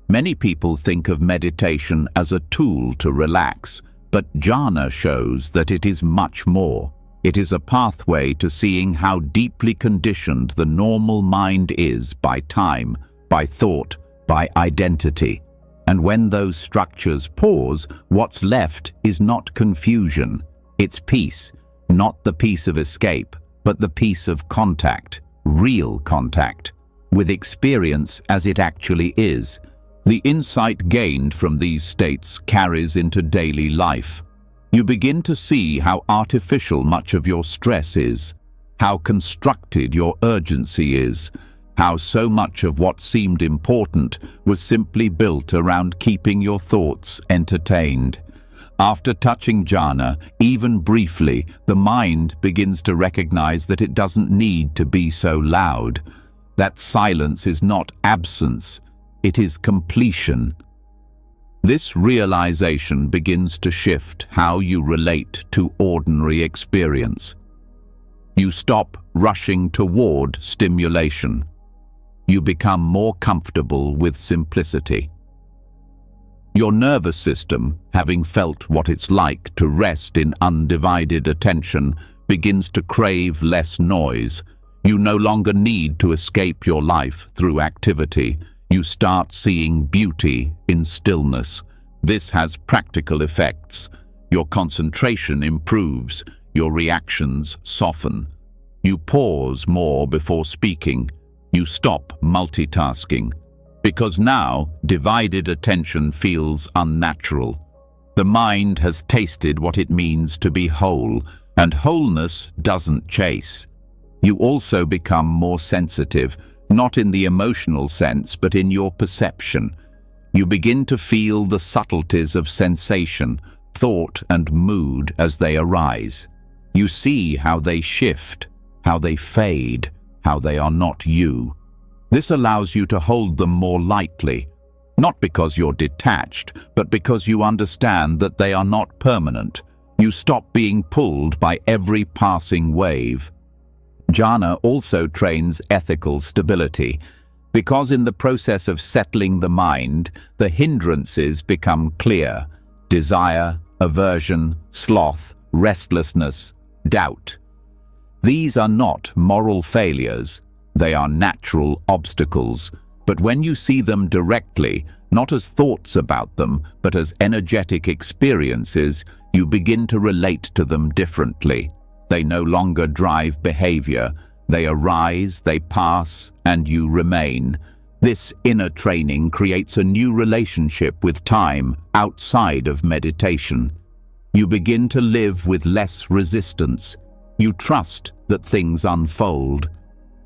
Many people think of meditation as a tool to relax, but jhana shows that it is much more. It is a pathway to seeing how deeply conditioned the normal mind is by time, by thought, by identity. And when those structures pause, what's left is not confusion. It's peace, not the peace of escape, but the peace of contact, real contact, with experience as it actually is. The insight gained from these states carries into daily life. You begin to see how artificial much of your stress is, how constructed your urgency is, how so much of what seemed important was simply built around keeping your thoughts entertained. After touching jhana, even briefly, the mind begins to recognize that it doesn't need to be so loud. That silence is not absence, it is completion. This realization begins to shift how you relate to ordinary experience. You stop rushing toward stimulation. You become more comfortable with simplicity. Your nervous system, having felt what it's like to rest in undivided attention, begins to crave less noise. You no longer need to escape your life through activity. You start seeing beauty in stillness. This has practical effects. Your concentration improves. Your reactions soften. You pause more before speaking. You stop multitasking. Because now, divided attention feels unnatural. The mind has tasted what it means to be whole, and wholeness doesn't chase. You also become more sensitive, not in the emotional sense, but in your perception. You begin to feel the subtleties of sensation, thought, and mood as they arise. You see how they shift, how they fade, how they are not you. This allows you to hold them more lightly, not because you're detached, but because you understand that they are not permanent. You stop being pulled by every passing wave. Jhana also trains ethical stability, because in the process of settling the mind, the hindrances become clear: desire, aversion, sloth, restlessness, doubt. These are not moral failures. They are natural obstacles. But when you see them directly, not as thoughts about them, but as energetic experiences, you begin to relate to them differently. They no longer drive behavior. They arise, they pass, and you remain. This inner training creates a new relationship with time outside of meditation. You begin to live with less resistance. You trust that things unfold.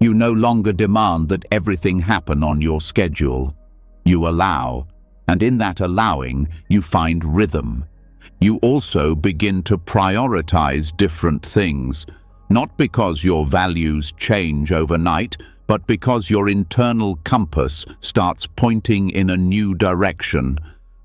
You no longer demand that everything happen on your schedule. You allow, and in that allowing, you find rhythm. You also begin to prioritize different things, not because your values change overnight, but because your internal compass starts pointing in a new direction,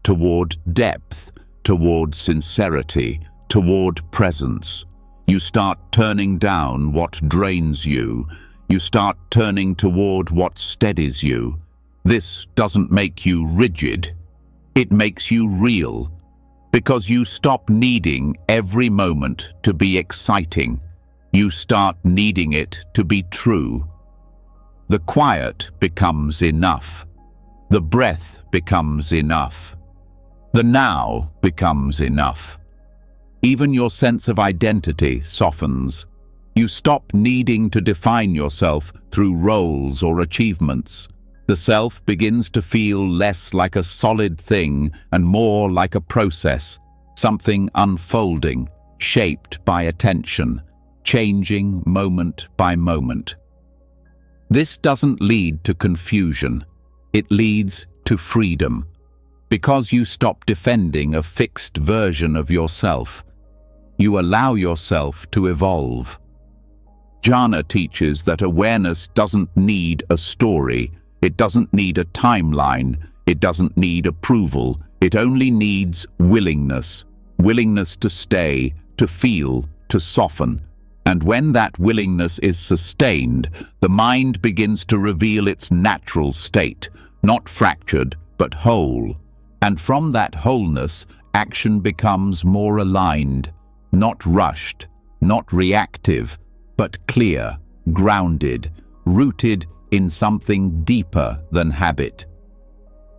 toward depth, toward sincerity, toward presence. You start turning down what drains you. You start turning toward what steadies you. This doesn't make you rigid. It makes you real, because you stop needing every moment to be exciting. You start needing it to be true. The quiet becomes enough. The breath becomes enough. The now becomes enough. Even your sense of identity softens. You stop needing to define yourself through roles or achievements. The self begins to feel less like a solid thing and more like a process, something unfolding, shaped by attention, changing moment by moment. This doesn't lead to confusion. It leads to freedom, because you stop defending a fixed version of yourself. You allow yourself to evolve. Jhana teaches that awareness doesn't need a story. It doesn't need a timeline. It doesn't need approval. It only needs willingness. Willingness to stay, to feel, to soften. And when that willingness is sustained, the mind begins to reveal its natural state, not fractured, but whole. And from that wholeness, action becomes more aligned, not rushed, not reactive, but clear, grounded, rooted in something deeper than habit.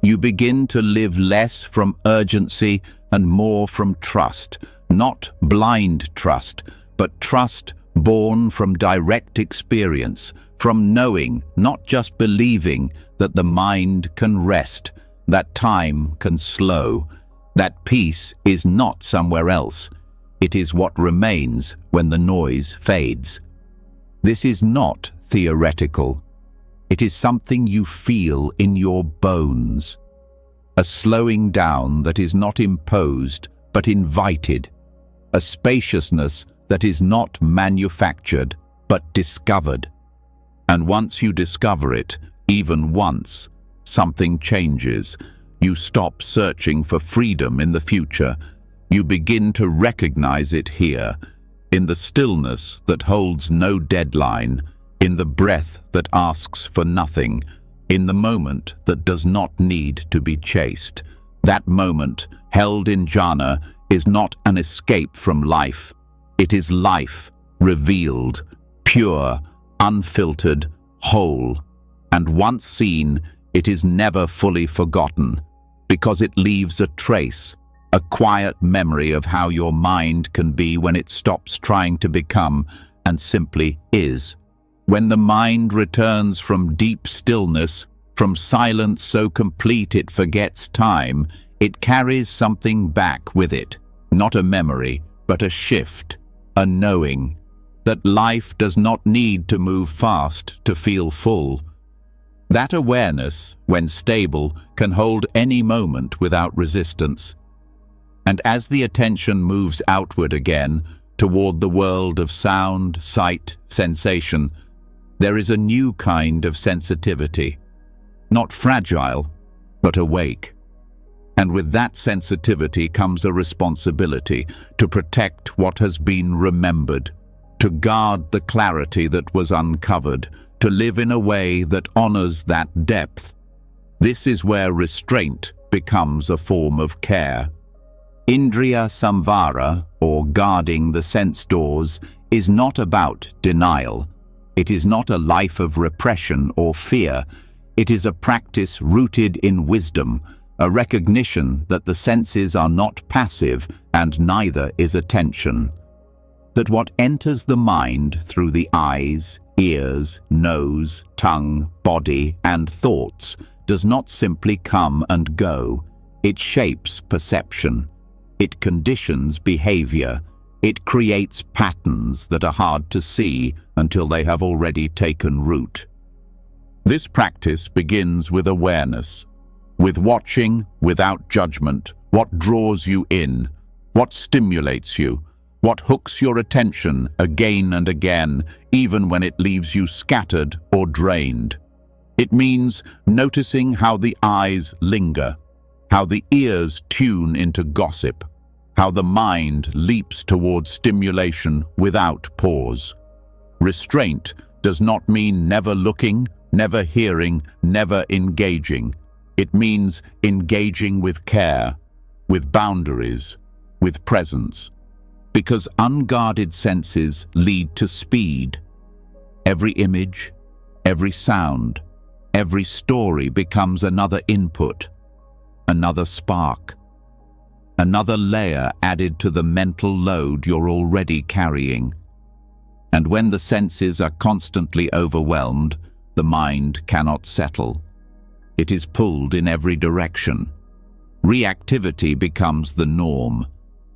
You begin to live less from urgency and more from trust, not blind trust, but trust born from direct experience, from knowing, not just believing, that the mind can rest, that time can slow, that peace is not somewhere else. It is what remains when the noise fades. This is not theoretical. It is something you feel in your bones. A slowing down that is not imposed, but invited. A spaciousness that is not manufactured, but discovered. And once you discover it, even once, something changes. You stop searching for freedom in the future. You begin to recognize it here, in the stillness that holds no deadline, in the breath that asks for nothing, in the moment that does not need to be chased. That moment, held in jhana, is not an escape from life. It is life, revealed, pure, unfiltered, whole. And once seen, it is never fully forgotten, because it leaves a trace, a quiet memory of how your mind can be when it stops trying to become and simply is. When the mind returns from deep stillness, from silence so complete it forgets time, it carries something back with it, not a memory, but a shift, a knowing, that life does not need to move fast to feel full. That awareness, when stable, can hold any moment without resistance. And as the attention moves outward again, toward the world of sound, sight, sensation, there is a new kind of sensitivity, not fragile, but awake. And with that sensitivity comes a responsibility to protect what has been remembered, to guard the clarity that was uncovered, to live in a way that honors that depth. This is where restraint becomes a form of care. Indriya samvara, or guarding the sense doors, is not about denial. It is not a life of repression or fear. It is a practice rooted in wisdom, a recognition that the senses are not passive and neither is attention. That what enters the mind through the eyes, ears, nose, tongue, body, and thoughts does not simply come and go. It shapes perception. It conditions behavior. It creates patterns that are hard to see until they have already taken root. This practice begins with awareness, with watching without judgment what draws you in, what stimulates you, what hooks your attention again and again, even when it leaves you scattered or drained. It means noticing how the eyes linger, how the ears tune into gossip, how the mind leaps towards stimulation without pause. Restraint does not mean never looking, never hearing, never engaging. It means engaging with care, with boundaries, with presence. Because unguarded senses lead to speed. Every image, every sound, every story becomes another input, another spark, another layer added to the mental load you're already carrying. And when the senses are constantly overwhelmed, the mind cannot settle. It is pulled in every direction. Reactivity becomes the norm.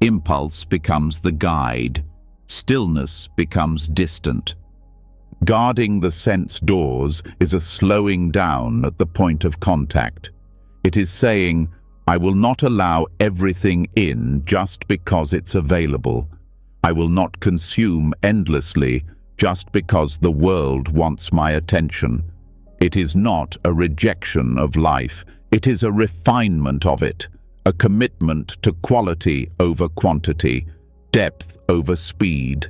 Impulse becomes the guide. Stillness becomes distant. Guarding the sense doors is a slowing down at the point of contact. It is saying, I will not allow everything in just because it's available. I will not consume endlessly just because the world wants my attention. It is not a rejection of life. It is a refinement of it. A commitment to quality over quantity, depth over speed.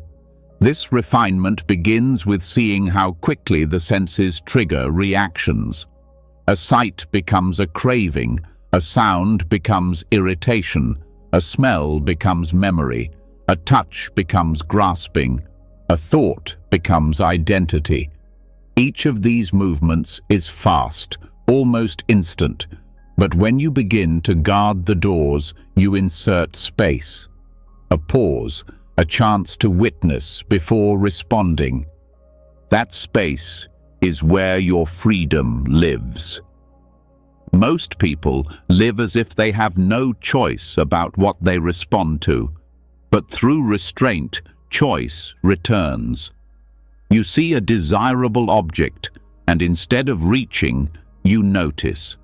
This refinement begins with seeing how quickly the senses trigger reactions. A sight becomes a craving, a sound becomes irritation, a smell becomes memory, a touch becomes grasping, a thought becomes identity. Each of these movements is fast, almost instant. But when you begin to guard the doors, you insert space. A pause, a chance to witness before responding. That space is where your freedom lives. Most people live as if they have no choice about what they respond to. But through restraint, choice returns. You see a desirable object, and instead of reaching, you notice.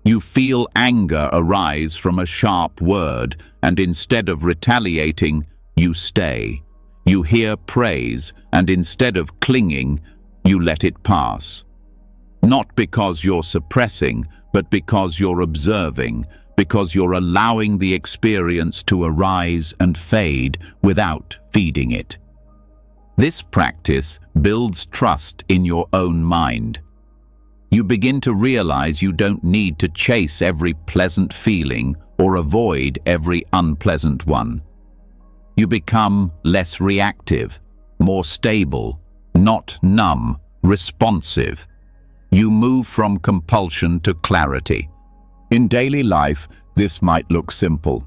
You feel anger arise from a sharp word, and instead of retaliating, you stay. You hear praise, and instead of clinging, you let it pass. Not because you're suppressing, but because you're observing, because you're allowing the experience to arise and fade without feeding it. This practice builds trust in your own mind. You begin to realize you don't need to chase every pleasant feeling or avoid every unpleasant one. You become less reactive, more stable, not numb, responsive. You move from compulsion to clarity. In daily life, this might look simple.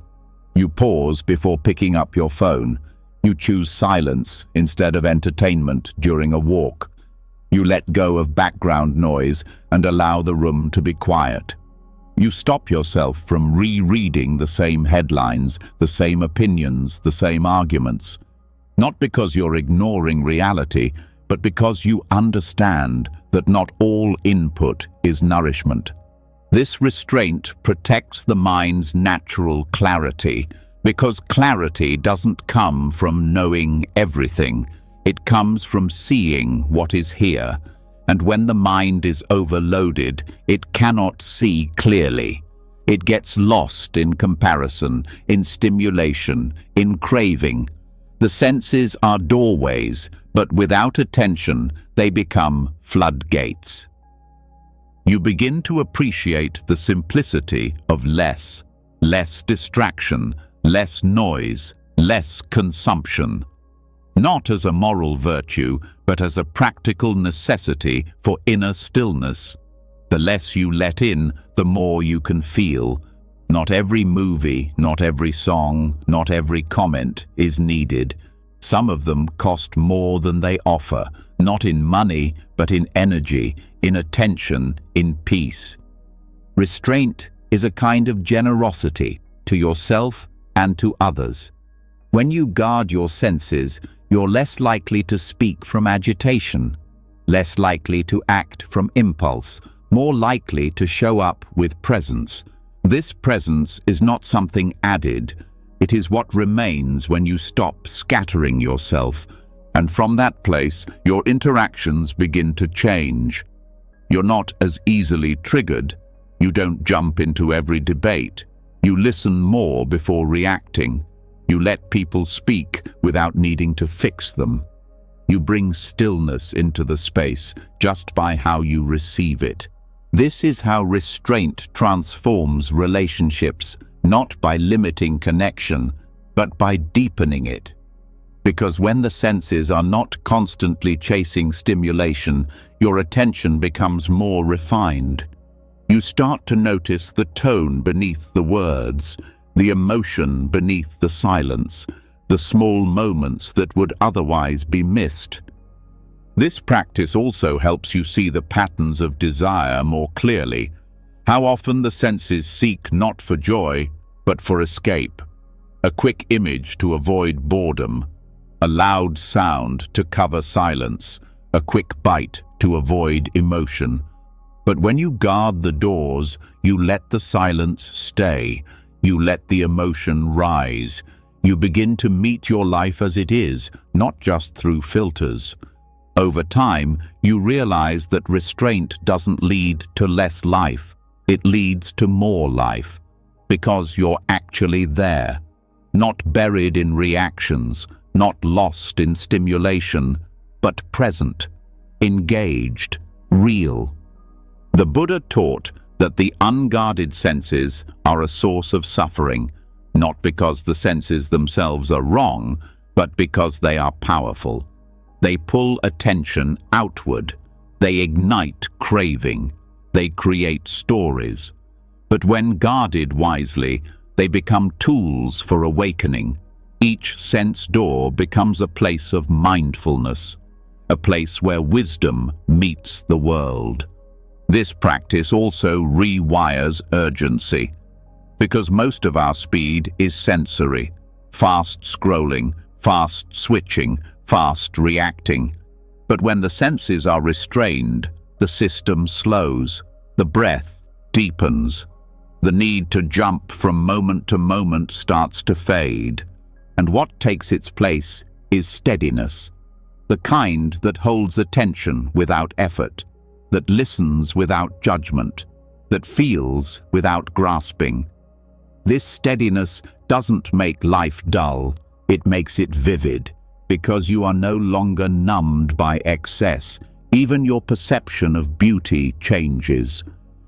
You pause before picking up your phone. You choose silence instead of entertainment during a walk. You let go of background noise and allow the room to be quiet. You stop yourself from rereading the same headlines, the same opinions, the same arguments. Not because you're ignoring reality, but because you understand that not all input is nourishment. This restraint protects the mind's natural clarity, because clarity doesn't come from knowing everything. It comes from seeing what is here, and when the mind is overloaded, it cannot see clearly. It gets lost in comparison, in stimulation, in craving. The senses are doorways, but without attention, they become floodgates. You begin to appreciate the simplicity of less distraction, less noise, less consumption. not as a moral virtue, but as a practical necessity for inner stillness. The less you let in, the more you can feel. Not every movie, not every song, not every comment is needed. Some of them cost more than they offer, not in money, but in energy, in attention, in peace. Restraint is a kind of generosity to yourself and to others. When you guard your senses, you're less likely to speak from agitation, less likely to act from impulse, more likely to show up with presence. This presence is not something added. It is what remains when you stop scattering yourself, and from that place, your interactions begin to change. You're not as easily triggered. You don't jump into every debate. You listen more before reacting. You let people speak without needing to fix them. You bring stillness into the space just by how you receive it. This is how restraint transforms relationships, not by limiting connection, but by deepening it. Because when the senses are not constantly chasing stimulation, your attention becomes more refined. You start to notice the tone beneath the words, the emotion beneath the silence, the small moments that would otherwise be missed. This practice also helps you see the patterns of desire more clearly. How often the senses seek not for joy, but for escape. A quick image to avoid boredom, a loud sound to cover silence, a quick bite to avoid emotion. But when you guard the doors, you let the silence stay. You let the emotion rise. You begin to meet your life as it is, not just through filters. Over time, you realize that restraint doesn't lead to less life. It leads to more life, because you're actually there, not buried in reactions, not lost in stimulation, but present, engaged, real. The Buddha taught that the unguarded senses are a source of suffering, not because the senses themselves are wrong, but because they are powerful. They pull attention outward. They ignite craving. They create stories. But when guarded wisely, they become tools for awakening. Each sense door becomes a place of mindfulness, a place where wisdom meets the world. This practice also rewires urgency, because most of our speed is sensory, fast scrolling, fast switching, fast reacting. But when the senses are restrained, the system slows, the breath deepens, the need to jump from moment to moment starts to fade. And what takes its place is steadiness, the kind that holds attention without effort, that listens without judgment, that feels without grasping. This steadiness doesn't make life dull, it makes it vivid, because you are no longer numbed by excess. Even your perception of beauty changes.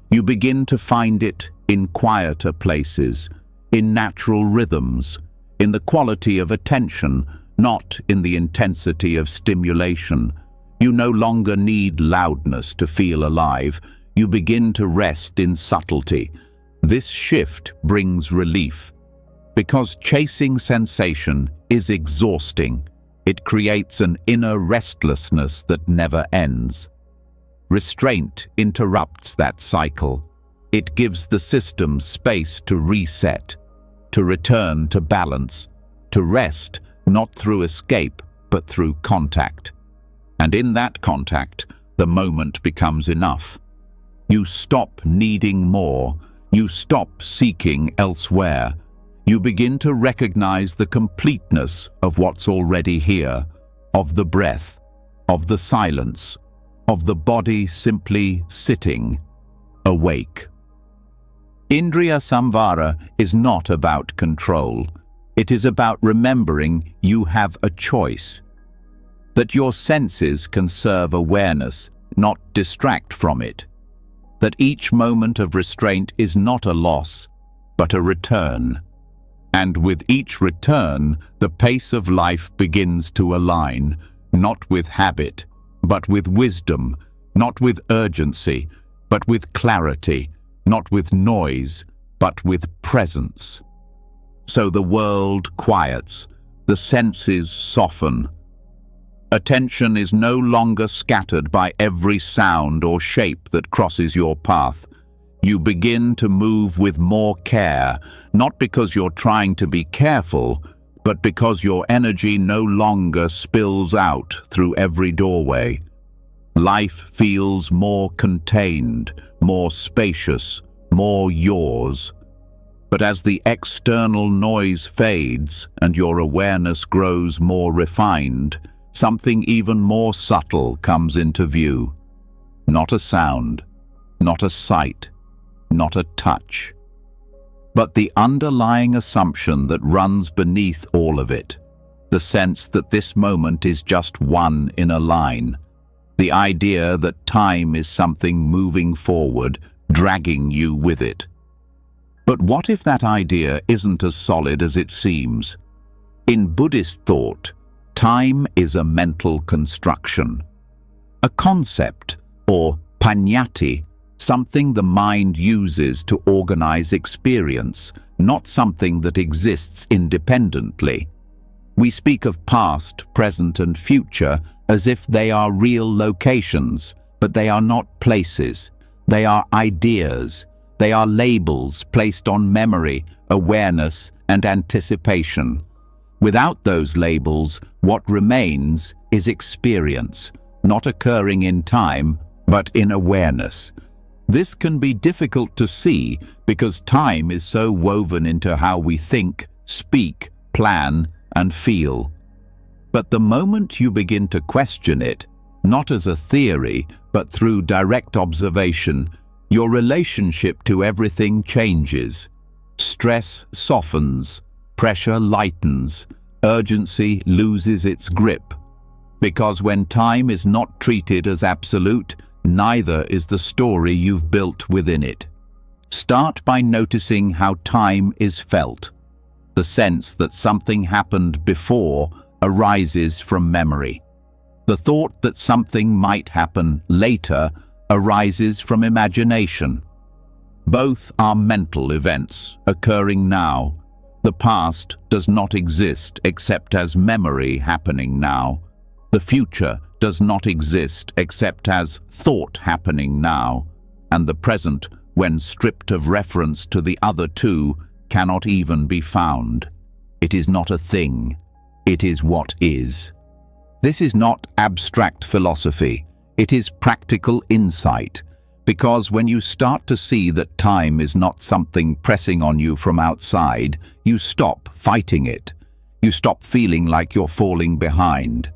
You begin to find it in quieter places, in natural rhythms, in the quality of attention, not in the intensity of stimulation. You no longer need loudness to feel alive. You begin to rest in subtlety. This shift brings relief, because chasing sensation is exhausting. It creates an inner restlessness that never ends. Restraint interrupts that cycle. It gives the system space to reset, to return to balance, to rest not through escape, but through contact. And in that contact, the moment becomes enough. You stop needing more. You stop seeking elsewhere. You begin to recognize the completeness of what's already here, of the breath, of the silence, of the body simply sitting, awake. Indriya Samvara is not about control. It is about remembering you have a choice, that your senses can serve awareness, not distract from it, that each moment of restraint is not a loss, but a return. And with each return, the pace of life begins to align, not with habit, but with wisdom, not with urgency, but with clarity, not with noise, but with presence. So the world quiets, the senses soften. Attention is no longer scattered by every sound or shape that crosses your path. You begin to move with more care, not because you're trying to be careful, but because your energy no longer spills out through every doorway. Life feels more contained, more spacious, more yours. But as the external noise fades and your awareness grows more refined, something even more subtle comes into view. Not a sound, not a sight, not a touch, but the underlying assumption that runs beneath all of it, the sense that this moment is just one in a line, the idea that time is something moving forward, dragging you with it. But what if that idea isn't as solid as it seems? In Buddhist thought, time is a mental construction, a concept, or paññatti, something the mind uses to organize experience, not something that exists independently. We speak of past, present, and future as if they are real locations, but they are not places. They are ideas. They are labels placed on memory, awareness, and anticipation. Without those labels, what remains is experience, not occurring in time, but in awareness. This can be difficult to see because time is so woven into how we think, speak, plan, and feel. But the moment you begin to question it, not as a theory, but through direct observation, your relationship to everything changes. Stress softens, pressure lightens, urgency loses its grip. Because when time is not treated as absolute, neither is the story you've built within it. Start by noticing how time is felt. The sense that something happened before arises from memory. The thought that something might happen later arises from imagination. Both are mental events occurring now. The past does not exist except as memory happening now. The future does not exist except as thought happening now. And the present, when stripped of reference to the other two, cannot even be found. It is not a thing. It is what is. This is not abstract philosophy. It is practical insight. Because when you start to see that time is not something pressing on you from outside, you stop fighting it. You stop feeling like you're falling behind.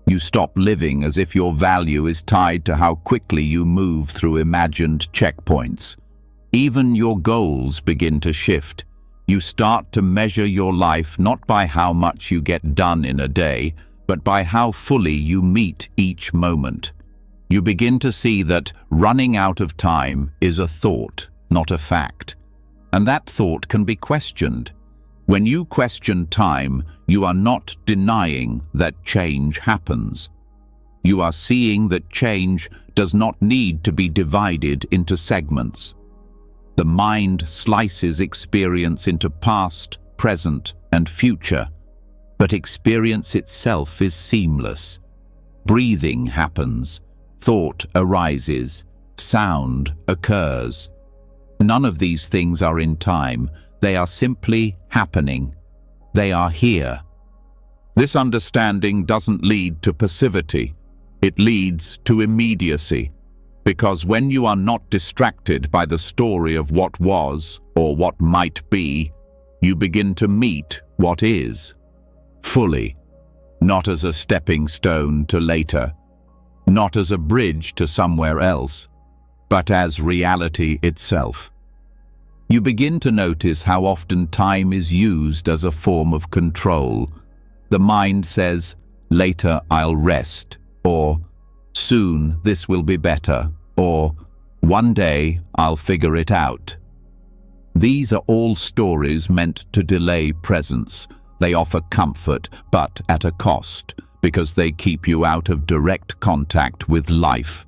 You stop living as if your value is tied to how quickly you move through imagined checkpoints. Even your goals begin to shift. You start to measure your life not by how much you get done in a day, but by how fully you meet each moment. You begin to see that running out of time is a thought, not a fact. And that thought can be questioned. When you question time, you are not denying that change happens. You are seeing that change does not need to be divided into segments. The mind slices experience into past, present, and future, but experience itself is seamless. Breathing happens, thought arises, sound occurs. None of these things are in time. They are simply happening. They are here. This understanding doesn't lead to passivity. It leads to immediacy. Because when you are not distracted by the story of what was or what might be, you begin to meet what is. Fully. Not as a stepping stone to later. Not as a bridge to somewhere else, but as reality itself. You begin to notice how often time is used as a form of control. The mind says, "Later I'll rest," or "Soon this will be better," or "One day I'll figure it out." These are all stories meant to delay presence. They offer comfort, but at a cost, because they keep you out of direct contact with life.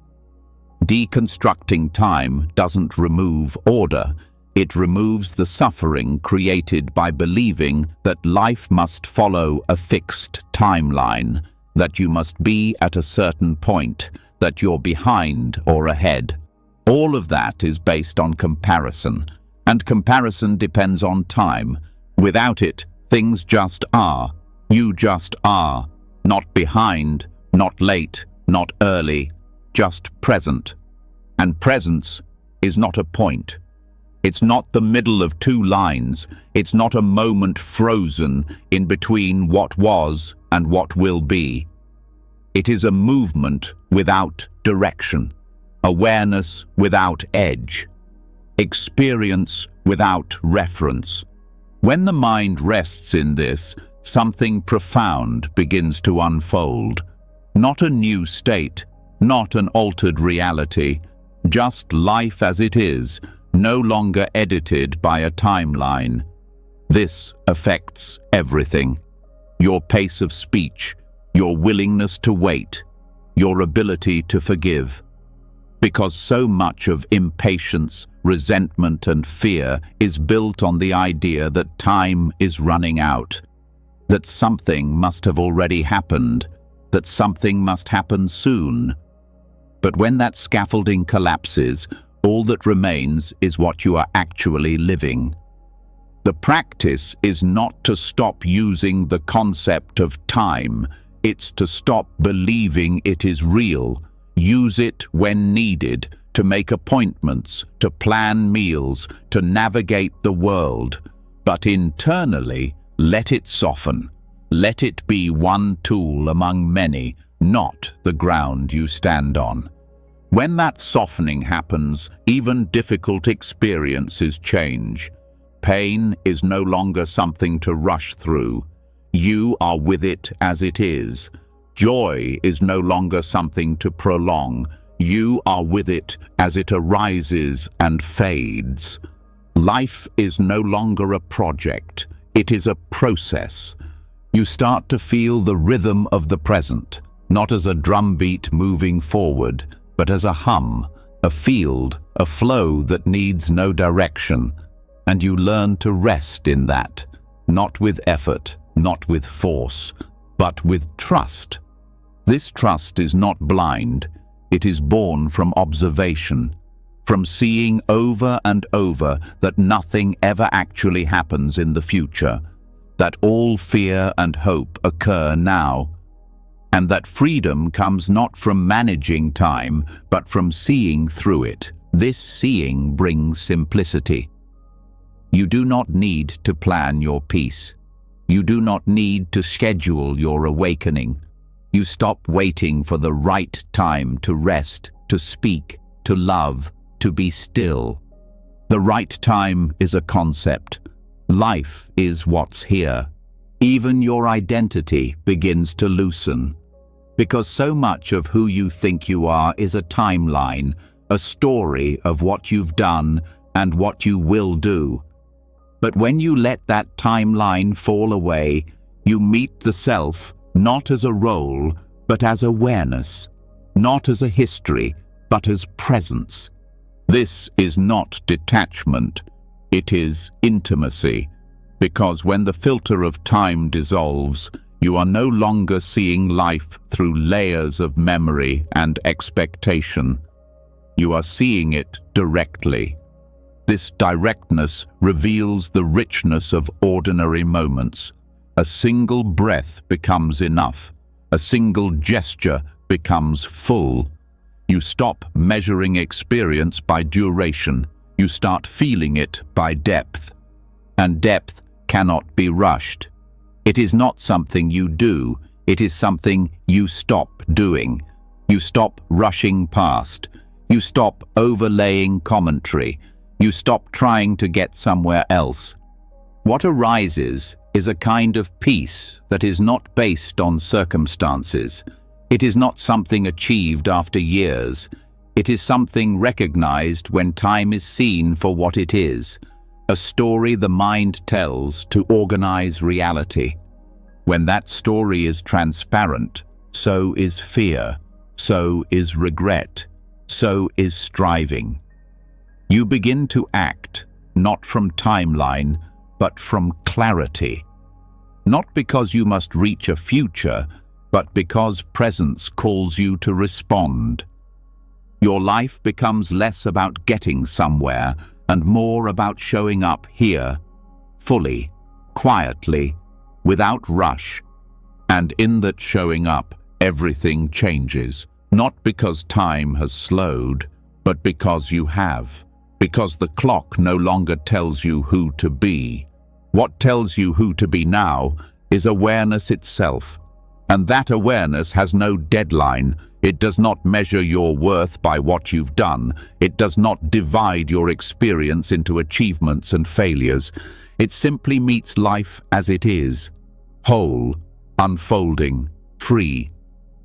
Deconstructing time doesn't remove order. It removes the suffering created by believing that life must follow a fixed timeline, that you must be at a certain point, that you're behind or ahead. All of that is based on comparison, and comparison depends on time. Without it, things just are. You just are. Not behind, not late, not early, just present. And presence is not a point. It's not the middle of two lines. It's not a moment frozen in between what was and what will be. It is a movement without direction, awareness without edge, experience without reference. When the mind rests in this, something profound begins to unfold. Not a new state, not an altered reality, just life as it is, no longer edited by a timeline. This affects everything. Your pace of speech, your willingness to wait, your ability to forgive. Because so much of impatience, resentment, and fear is built on the idea that time is running out, that something must have already happened, that something must happen soon. But when that scaffolding collapses, all that remains is what you are actually living. The practice is not to stop using the concept of time, it's to stop believing it is real. Use it when needed, to make appointments, to plan meals, to navigate the world. But internally, let it soften. Let it be one tool among many, not the ground you stand on. When that softening happens, even difficult experiences change. Pain is no longer something to rush through. You are with it as it is. Joy is no longer something to prolong. You are with it as it arises and fades. Life is no longer a project. It is a process. You start to feel the rhythm of the present, not as a drumbeat moving forward, but as a hum, a field, a flow that needs no direction. And you learn to rest in that, not with effort, not with force, but with trust. This trust is not blind. It is born from observation, from seeing over and over that nothing ever actually happens in the future, that all fear and hope occur now, and that freedom comes not from managing time, but from seeing through it. This seeing brings simplicity. You do not need to plan your peace. You do not need to schedule your awakening. You stop waiting for the right time to rest, to speak, to love, to be still. The right time is a concept. Life is what's here. Even your identity begins to loosen. Because so much of who you think you are is a timeline, a story of what you've done and what you will do. But when you let that timeline fall away, you meet the self not as a role, but as awareness, not as a history, but as presence. This is not detachment, it is intimacy, because when the filter of time dissolves, you are no longer seeing life through layers of memory and expectation. You are seeing it directly. This directness reveals the richness of ordinary moments. A single breath becomes enough. A single gesture becomes full. You stop measuring experience by duration. You start feeling it by depth. And depth cannot be rushed. It is not something you do. It is something you stop doing. You stop rushing past. You stop overlaying commentary. You stop trying to get somewhere else. What arises is a kind of peace that is not based on circumstances. It is not something achieved after years. It is something recognized when time is seen for what it is. a story the mind tells to organize reality. When that story is transparent, so is fear, so is regret, so is striving. You begin to act, not from timeline, but from clarity. Not because you must reach a future, but because presence calls you to respond. Your life becomes less about getting somewhere and more about showing up here, fully, quietly, without rush. And in that showing up, everything changes, not because time has slowed, but because you have. Because the clock no longer tells you who to be. What tells you who to be now is awareness itself. And that awareness has no deadline. It does not measure your worth by what you've done. It does not divide your experience into achievements and failures. It simply meets life as it is, whole, unfolding, free.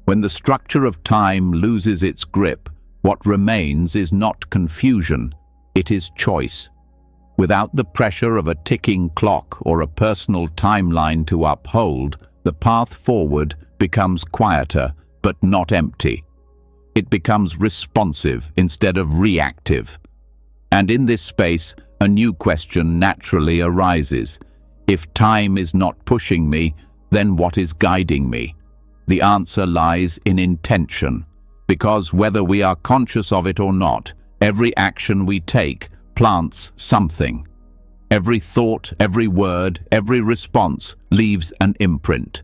When the structure of time loses its grip, what remains is not confusion, it is choice. Without the pressure of a ticking clock or a personal timeline to uphold, the path forward becomes quieter, but not empty. It becomes responsive instead of reactive. And in this space, a new question naturally arises. If time is not pushing me, then what is guiding me? The answer lies in intention, because whether we are conscious of it or not, every action we take plants something. Every thought, every word, every response leaves an imprint.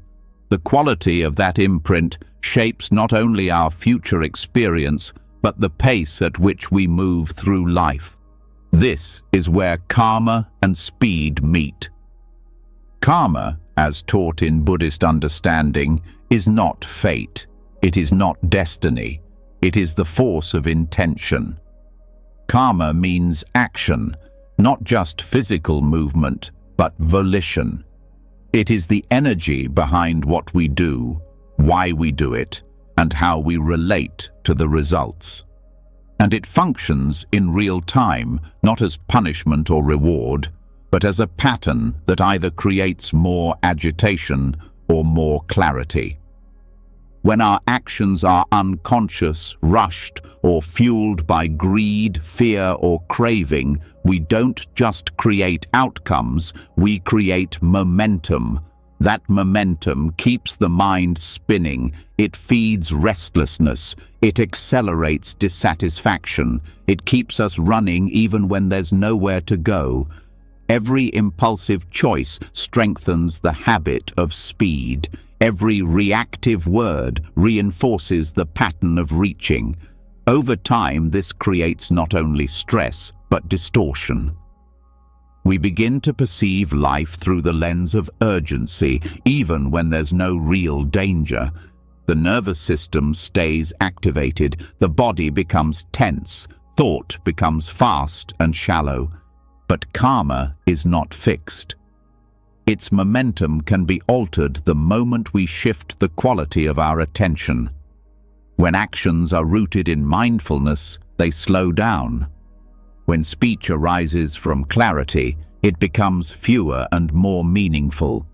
The quality of that imprint shapes not only our future experience, but the pace at which we move through life. This is where karma and speed meet. Karma, as taught in Buddhist understanding, is not fate. It is not destiny. It is the force of intention. Karma means action, not just physical movement, but volition. It is the energy behind what we do, why we do it, and how we relate to the results. And it functions in real time, not as punishment or reward, but as a pattern that either creates more agitation or more clarity. When our actions are unconscious, rushed, or fueled by greed, fear, or craving, we don't just create outcomes, we create momentum. That momentum keeps the mind spinning. It feeds restlessness. It accelerates dissatisfaction. It keeps us running even when there's nowhere to go. Every impulsive choice strengthens the habit of speed. Every reactive word reinforces the pattern of reaching. Over time, this creates not only stress, but distortion. We begin to perceive life through the lens of urgency, even when there's no real danger. The nervous system stays activated, the body becomes tense, thought becomes fast and shallow. But karma is not fixed. Its momentum can be altered the moment we shift the quality of our attention. When actions are rooted in mindfulness, they slow down. When speech arises from clarity, it becomes fewer and more meaningful.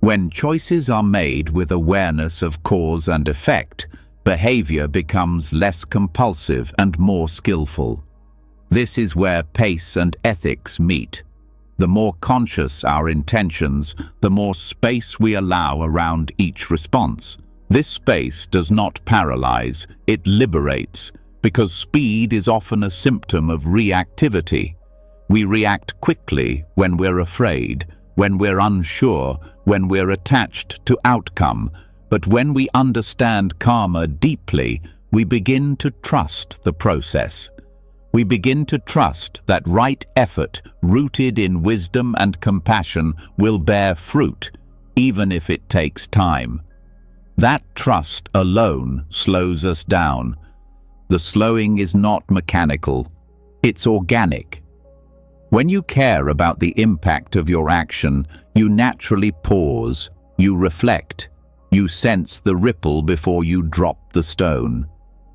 When choices are made with awareness of cause and effect, behavior becomes less compulsive and more skillful. This is where pace and ethics meet. The more conscious our intentions, the more space we allow around each response. This space does not paralyze, it liberates, because speed is often a symptom of reactivity. We react quickly when we're afraid, when we're unsure, when we're attached to outcome. But when we understand karma deeply, we begin to trust the process. We begin to trust that right effort, rooted in wisdom and compassion, will bear fruit, even if it takes time. That trust alone slows us down. The slowing is not mechanical, it's organic. When you care about the impact of your action, you naturally pause, you reflect, you sense the ripple before you drop the stone.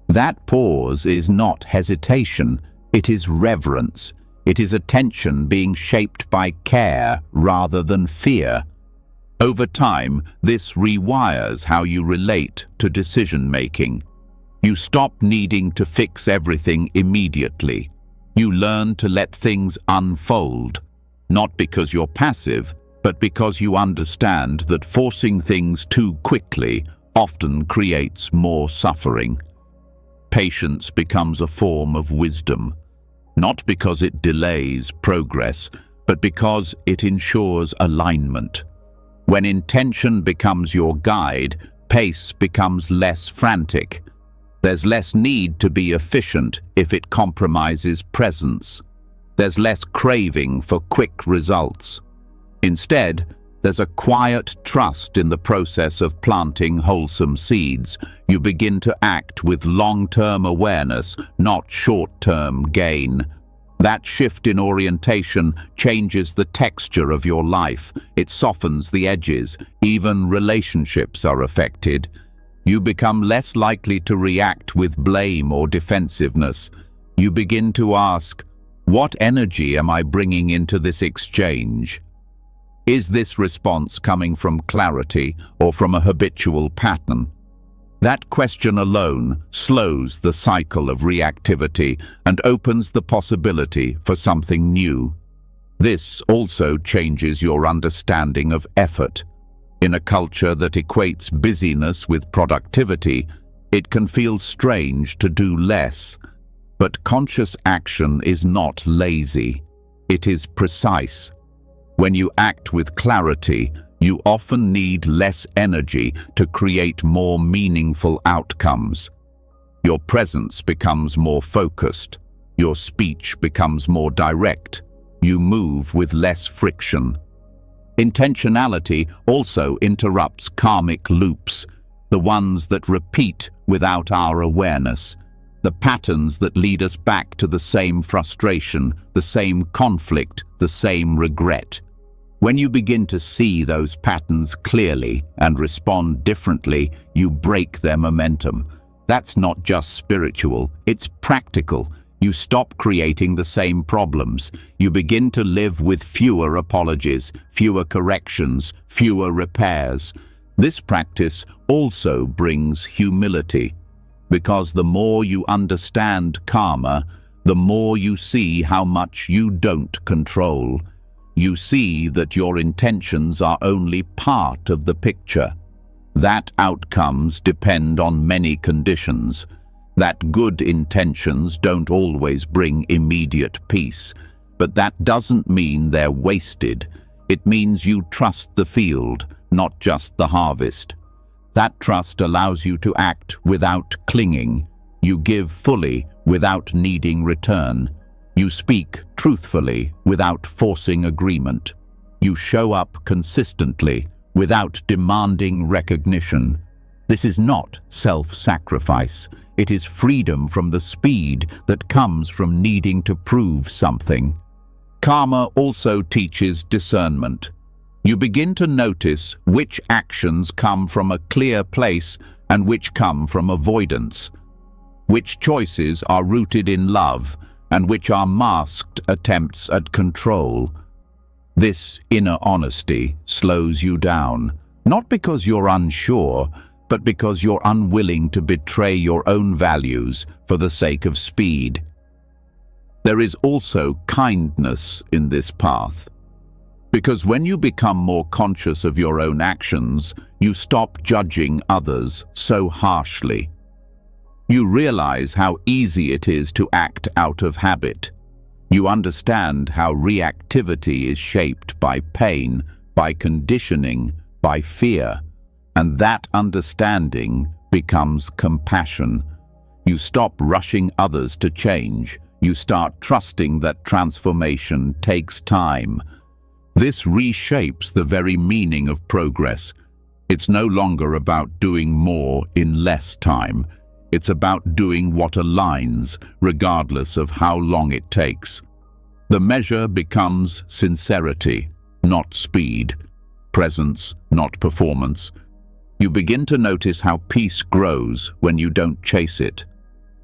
That pause is not hesitation, it is reverence. It is attention being shaped by care rather than fear. Over time, this rewires how you relate to decision-making. You stop needing to fix everything immediately. You learn to let things unfold, not because you're passive, but because you understand that forcing things too quickly often creates more suffering. Patience becomes a form of wisdom, not because it delays progress, but because it ensures alignment. When intention becomes your guide, pace becomes less frantic. There's less need to be efficient if it compromises presence. There's less craving for quick results. Instead, there's a quiet trust in the process of planting wholesome seeds. You begin to act with long-term awareness, not short-term gain. That shift in orientation changes the texture of your life. It softens the edges. Even relationships are affected. You become less likely to react with blame or defensiveness. You begin to ask, what energy am I bringing into this exchange? Is this response coming from clarity or from a habitual pattern? That question alone slows the cycle of reactivity and opens the possibility for something new. This also changes your understanding of effort. In a culture that equates busyness with productivity, it can feel strange to do less. But conscious action is not lazy. It is precise. When you act with clarity, you often need less energy to create more meaningful outcomes. Your presence becomes more focused. Your speech becomes more direct. You move with less friction. Intentionality also interrupts karmic loops, the ones that repeat without our awareness, the patterns that lead us back to the same frustration, the same conflict, the same regret. When you begin to see those patterns clearly and respond differently, you break their momentum. That's not just spiritual, it's practical. You stop creating the same problems. You begin to live with fewer apologies, fewer corrections, fewer repairs. This practice also brings humility, because the more you understand karma, the more you see how much you don't control. You see that your intentions are only part of the picture, that outcomes depend on many conditions, that good intentions don't always bring immediate peace, but that doesn't mean they're wasted. It means you trust the field, not just the harvest. That trust allows you to act without clinging. You give fully without needing return. You speak truthfully without forcing agreement. You show up consistently without demanding recognition. This is not self-sacrifice. It is freedom from the speed that comes from needing to prove something. Karma also teaches discernment. You begin to notice which actions come from a clear place and which come from avoidance, which choices are rooted in love and which are masked attempts at control. This inner honesty slows you down, not because you're unsure, but because you're unwilling to betray your own values for the sake of speed. There is also kindness in this path, because when you become more conscious of your own actions, you stop judging others so harshly. You realize how easy it is to act out of habit. You understand how reactivity is shaped by pain, by conditioning, by fear, and that understanding becomes compassion. You stop rushing others to change. You start trusting that transformation takes time. This reshapes the very meaning of progress. It's no longer about doing more in less time. It's about doing what aligns, regardless of how long it takes. The measure becomes sincerity, not speed, presence, not performance. You begin to notice how peace grows when you don't chase it,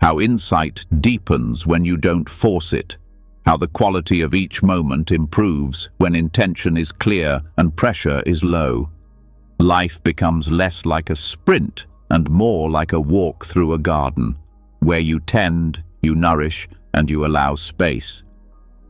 how insight deepens when you don't force it, how the quality of each moment improves when intention is clear and pressure is low. Life becomes less like a sprint and more like a walk through a garden, where you tend, you nourish, and you allow space.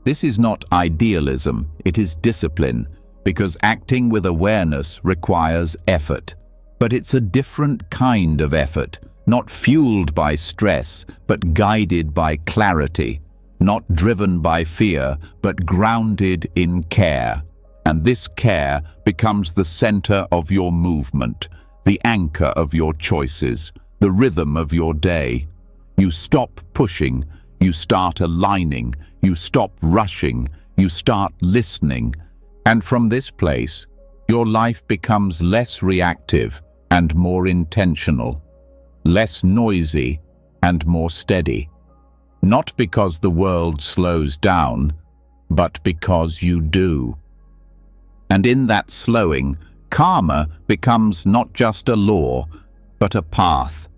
This is not idealism, it is discipline, because acting with awareness requires effort. But it's a different kind of effort, not fueled by stress, but guided by clarity, not driven by fear, but grounded in care. And this care becomes the center of your movement, the anchor of your choices, the rhythm of your day. You stop pushing, you start aligning, you stop rushing, you start listening. And from this place, your life becomes less reactive and more intentional, less noisy and more steady. Not because the world slows down, but because you do. And in that slowing, karma becomes not just a law, but a path.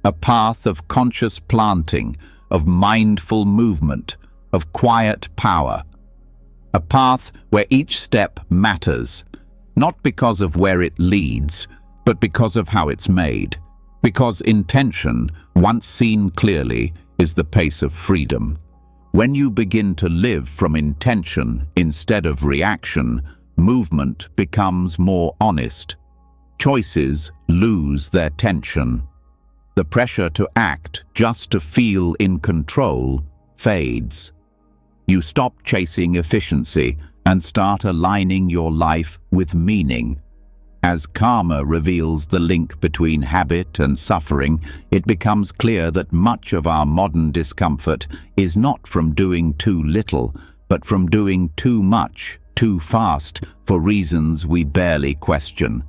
A path of conscious planting, of mindful movement, of quiet power. A path where each step matters, not because of where it leads, but because of how it's made. Because intention, once seen clearly, is the pace of freedom. When you begin to live from intention instead of reaction, movement becomes more honest. Choices lose their tension. The pressure to act just to feel in control fades. You stop chasing efficiency and start aligning your life with meaning. As karma reveals the link between habit and suffering, it becomes clear that much of our modern discomfort is not from doing too little, but from doing too much, too fast, for reasons we barely question.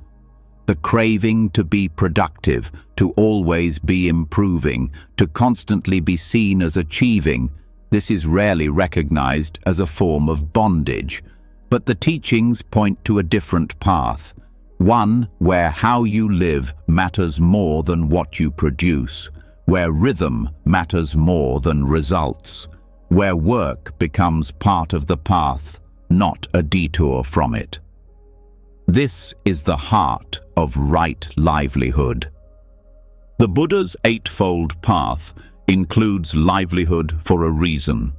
The craving to be productive, to always be improving, to constantly be seen as achieving, this is rarely recognized as a form of bondage. But the teachings point to a different path. One where how you live matters more than what you produce, where rhythm matters more than results, where work becomes part of the path, not a detour from it. This is the heart of right livelihood. The Buddha's Eightfold Path includes livelihood for a reason.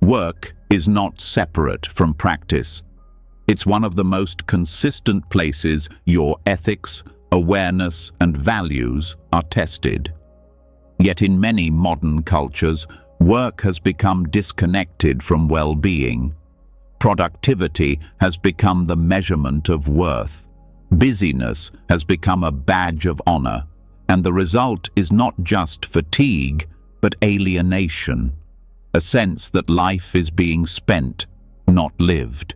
Work is not separate from practice. It's one of the most consistent places your ethics, awareness, and values are tested. Yet in many modern cultures, work has become disconnected from well-being. Productivity has become the measurement of worth. Busyness has become a badge of honor, and the result is not just fatigue, but alienation, a sense that life is being spent, not lived.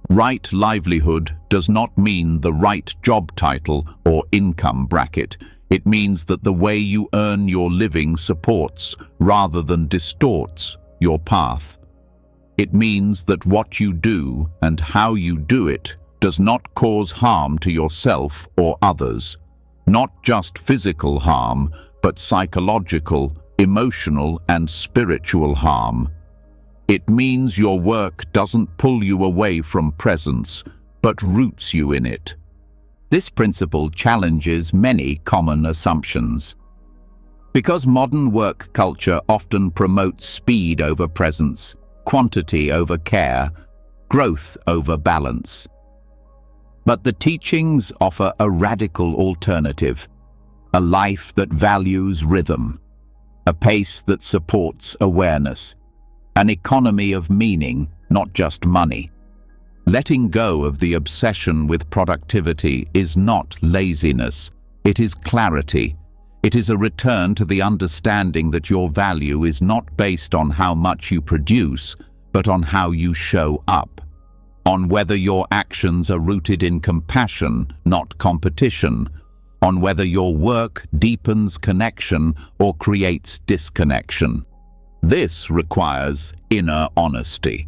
Right livelihood does not mean the right job title or income bracket. It means that the way you earn your living supports, rather than distorts, your path. It means that what you do and how you do it does not cause harm to yourself or others. Not just physical harm, but psychological, emotional, and spiritual harm. It means your work doesn't pull you away from presence, but roots you in it. This principle challenges many common assumptions. Because modern work culture often promotes speed over presence, quantity over care, growth over balance. But the teachings offer a radical alternative, a life that values rhythm, a pace that supports awareness, an economy of meaning, not just money. Letting go of the obsession with productivity is not laziness, it is clarity. It is a return to the understanding that your value is not based on how much you produce, but on how you show up, on whether your actions are rooted in compassion, not competition, on whether your work deepens connection or creates disconnection. This requires inner honesty.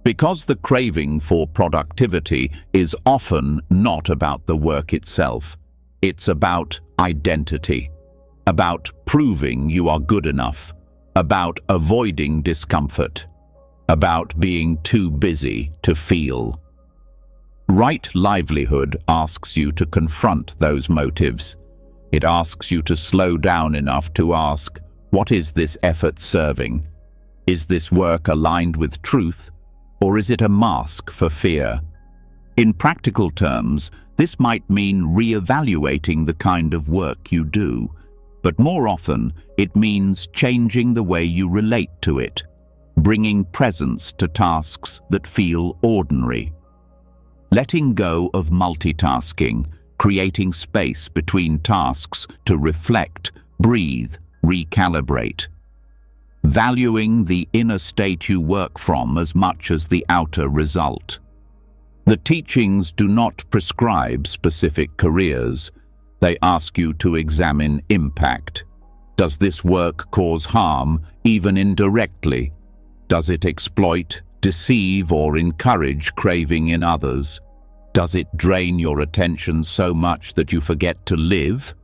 Because the craving for productivity is often not about the work itself. It's about identity, about proving you are good enough, about avoiding discomfort, about being too busy to feel. Right livelihood asks you to confront those motives. It asks you to slow down enough to ask, what is this effort serving? Is this work aligned with truth, or is it a mask for fear? In practical terms, this might mean re-evaluating the kind of work you do, but more often it means changing the way you relate to it, bringing presence to tasks that feel ordinary. Letting go of multitasking, creating space between tasks to reflect, breathe, recalibrate. Valuing the inner state you work from as much as the outer result. The teachings do not prescribe specific careers. They ask you to examine impact. Does this work cause harm, even indirectly? Does it exploit, deceive, or encourage craving in others? Does it drain your attention so much that you forget to live?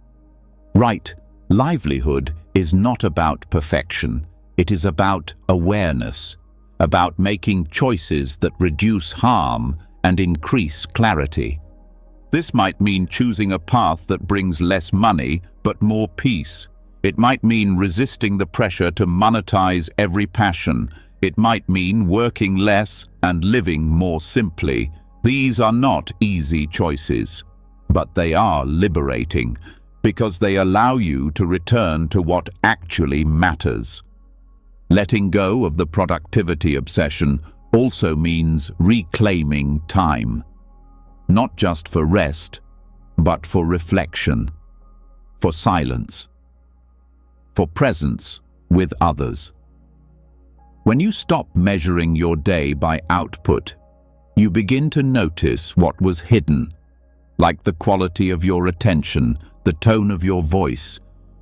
Right livelihood is not about perfection. It is about awareness, about making choices that reduce harm and increase clarity. This might mean choosing a path that brings less money but more peace. It might mean resisting the pressure to monetize every passion. It might mean working less and living more simply. These are not easy choices, but they are liberating because they allow you to return to what actually matters. Letting go of the productivity obsession also means reclaiming time, not just for rest, but for reflection, for silence, for presence with others. When you stop measuring your day by output, you begin to notice what was hidden, like the quality of your attention, the tone of your voice,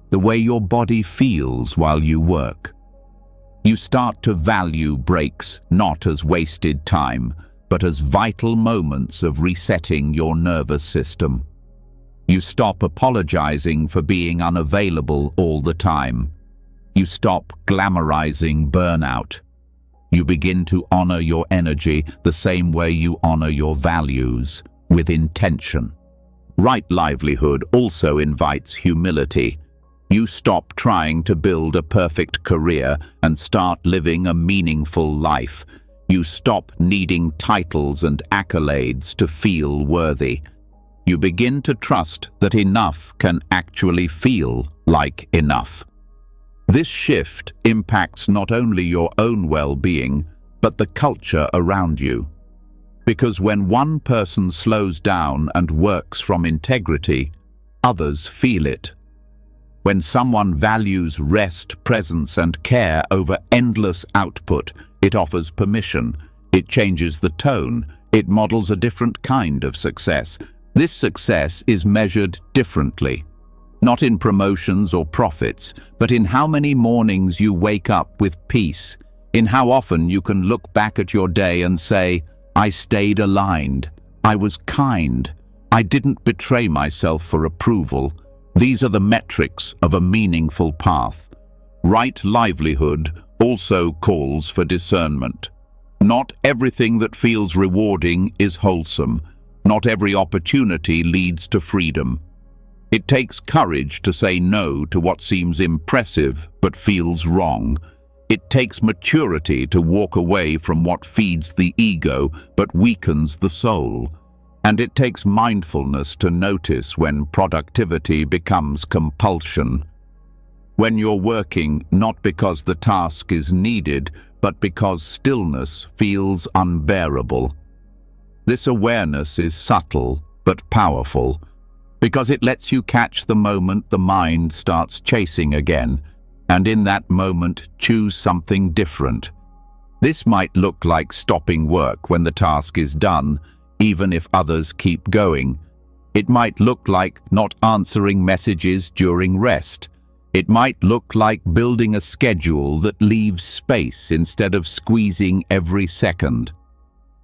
the way your body feels while you work. You start to value breaks not as wasted time, but as vital moments of resetting your nervous system. You stop apologizing for being unavailable all the time. You stop glamorizing burnout. You begin to honor your energy the same way you honor your values, with intention. Right livelihood also invites humility. You stop trying to build a perfect career and start living a meaningful life. You stop needing titles and accolades to feel worthy. You begin to trust that enough can actually feel like enough. This shift impacts not only your own well-being, but the culture around you. Because when one person slows down and works from integrity, others feel it. When someone values rest, presence, and care over endless output, it offers permission. It changes the tone. It models a different kind of success. This success is measured differently. Not in promotions or profits, but in how many mornings you wake up with peace, in how often you can look back at your day and say, I stayed aligned, I was kind, I didn't betray myself for approval. These are the metrics of a meaningful path. Right livelihood also calls for discernment. Not everything that feels rewarding is wholesome. Not every opportunity leads to freedom. It takes courage to say no to what seems impressive but feels wrong. It takes maturity to walk away from what feeds the ego but weakens the soul. And it takes mindfulness to notice when productivity becomes compulsion. When you're working not because the task is needed, but because stillness feels unbearable. This awareness is subtle but powerful, because it lets you catch the moment the mind starts chasing again, and in that moment choose something different. This might look like stopping work when the task is done, even if others keep going. It might look like not answering messages during rest. It might look like building a schedule that leaves space instead of squeezing every second.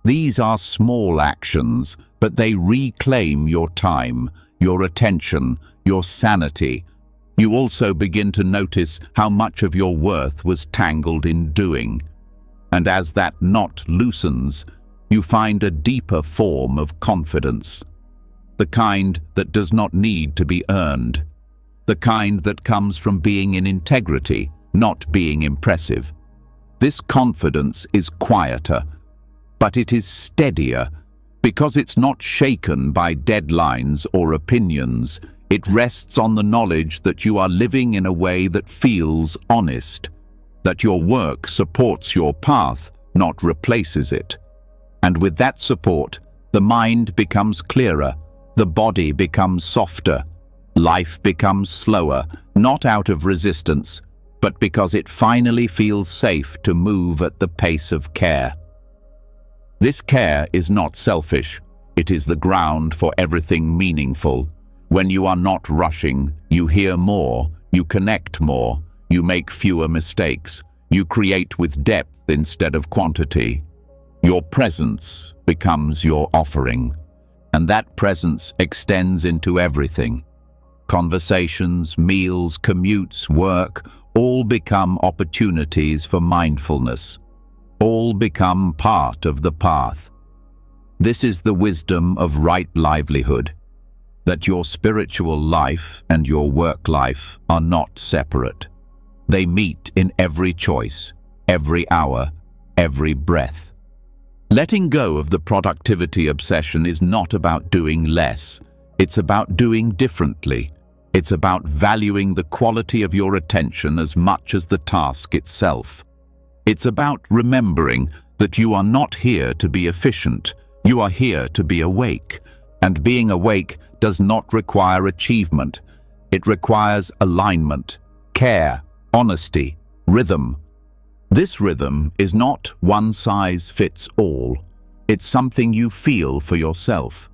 These are small actions, but they reclaim your time, your attention, your sanity. You also begin to notice how much of your worth was tangled in doing. And as that knot loosens, you find a deeper form of confidence. The kind that does not need to be earned. The kind that comes from being in integrity, not being impressive. This confidence is quieter, but it is steadier because it's not shaken by deadlines or opinions. It rests on the knowledge that you are living in a way that feels honest, that your work supports your path, not replaces it. And with that support, the mind becomes clearer, the body becomes softer, life becomes slower, not out of resistance, but because it finally feels safe to move at the pace of care. This care is not selfish. It is the ground for everything meaningful. When you are not rushing, you hear more, you connect more, you make fewer mistakes, you create with depth instead of quantity. Your presence becomes your offering, and that presence extends into everything. Conversations, meals, commutes, work, all become opportunities for mindfulness. All become part of the path. This is the wisdom of right livelihood, that your spiritual life and your work life are not separate. They meet in every choice, every hour, every breath. Letting go of the productivity obsession is not about doing less. It's about doing differently. It's about valuing the quality of your attention as much as the task itself. It's about remembering that you are not here to be efficient. You are here to be awake. And being awake does not require achievement. It requires alignment, care, honesty, rhythm. This rhythm is not one size fits all. It's something you feel for yourself.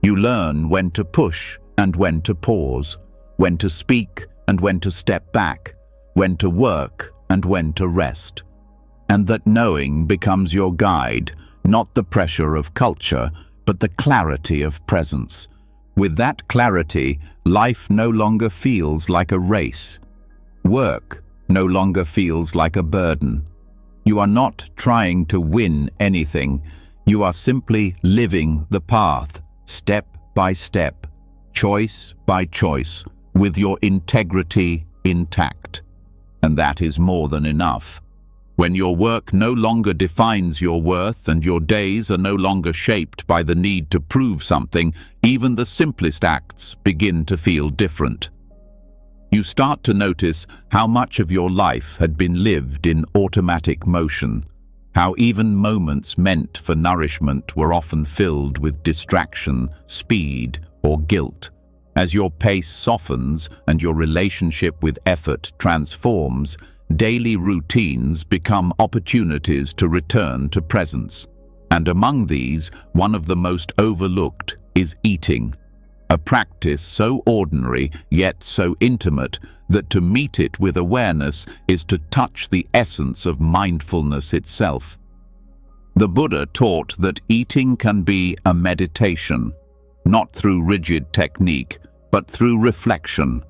You learn when to push and when to pause, when to speak and when to step back, when to work and when to rest. And that knowing becomes your guide, not the pressure of culture, but the clarity of presence. With that clarity, life no longer feels like a race. Work no longer feels like a burden. You are not trying to win anything. You are simply living the path, step by step, choice by choice, with your integrity intact. And that is more than enough. When your work no longer defines your worth and your days are no longer shaped by the need to prove something, even the simplest acts begin to feel different. You start to notice how much of your life had been lived in automatic motion, how even moments meant for nourishment were often filled with distraction, speed, or guilt. As your pace softens and your relationship with effort transforms, daily routines become opportunities to return to presence. And among these, one of the most overlooked is eating. A practice so ordinary yet so intimate that to meet it with awareness is to touch the essence of mindfulness itself. The Buddha taught that eating can be a meditation, not through rigid technique, but through reflection,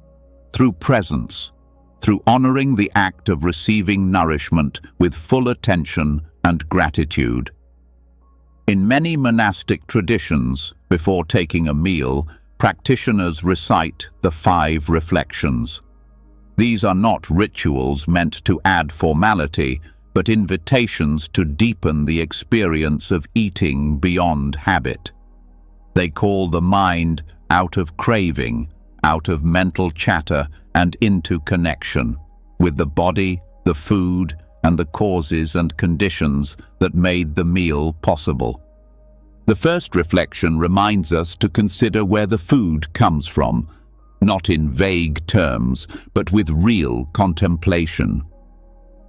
through presence, through honoring the act of receiving nourishment with full attention and gratitude. In many monastic traditions, before taking a meal, practitioners recite the 5 reflections. These are not rituals meant to add formality, but invitations to deepen the experience of eating beyond habit. They call the mind out of craving, out of mental chatter, and into connection with the body, the food, and the causes and conditions that made the meal possible. The first reflection reminds us to consider where the food comes from, not in vague terms, but with real contemplation.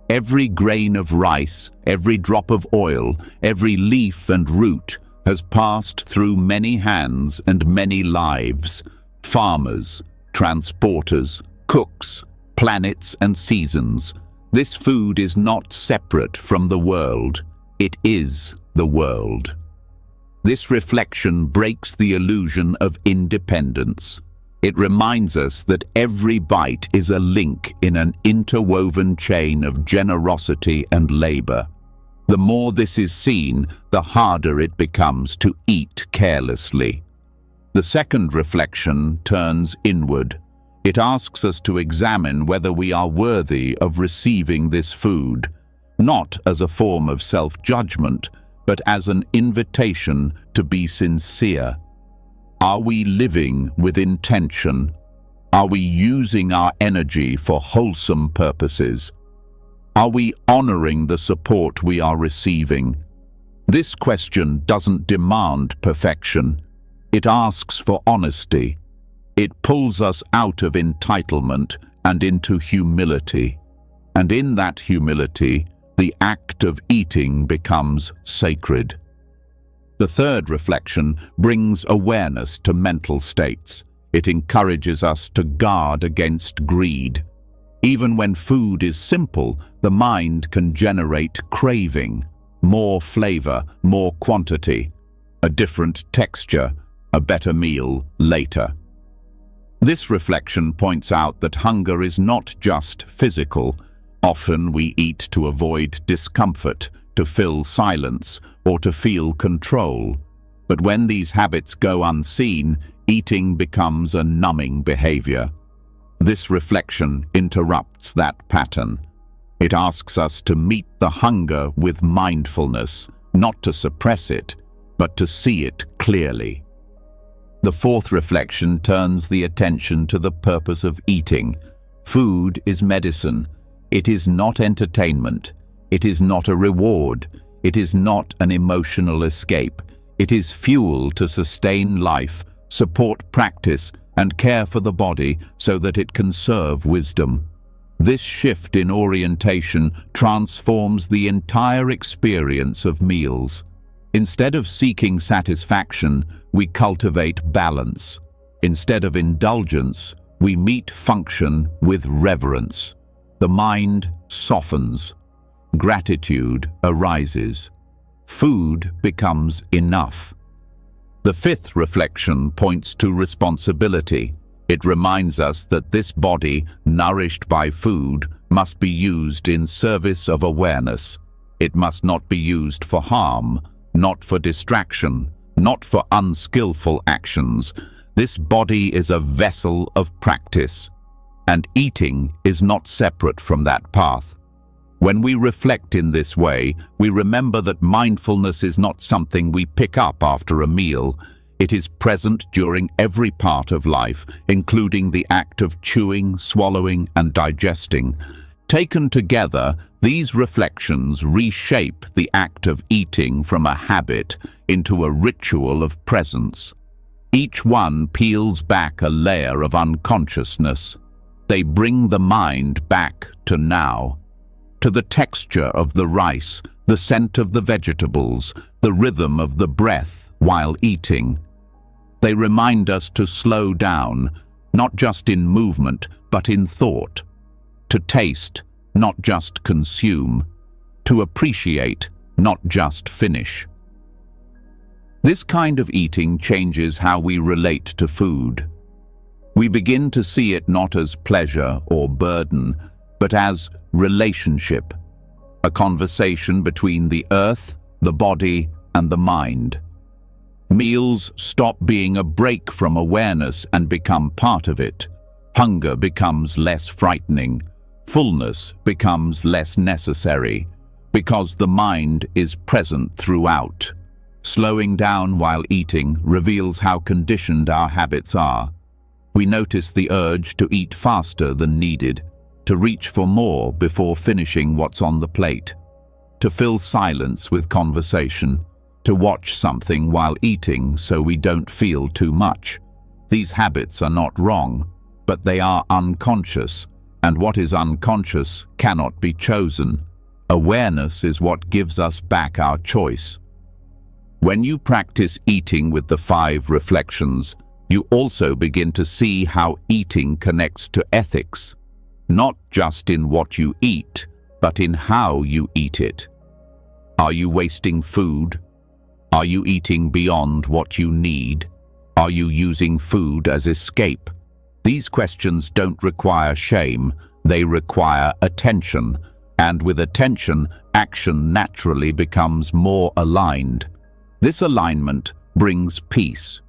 Every grain of rice, every drop of oil, every leaf and root has passed through many hands and many lives. Farmers, transporters, cooks, planets and seasons. This food is not separate from the world. It is the world. This reflection breaks the illusion of independence. It reminds us that every bite is a link in an interwoven chain of generosity and labor. The more this is seen, the harder it becomes to eat carelessly. The second reflection turns inward. It asks us to examine whether we are worthy of receiving this food, not as a form of self-judgment, but as an invitation to be sincere. Are we living with intention? Are we using our energy for wholesome purposes? Are we honoring the support we are receiving? This question doesn't demand perfection. It asks for honesty. It pulls us out of entitlement and into humility. And in that humility, the act of eating becomes sacred. The third reflection brings awareness to mental states. It encourages us to guard against greed. Even when food is simple, the mind can generate craving, more flavor, more quantity, a different texture, a better meal later. This reflection points out that hunger is not just physical. Often we eat to avoid discomfort, to fill silence, or to feel control. But when these habits go unseen, eating becomes a numbing behavior. This reflection interrupts that pattern. It asks us to meet the hunger with mindfulness, not to suppress it, but to see it clearly. The fourth reflection turns the attention to the purpose of eating. Food is medicine. It is not entertainment. It is not a reward. It is not an emotional escape. It is fuel to sustain life, support practice, and care for the body so that it can serve wisdom. This shift in orientation transforms the entire experience of meals. Instead of seeking satisfaction, we cultivate balance. Instead of indulgence, we meet function with reverence. The mind softens. Gratitude arises. Food becomes enough. The fifth reflection points to responsibility. It reminds us that this body, nourished by food, must be used in service of awareness. It must not be used for harm, not for distraction, not for unskillful actions. This body is a vessel of practice, and eating is not separate from that path. When we reflect in this way, we remember that mindfulness is not something we pick up after a meal. It is present during every part of life, including the act of chewing, swallowing, and digesting. Taken together, these reflections reshape the act of eating from a habit into a ritual of presence. Each one peels back a layer of unconsciousness. They bring the mind back to now, to the texture of the rice, the scent of the vegetables, the rhythm of the breath while eating. They remind us to slow down, not just in movement, but in thought. To taste, not just consume. To appreciate, not just finish. This kind of eating changes how we relate to food. We begin to see it not as pleasure or burden, but as relationship, a conversation between the earth, the body, and the mind. Meals stop being a break from awareness and become part of it. Hunger becomes less frightening. Fullness becomes less necessary, because the mind is present throughout. Slowing down while eating reveals how conditioned our habits are. We notice the urge to eat faster than needed, to reach for more before finishing what's on the plate, to fill silence with conversation, to watch something while eating so we don't feel too much. These habits are not wrong, but they are unconscious, and what is unconscious cannot be chosen. Awareness is what gives us back our choice. When you practice eating with the 5 reflections, you also begin to see how eating connects to ethics, not just in what you eat, but in how you eat it. Are you wasting food? Are you eating beyond what you need? Are you using food as escape, These questions don't require shame, they require attention, and with attention, action naturally becomes more aligned. This alignment brings peace,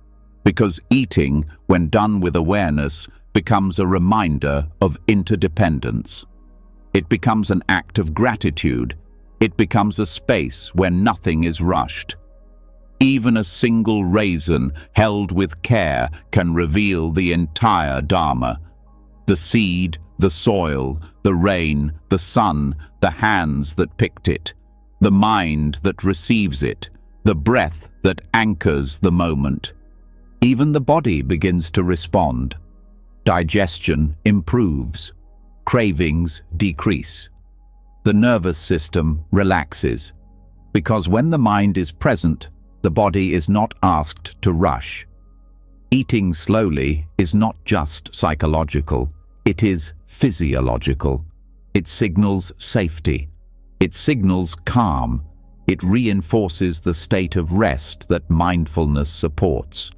because eating, when done with awareness, becomes a reminder of interdependence. It becomes an act of gratitude. It becomes a space where nothing is rushed. Even a single raisin held with care can reveal the entire Dharma. The seed, the soil, the rain, the sun, the hands that picked it, the mind that receives it, the breath that anchors the moment. Even the body begins to respond. Digestion improves. Cravings decrease. The nervous system relaxes. Because when the mind is present, the body is not asked to rush. Eating slowly is not just psychological, it is physiological. It signals safety. It signals calm. It reinforces the state of rest that mindfulness supports.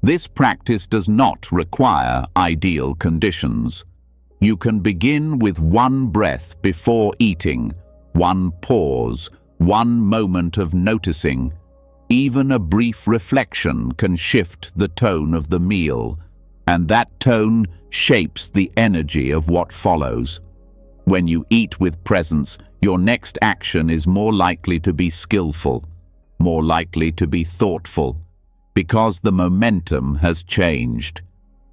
This practice does not require ideal conditions. You can begin with one breath before eating, one pause, one moment of noticing. Even a brief reflection can shift the tone of the meal, and that tone shapes the energy of what follows. When you eat with presence, your next action is more likely to be skillful, more likely to be thoughtful, because the momentum has changed.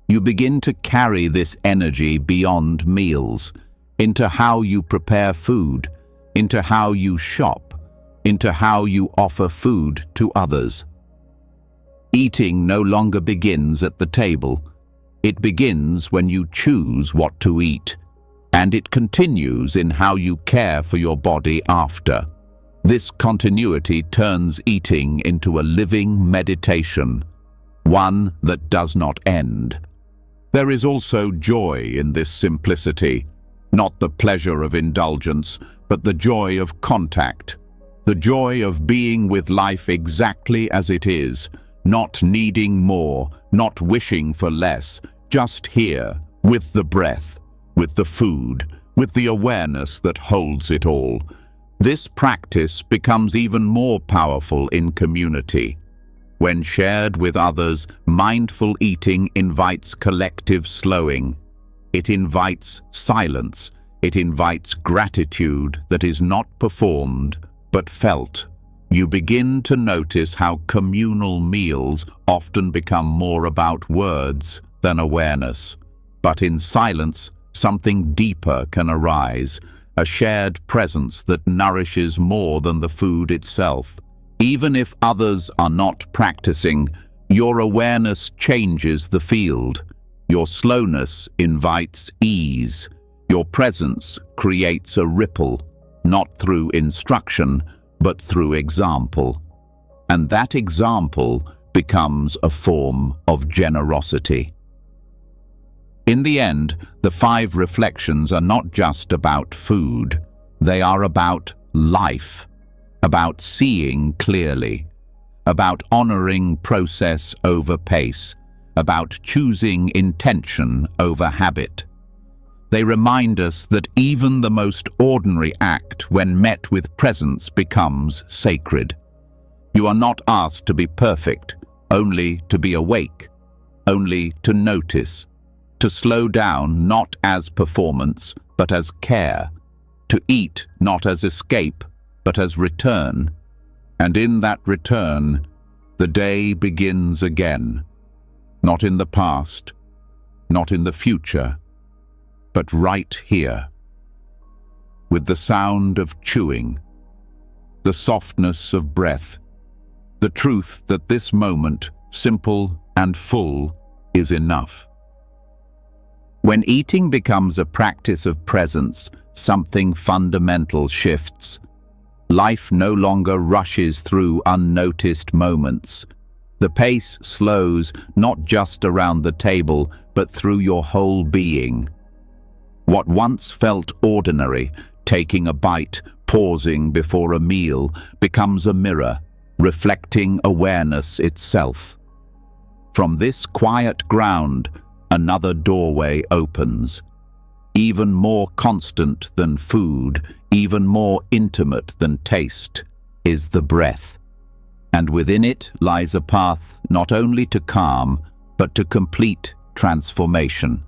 You begin to carry this energy beyond meals, into how you prepare food, into how you shop, into how you offer food to others. Eating no longer begins at the table. It begins when you choose what to eat, and it continues in how you care for your body after. This continuity turns eating into a living meditation, one that does not end. There is also joy in this simplicity, not the pleasure of indulgence, but the joy of contact. The joy of being with life exactly as it is, not needing more, not wishing for less, just here, with the breath, with the food, with the awareness that holds it all. This practice becomes even more powerful in community. When shared with others, mindful eating invites collective slowing. It invites silence. It invites gratitude that is not performed, but felt. You begin to notice how communal meals often become more about words than awareness. But in silence, something deeper can arise, a shared presence that nourishes more than the food itself. Even if others are not practicing, your awareness changes the field. Your slowness invites ease. Your presence creates a ripple, not through instruction, but through example. And that example becomes a form of generosity. In the end, the 5 reflections are not just about food. They are about life, about seeing clearly, about honoring process over pace, about choosing intention over habit. They remind us that even the most ordinary act, when met with presence, becomes sacred. You are not asked to be perfect, only to be awake, only to notice, to slow down not as performance, but as care, to eat not as escape, but as return. And in that return, the day begins again, not in the past, not in the future, but right here, with the sound of chewing, the softness of breath, the truth that this moment, simple and full, is enough. When eating becomes a practice of presence, something fundamental shifts. Life no longer rushes through unnoticed moments. The pace slows not just around the table, but through your whole being. What once felt ordinary, taking a bite, pausing before a meal, becomes a mirror, reflecting awareness itself. From this quiet ground, another doorway opens. Even more constant than food, even more intimate than taste, is the breath. And within it lies a path not only to calm, but to complete transformation.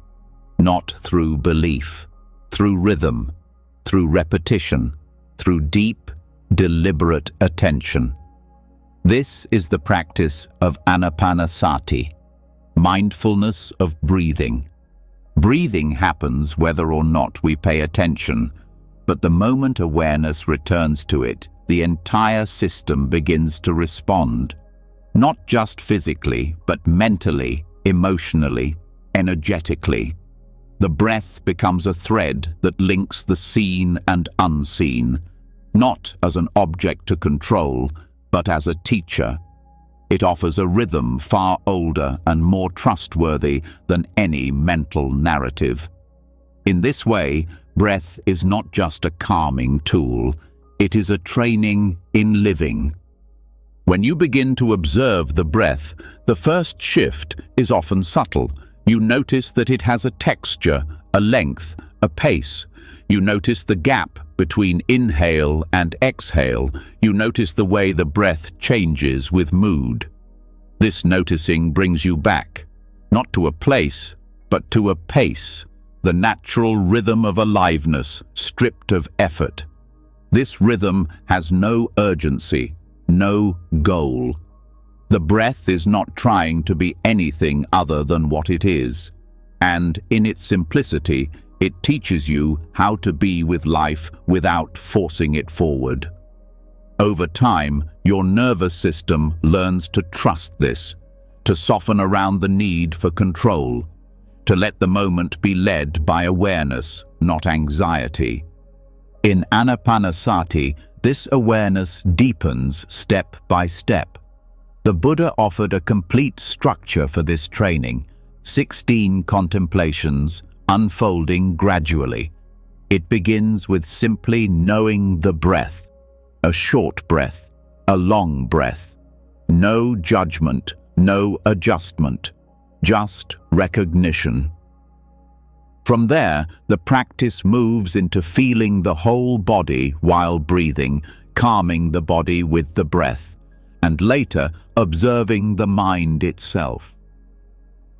Not through belief, through rhythm, through repetition, through deep, deliberate attention. This is the practice of anapanasati, mindfulness of breathing. Breathing happens whether or not we pay attention, but the moment awareness returns to it, the entire system begins to respond. Not just physically, but mentally, emotionally, energetically. The breath becomes a thread that links the seen and unseen, not as an object to control, but as a teacher. It offers a rhythm far older and more trustworthy than any mental narrative. In this way, breath is not just a calming tool, it is a training in living. When you begin to observe the breath, the first shift is often subtle. You notice that it has a texture, a length, a pace. You notice the gap between inhale and exhale. You notice the way the breath changes with mood. This noticing brings you back, not to a place, but to a pace, the natural rhythm of aliveness, stripped of effort. This rhythm has no urgency, no goal. The breath is not trying to be anything other than what it is, and in its simplicity, it teaches you how to be with life without forcing it forward. Over time, your nervous system learns to trust this, to soften around the need for control, to let the moment be led by awareness, not anxiety. In anapanasati, this awareness deepens step by step. The Buddha offered a complete structure for this training, 16 contemplations unfolding gradually. It begins with simply knowing the breath, a short breath, a long breath. No judgment, no adjustment, just recognition. From there, the practice moves into feeling the whole body while breathing, calming the body with the breath, and later observing the mind itself.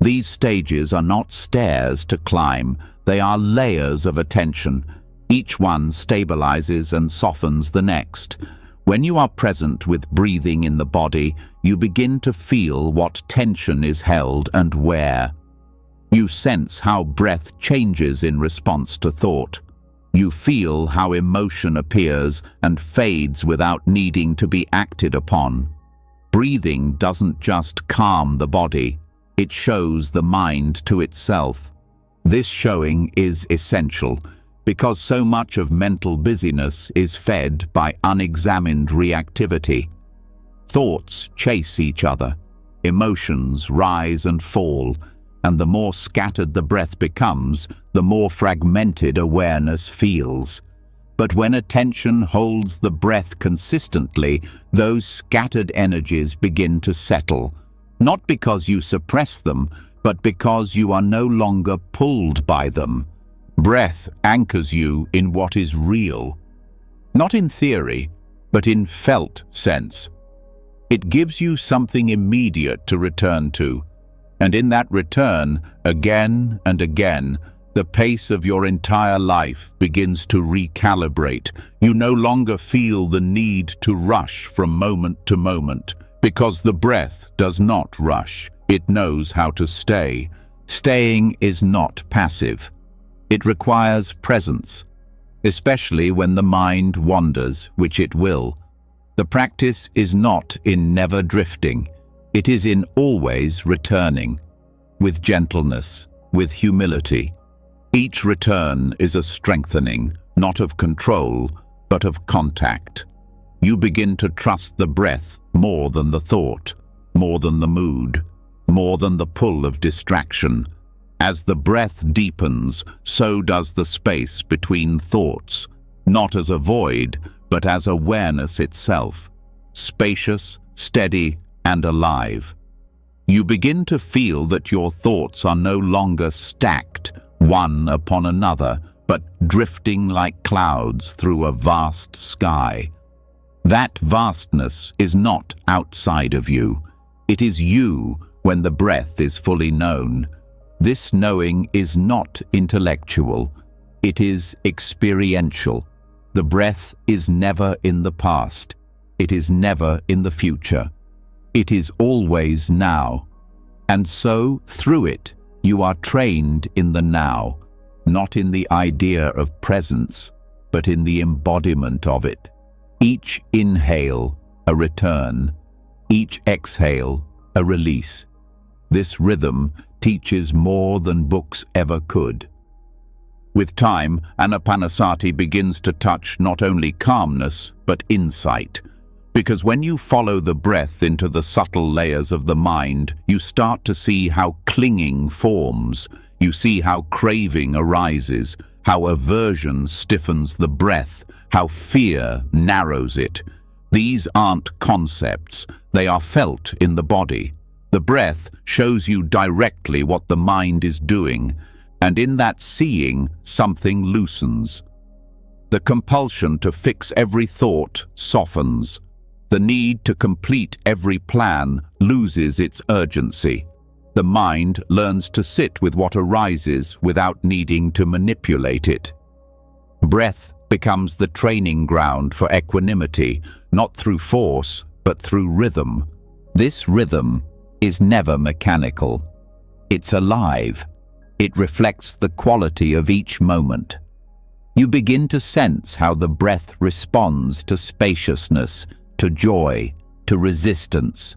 These stages are not stairs to climb, they are layers of attention. Each one stabilizes and softens the next. When you are present with breathing in the body, you begin to feel what tension is held and where. You sense how breath changes in response to thought. You feel how emotion appears and fades without needing to be acted upon. Breathing doesn't just calm the body, it shows the mind to itself. This showing is essential because so much of mental busyness is fed by unexamined reactivity. Thoughts chase each other, emotions rise and fall, and the more scattered the breath becomes, the more fragmented awareness feels. But when attention holds the breath consistently, those scattered energies begin to settle, not because you suppress them, but because you are no longer pulled by them. Breath anchors you in what is real, not in theory, but in felt sense. It gives you something immediate to return to, and in that return, again and again, the pace of your entire life begins to recalibrate. You no longer feel the need to rush from moment to moment, because the breath does not rush. It knows how to stay. Staying is not passive. It requires presence, especially when the mind wanders, which it will. The practice is not in never drifting. It is in always returning, with gentleness, with humility. Each return is a strengthening, not of control, but of contact. You begin to trust the breath more than the thought, more than the mood, more than the pull of distraction. As the breath deepens, so does the space between thoughts, not as a void, but as awareness itself, spacious, steady, and alive. You begin to feel that your thoughts are no longer stacked, one upon another, but drifting like clouds through a vast sky. That vastness is not outside of you. It is you when the breath is fully known. This knowing is not intellectual. It is experiential. The breath is never in the past. It is never in the future. It is always now. And so, through it, you are trained in the now, not in the idea of presence, but in the embodiment of it. Each inhale, a return. Each exhale, a release. This rhythm teaches more than books ever could. With time, Anapanasati begins to touch not only calmness, but insight. Because when you follow the breath into the subtle layers of the mind, you start to see how clinging forms. You see how craving arises, how aversion stiffens the breath, how fear narrows it. These aren't concepts, they are felt in the body. The breath shows you directly what the mind is doing, and in that seeing, something loosens. The compulsion to fix every thought softens. The need to complete every plan loses its urgency. The mind learns to sit with what arises without needing to manipulate it. Breath becomes the training ground for equanimity, not through force, but through rhythm. This rhythm is never mechanical. It's alive. It reflects the quality of each moment. You begin to sense how the breath responds to spaciousness, to joy, to resistance.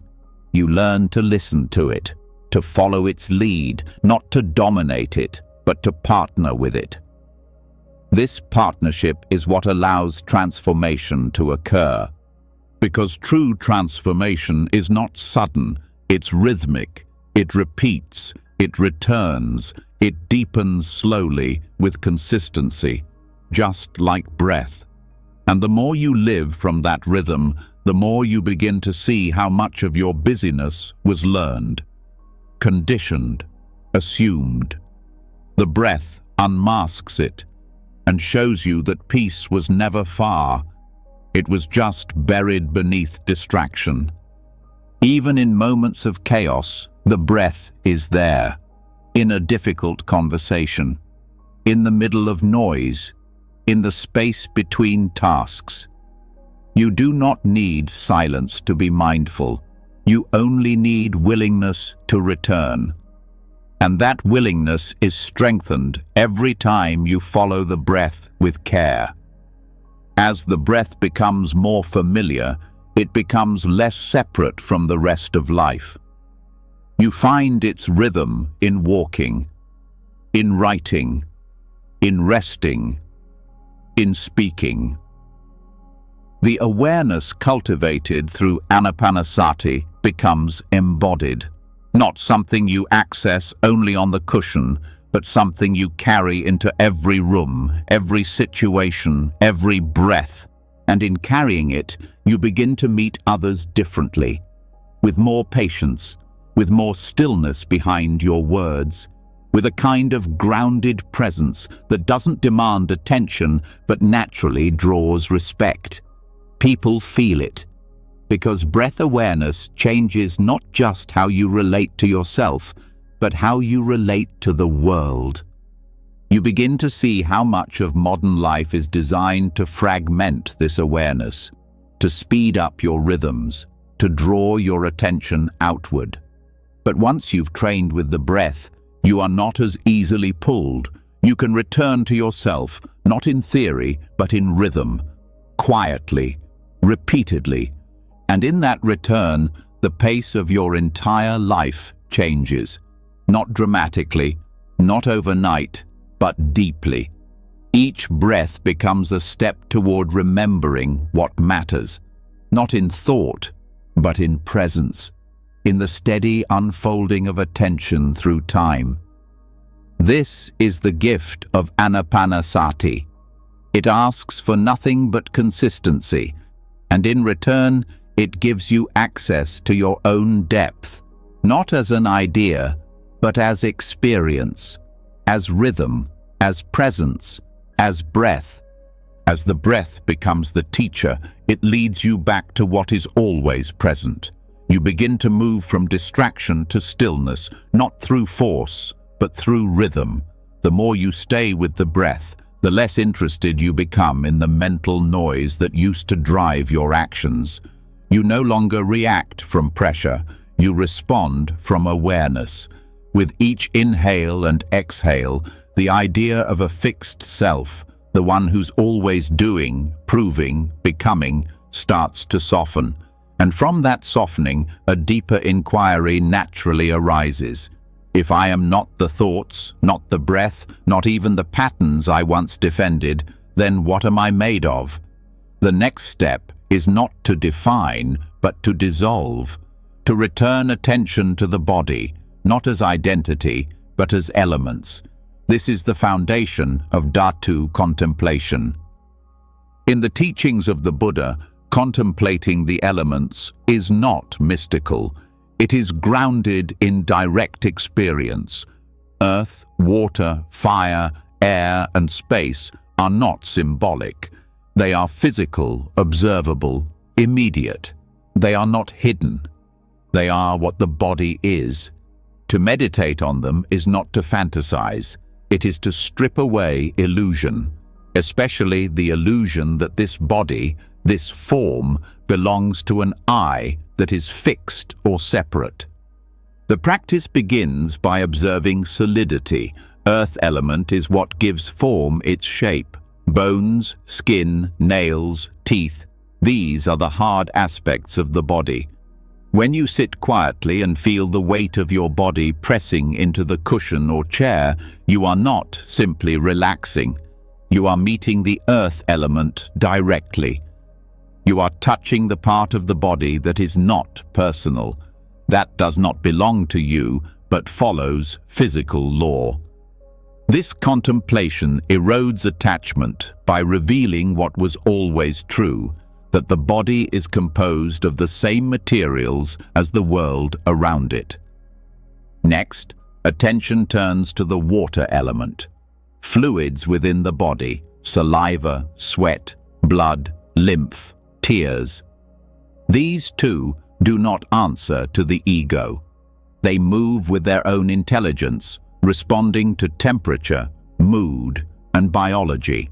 You learn to listen to it, to follow its lead, not to dominate it, but to partner with it. This partnership is what allows transformation to occur. Because true transformation is not sudden, it's rhythmic, it repeats, it returns, it deepens slowly with consistency, just like breath. And the more you live from that rhythm, the more you begin to see how much of your busyness was learned, conditioned, assumed. The breath unmasks it and shows you that peace was never far. It was just buried beneath distraction. Even in moments of chaos, the breath is there. In a difficult conversation, in the middle of noise, in the space between tasks. You do not need silence to be mindful. You only need willingness to return. And that willingness is strengthened every time you follow the breath with care. As the breath becomes more familiar, it becomes less separate from the rest of life. You find its rhythm in walking, in writing, in resting, in speaking. The awareness cultivated through Anapanasati becomes embodied, not something you access only on the cushion, but something you carry into every room, every situation, every breath. And in carrying it, you begin to meet others differently, with more patience, with more stillness behind your words, with a kind of grounded presence that doesn't demand attention but naturally draws respect. People feel it, because breath awareness changes not just how you relate to yourself, but how you relate to the world. You begin to see how much of modern life is designed to fragment this awareness, to speed up your rhythms, to draw your attention outward. But once you've trained with the breath, you are not as easily pulled. You can return to yourself, not in theory, but in rhythm, quietly, repeatedly. And in that return, the pace of your entire life changes. Not dramatically, not overnight, but deeply. Each breath becomes a step toward remembering what matters, not in thought, but in presence, in the steady unfolding of attention through time. This is the gift of Anapanasati. It asks for nothing but consistency, and in return, it gives you access to your own depth, not as an idea, but as experience, as rhythm, as presence, as breath. As the breath becomes the teacher, it leads you back to what is always present. You begin to move from distraction to stillness, not through force, but through rhythm. The more you stay with the breath, the less interested you become in the mental noise that used to drive your actions. You no longer react from pressure, you respond from awareness. With each inhale and exhale, the idea of a fixed self, the one who's always doing, proving, becoming, starts to soften. And from that softening, a deeper inquiry naturally arises. If I am not the thoughts, not the breath, not even the patterns I once defended, then what am I made of? The next step is not to define, but to dissolve, to return attention to the body, not as identity, but as elements. This is the foundation of Dhatu contemplation. In the teachings of the Buddha, contemplating the elements is not mystical. It is grounded in direct experience. Earth, water, fire, air, and space are not symbolic. They are physical, observable, immediate. They are not hidden. They are what the body is. To meditate on them is not to fantasize. It is to strip away illusion, especially the illusion that this body, this form, belongs to an I that is fixed or separate. The practice begins by observing solidity. Earth element is what gives form its shape. Bones, skin, nails, teeth, these are the hard aspects of the body. When you sit quietly and feel the weight of your body pressing into the cushion or chair, you are not simply relaxing. You are meeting the earth element directly. You are touching the part of the body that is not personal, that does not belong to you, but follows physical law. This contemplation erodes attachment by revealing what was always true, that the body is composed of the same materials as the world around it. Next, attention turns to the water element. Fluids within the body, saliva, sweat, blood, lymph, tears. These too do not answer to the ego. They move with their own intelligence, responding to temperature, mood, and biology.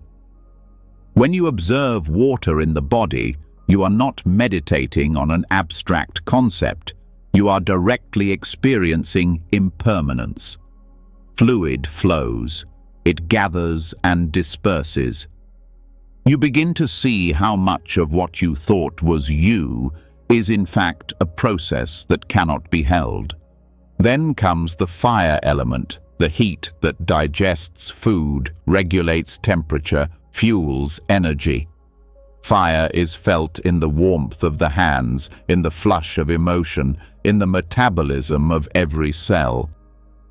When you observe water in the body, you are not meditating on an abstract concept. You are directly experiencing impermanence. Fluid flows. It gathers and disperses. You begin to see how much of what you thought was you is in fact a process that cannot be held. Then comes the fire element, the heat that digests food, regulates temperature, fuels energy. Fire is felt in the warmth of the hands, in the flush of emotion, in the metabolism of every cell.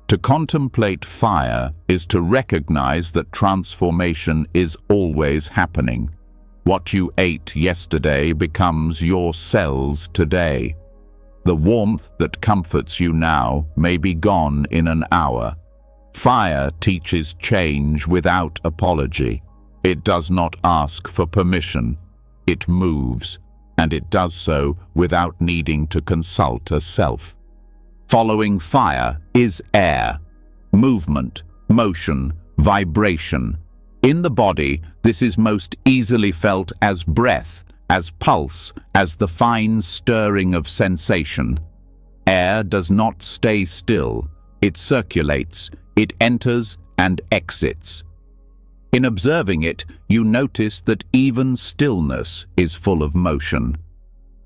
To contemplate fire is to recognize that transformation is always happening. What you ate yesterday becomes your cells today. The warmth that comforts you now may be gone in an hour. Fire teaches change without apology. It does not ask for permission. It moves, and it does so without needing to consult a self. Following fire is air, movement, motion, vibration. In the body, this is most easily felt as breath, as pulse, as the fine stirring of sensation. Air does not stay still. It circulates, it enters and exits. In observing it, you notice that even stillness is full of motion.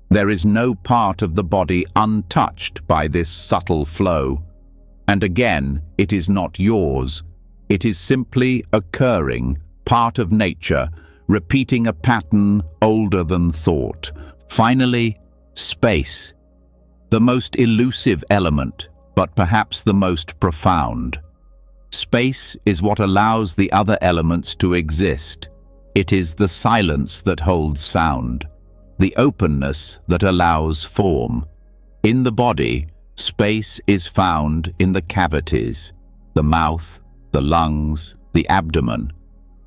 There is no part of the body untouched by this subtle flow. And again, it is not yours. It is simply occurring, part of nature, repeating a pattern older than thought. Finally, space. The most elusive element, but perhaps the most profound. Space is what allows the other elements to exist. It is the silence that holds sound, the openness that allows form. In the body, Space is found in the cavities, the mouth, the lungs, the abdomen,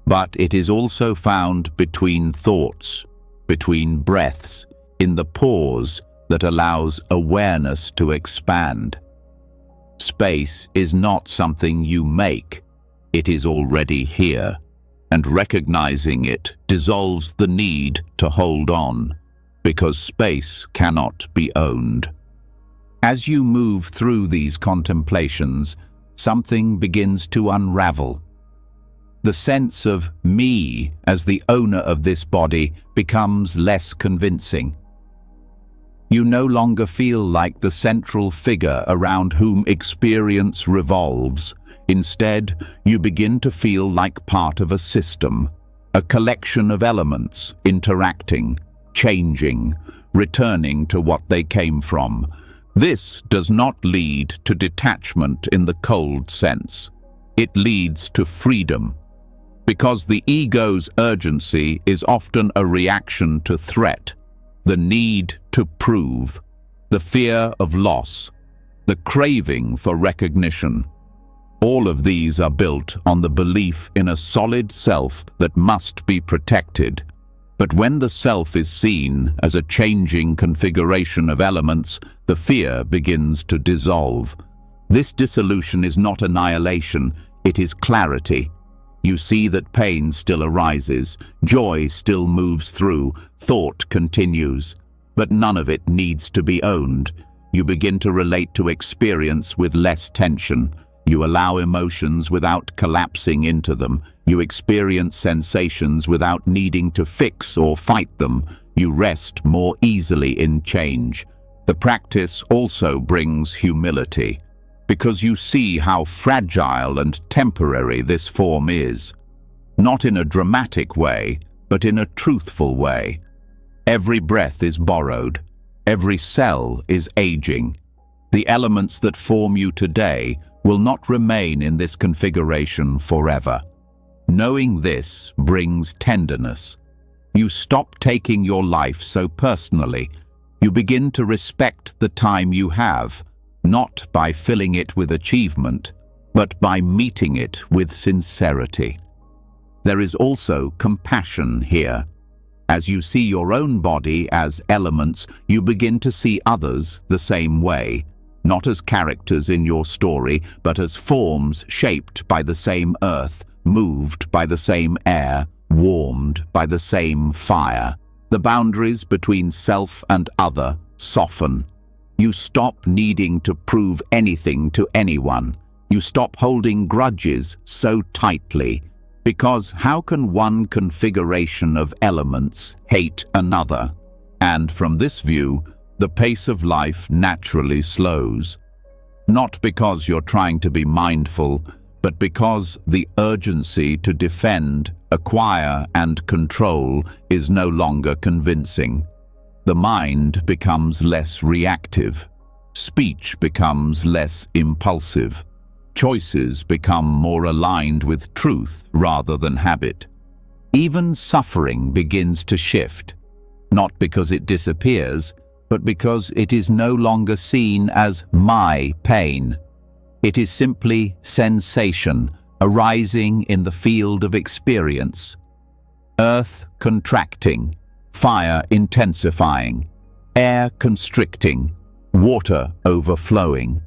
but it is also found between thoughts, between breaths, in the pause that allows awareness to expand. Space is not something you make, it is already here, and recognizing it dissolves the need to hold on, because space cannot be owned. As you move through these contemplations, something begins to unravel. The sense of me as the owner of this body becomes less convincing. You no longer feel like the central figure around whom experience revolves. Instead, you begin to feel like part of a system, a collection of elements interacting, changing, returning to what they came from. This does not lead to detachment in the cold sense. It leads to freedom, because the ego's urgency is often a reaction to threat, the need to prove, the fear of loss, the craving for recognition. All of these are built on the belief in a solid self that must be protected. But when the self is seen as a changing configuration of elements, the fear begins to dissolve. This dissolution is not annihilation, it is clarity. You see that pain still arises, joy still moves through, thought continues. But none of it needs to be owned. You begin to relate to experience with less tension. You allow emotions without collapsing into them. You experience sensations without needing to fix or fight them. You rest more easily in change. The practice also brings humility, because you see how fragile and temporary this form is. Not in a dramatic way, but in a truthful way. Every breath is borrowed. Every cell is aging. The elements that form you today will not remain in this configuration forever. Knowing this brings tenderness. You stop taking your life so personally. You begin to respect the time you have, not by filling it with achievement, but by meeting it with sincerity. There is also compassion here. As you see your own body as elements, you begin to see others the same way, not as characters in your story, but as forms shaped by the same earth, moved by the same air, warmed by the same fire. The boundaries between self and other soften. You stop needing to prove anything to anyone. You stop holding grudges so tightly, because how can one configuration of elements hate another? And from this view, the pace of life naturally slows. Not because you're trying to be mindful, but because the urgency to defend, acquire, and control is no longer convincing. The mind becomes less reactive. Speech becomes less impulsive. Choices become more aligned with truth rather than habit. Even suffering begins to shift, not because it disappears, but because it is no longer seen as my pain. It is simply sensation arising in the field of experience. Earth contracting, fire intensifying, air constricting, water overflowing.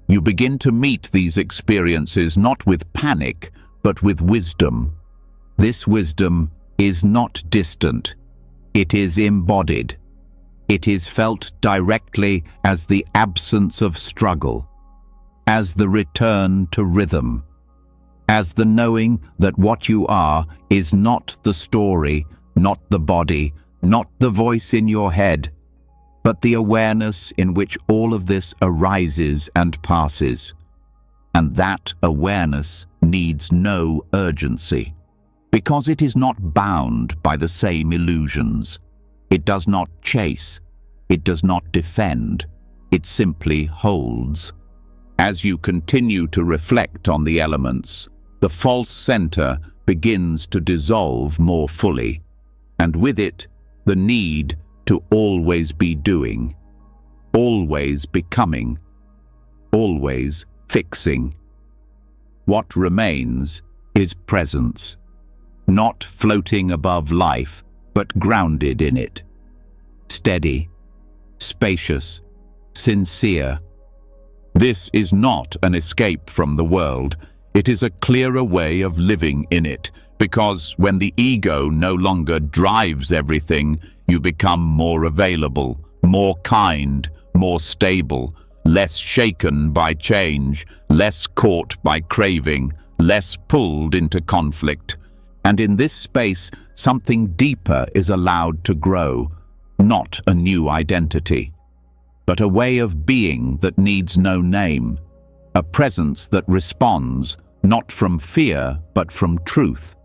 You begin to meet these experiences not with panic, but with wisdom. This wisdom is not distant. It is embodied. It is felt directly as the absence of struggle, as the return to rhythm, as the knowing that what you are is not the story, not the body, not the voice in your head, but the awareness in which all of this arises and passes. And that awareness needs no urgency, because it is not bound by the same illusions. It does not chase, it does not defend, it simply holds. As you continue to reflect on the elements, the false center begins to dissolve more fully, and with it, the need to always be doing, always becoming, always fixing. What remains is presence, not floating above life, but grounded in it. Steady, spacious, sincere. This is not an escape from the world. It is a clearer way of living in it, because when the ego no longer drives everything, you become more available, more kind, more stable, less shaken by change, less caught by craving, less pulled into conflict. And in this space, something deeper is allowed to grow, not a new identity, but a way of being that needs no name, a presence that responds, not from fear, but from truth.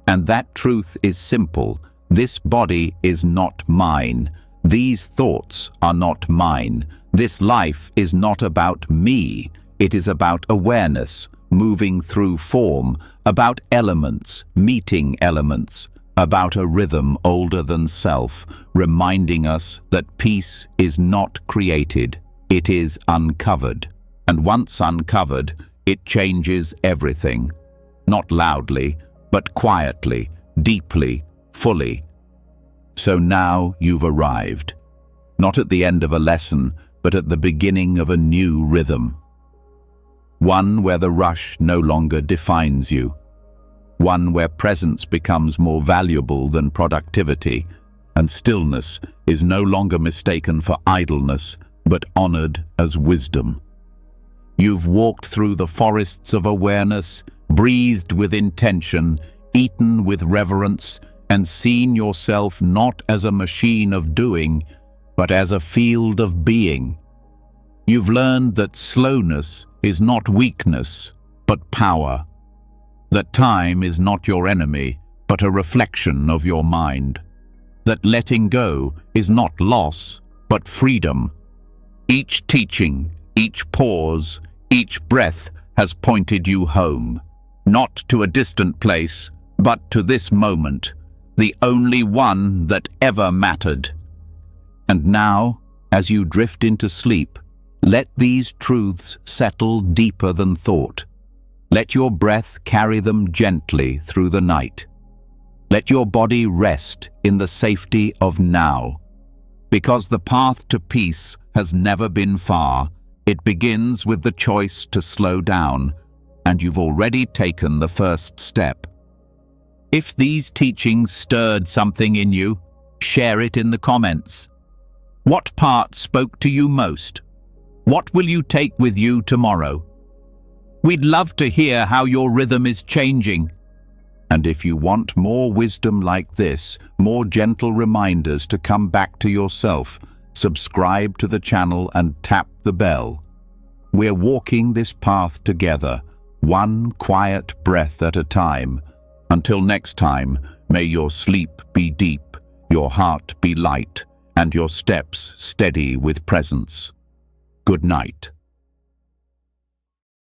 And that truth is simple. This body is not mine. These thoughts are not mine. This life is not about me. It is about awareness, moving through form, about elements, meeting elements, about a rhythm older than self, reminding us that peace is not created, it is uncovered. And once uncovered, it changes everything. Not loudly, but quietly, deeply, fully. So now you've arrived. Not at the end of a lesson, but at the beginning of a new rhythm. One where the rush no longer defines you. One where presence becomes more valuable than productivity, and stillness is no longer mistaken for idleness, but honored as wisdom. You've walked through the forests of awareness, breathed with intention, eaten with reverence, and seen yourself not as a machine of doing, but as a field of being. You've learned that slowness is not weakness, but power. That time is not your enemy, but a reflection of your mind. That letting go is not loss, but freedom. Each teaching, each pause, each breath has pointed you home. Not to a distant place, but to this moment, the only one that ever mattered. And now, as you drift into sleep, let these truths settle deeper than thought. Let your breath carry them gently through the night. Let your body rest in the safety of now. Because the path to peace has never been far, it begins with the choice to slow down, and you've already taken the first step. If these teachings stirred something in you, share it in the comments. What part spoke to you most? What will you take with you tomorrow? We'd love to hear how your rhythm is changing. And if you want more wisdom like this, more gentle reminders to come back to yourself, subscribe to the channel and tap the bell. We're walking this path together, one quiet breath at a time. Until next time, may your sleep be deep, your heart be light, and your steps steady with presence. Good night.